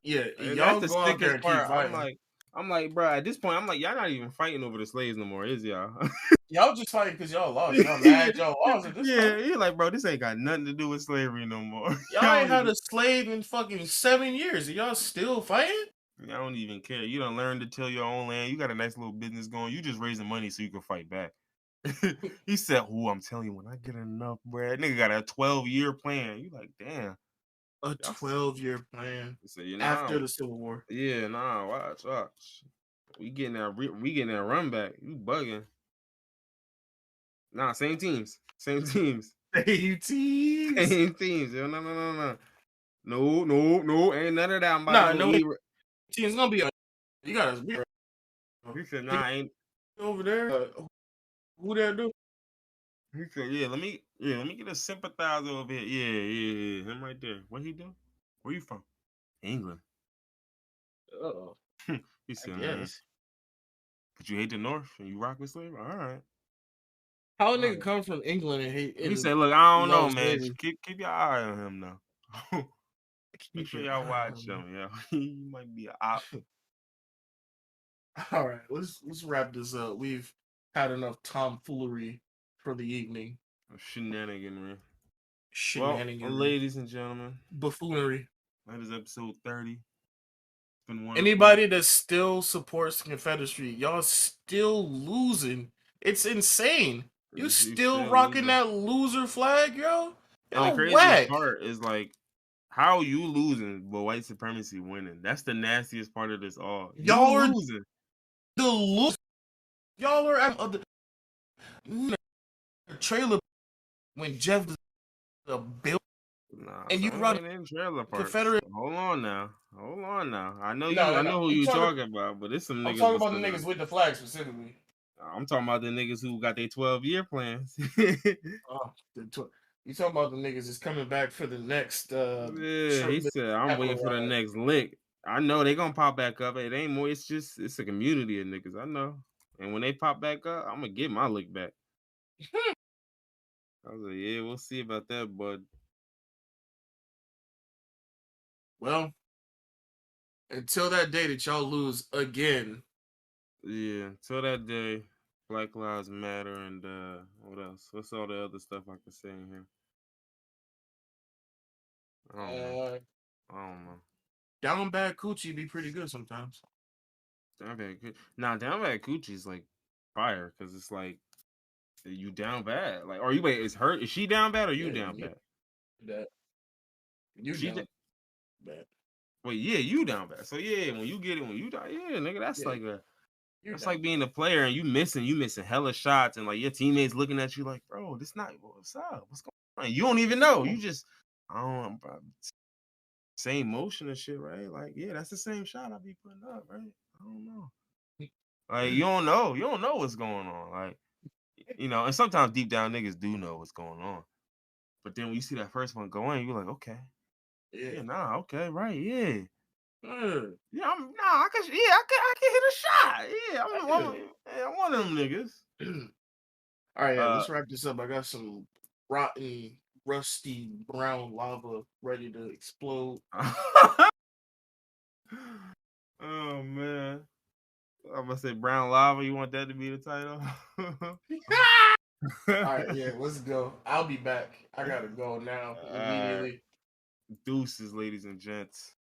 Speaker 2: Yeah,
Speaker 1: And that's
Speaker 2: y'all
Speaker 1: the
Speaker 2: go out there
Speaker 1: sickest
Speaker 2: and keep
Speaker 1: part.
Speaker 2: fighting.
Speaker 1: I'm like, bro. At this point, I'm like, y'all not even fighting over the slaves no more, is y'all?
Speaker 2: Y'all just fighting because y'all lost. Y'all mad y'all lost at this
Speaker 1: Yeah,
Speaker 2: point.
Speaker 1: you're like, bro, this ain't got nothing to do with slavery no more.
Speaker 2: Y'all ain't had a slave in fucking 7 years. And y'all still fighting?
Speaker 1: I don't even care. You don't learn to till your own land. You got a nice little business going. You just raising money so you can fight back. He said, "Oh, I'm telling you, when I get enough bread, nigga got a 12-year plan." You like, damn.
Speaker 2: A 12-year plan
Speaker 1: So,
Speaker 2: after the Civil War.
Speaker 1: Yeah, nah, watch. We getting that run back. You bugging. Nah, same teams. Same teams.
Speaker 2: Same teams.
Speaker 1: Same teams. Yo, no. No, ain't none of that. I'm about to go
Speaker 2: No
Speaker 1: eat.
Speaker 2: team's gonna be on. You gotta be
Speaker 1: He said, nah, ain't
Speaker 2: over there. Who there do?
Speaker 1: he said, let me get a sympathizer over here. Yeah, him right there. What he do? Where you from? England.
Speaker 2: Oh,
Speaker 1: He said, man,
Speaker 2: yes.
Speaker 1: but you hate the North and you rock with slavery? All right.
Speaker 2: How a nigga come from England and hate?
Speaker 1: He said, look, I don't know,
Speaker 2: love
Speaker 1: man.
Speaker 2: slavery?
Speaker 1: Keep your eye on him now. Make
Speaker 2: Keep
Speaker 1: sure
Speaker 2: your
Speaker 1: y'all
Speaker 2: eye
Speaker 1: watch
Speaker 2: on
Speaker 1: him, yo. He might be a op.
Speaker 2: All right, let's wrap this up. We've had enough tomfoolery for the evening.
Speaker 1: Shenaniganry. Well,
Speaker 2: Shenaniganry.
Speaker 1: ladies and gentlemen,
Speaker 2: Buffoonery.
Speaker 1: that is episode 30. It's been wonderful.
Speaker 2: Anybody that still supports the Confederacy, y'all still losing. It's insane. You still rocking that loser flag, yo?
Speaker 1: And the
Speaker 2: Yo,
Speaker 1: craziest
Speaker 2: whack.
Speaker 1: part is like, how are you losing but white supremacy winning? That's the nastiest part of this all.
Speaker 2: Y'all are
Speaker 1: losing.
Speaker 2: the loser. Y'all are at the trailer when Jeff was a bill.
Speaker 1: Nah,
Speaker 2: and you run
Speaker 1: in trailer parks.
Speaker 2: Confederate.
Speaker 1: Hold on now. I know
Speaker 2: I
Speaker 1: know who you talking about, but it's some niggas.
Speaker 2: I'm talking about the niggas with the flag specifically.
Speaker 1: I'm talking about the niggas who got their 12-year plans.
Speaker 2: You talking about the niggas that's coming back for the next
Speaker 1: yeah, he said I'm waiting for the next lick. I know they gonna pop back up. It ain't more, it's a community of niggas. I know. And when they pop back up, I'm gonna get my lick back. I was like, yeah, we'll see about that, bud.
Speaker 2: Well, until that day that y'all lose again.
Speaker 1: Yeah, until that day, Black Lives Matter and what else? What's all the other stuff I can say in here? I don't know.
Speaker 2: Down bad coochie be pretty good sometimes.
Speaker 1: Down bad coochie is like fire because it's like you down bad. Like, are you is she down bad or you down bad?
Speaker 2: That you down bad.
Speaker 1: Wait, yeah, you down bad. So yeah, when you die, yeah, nigga, that's like like being a player and you missing hella shots and like your teammates looking at you like, bro, this not what's up, what's going on? You don't even know. You just same motion and shit, right? Like, yeah, that's the same shot I be putting up, right? I don't know. Like, you don't know what's going on. Like, and sometimes deep down niggas do know what's going on. But then when you see that first one go in, you're like, okay. Yeah, nah, okay, right, yeah. Yeah, I can hit a shot. Yeah, I'm one of them niggas.
Speaker 2: All right, let's wrap this up. I got some rotten, rusty, brown lava ready to explode.
Speaker 1: Oh man. I'm gonna say brown lava. You want that to be the title?
Speaker 2: All right, yeah, let's go. I'll be back. I gotta go now immediately.
Speaker 1: Deuces, ladies and gents.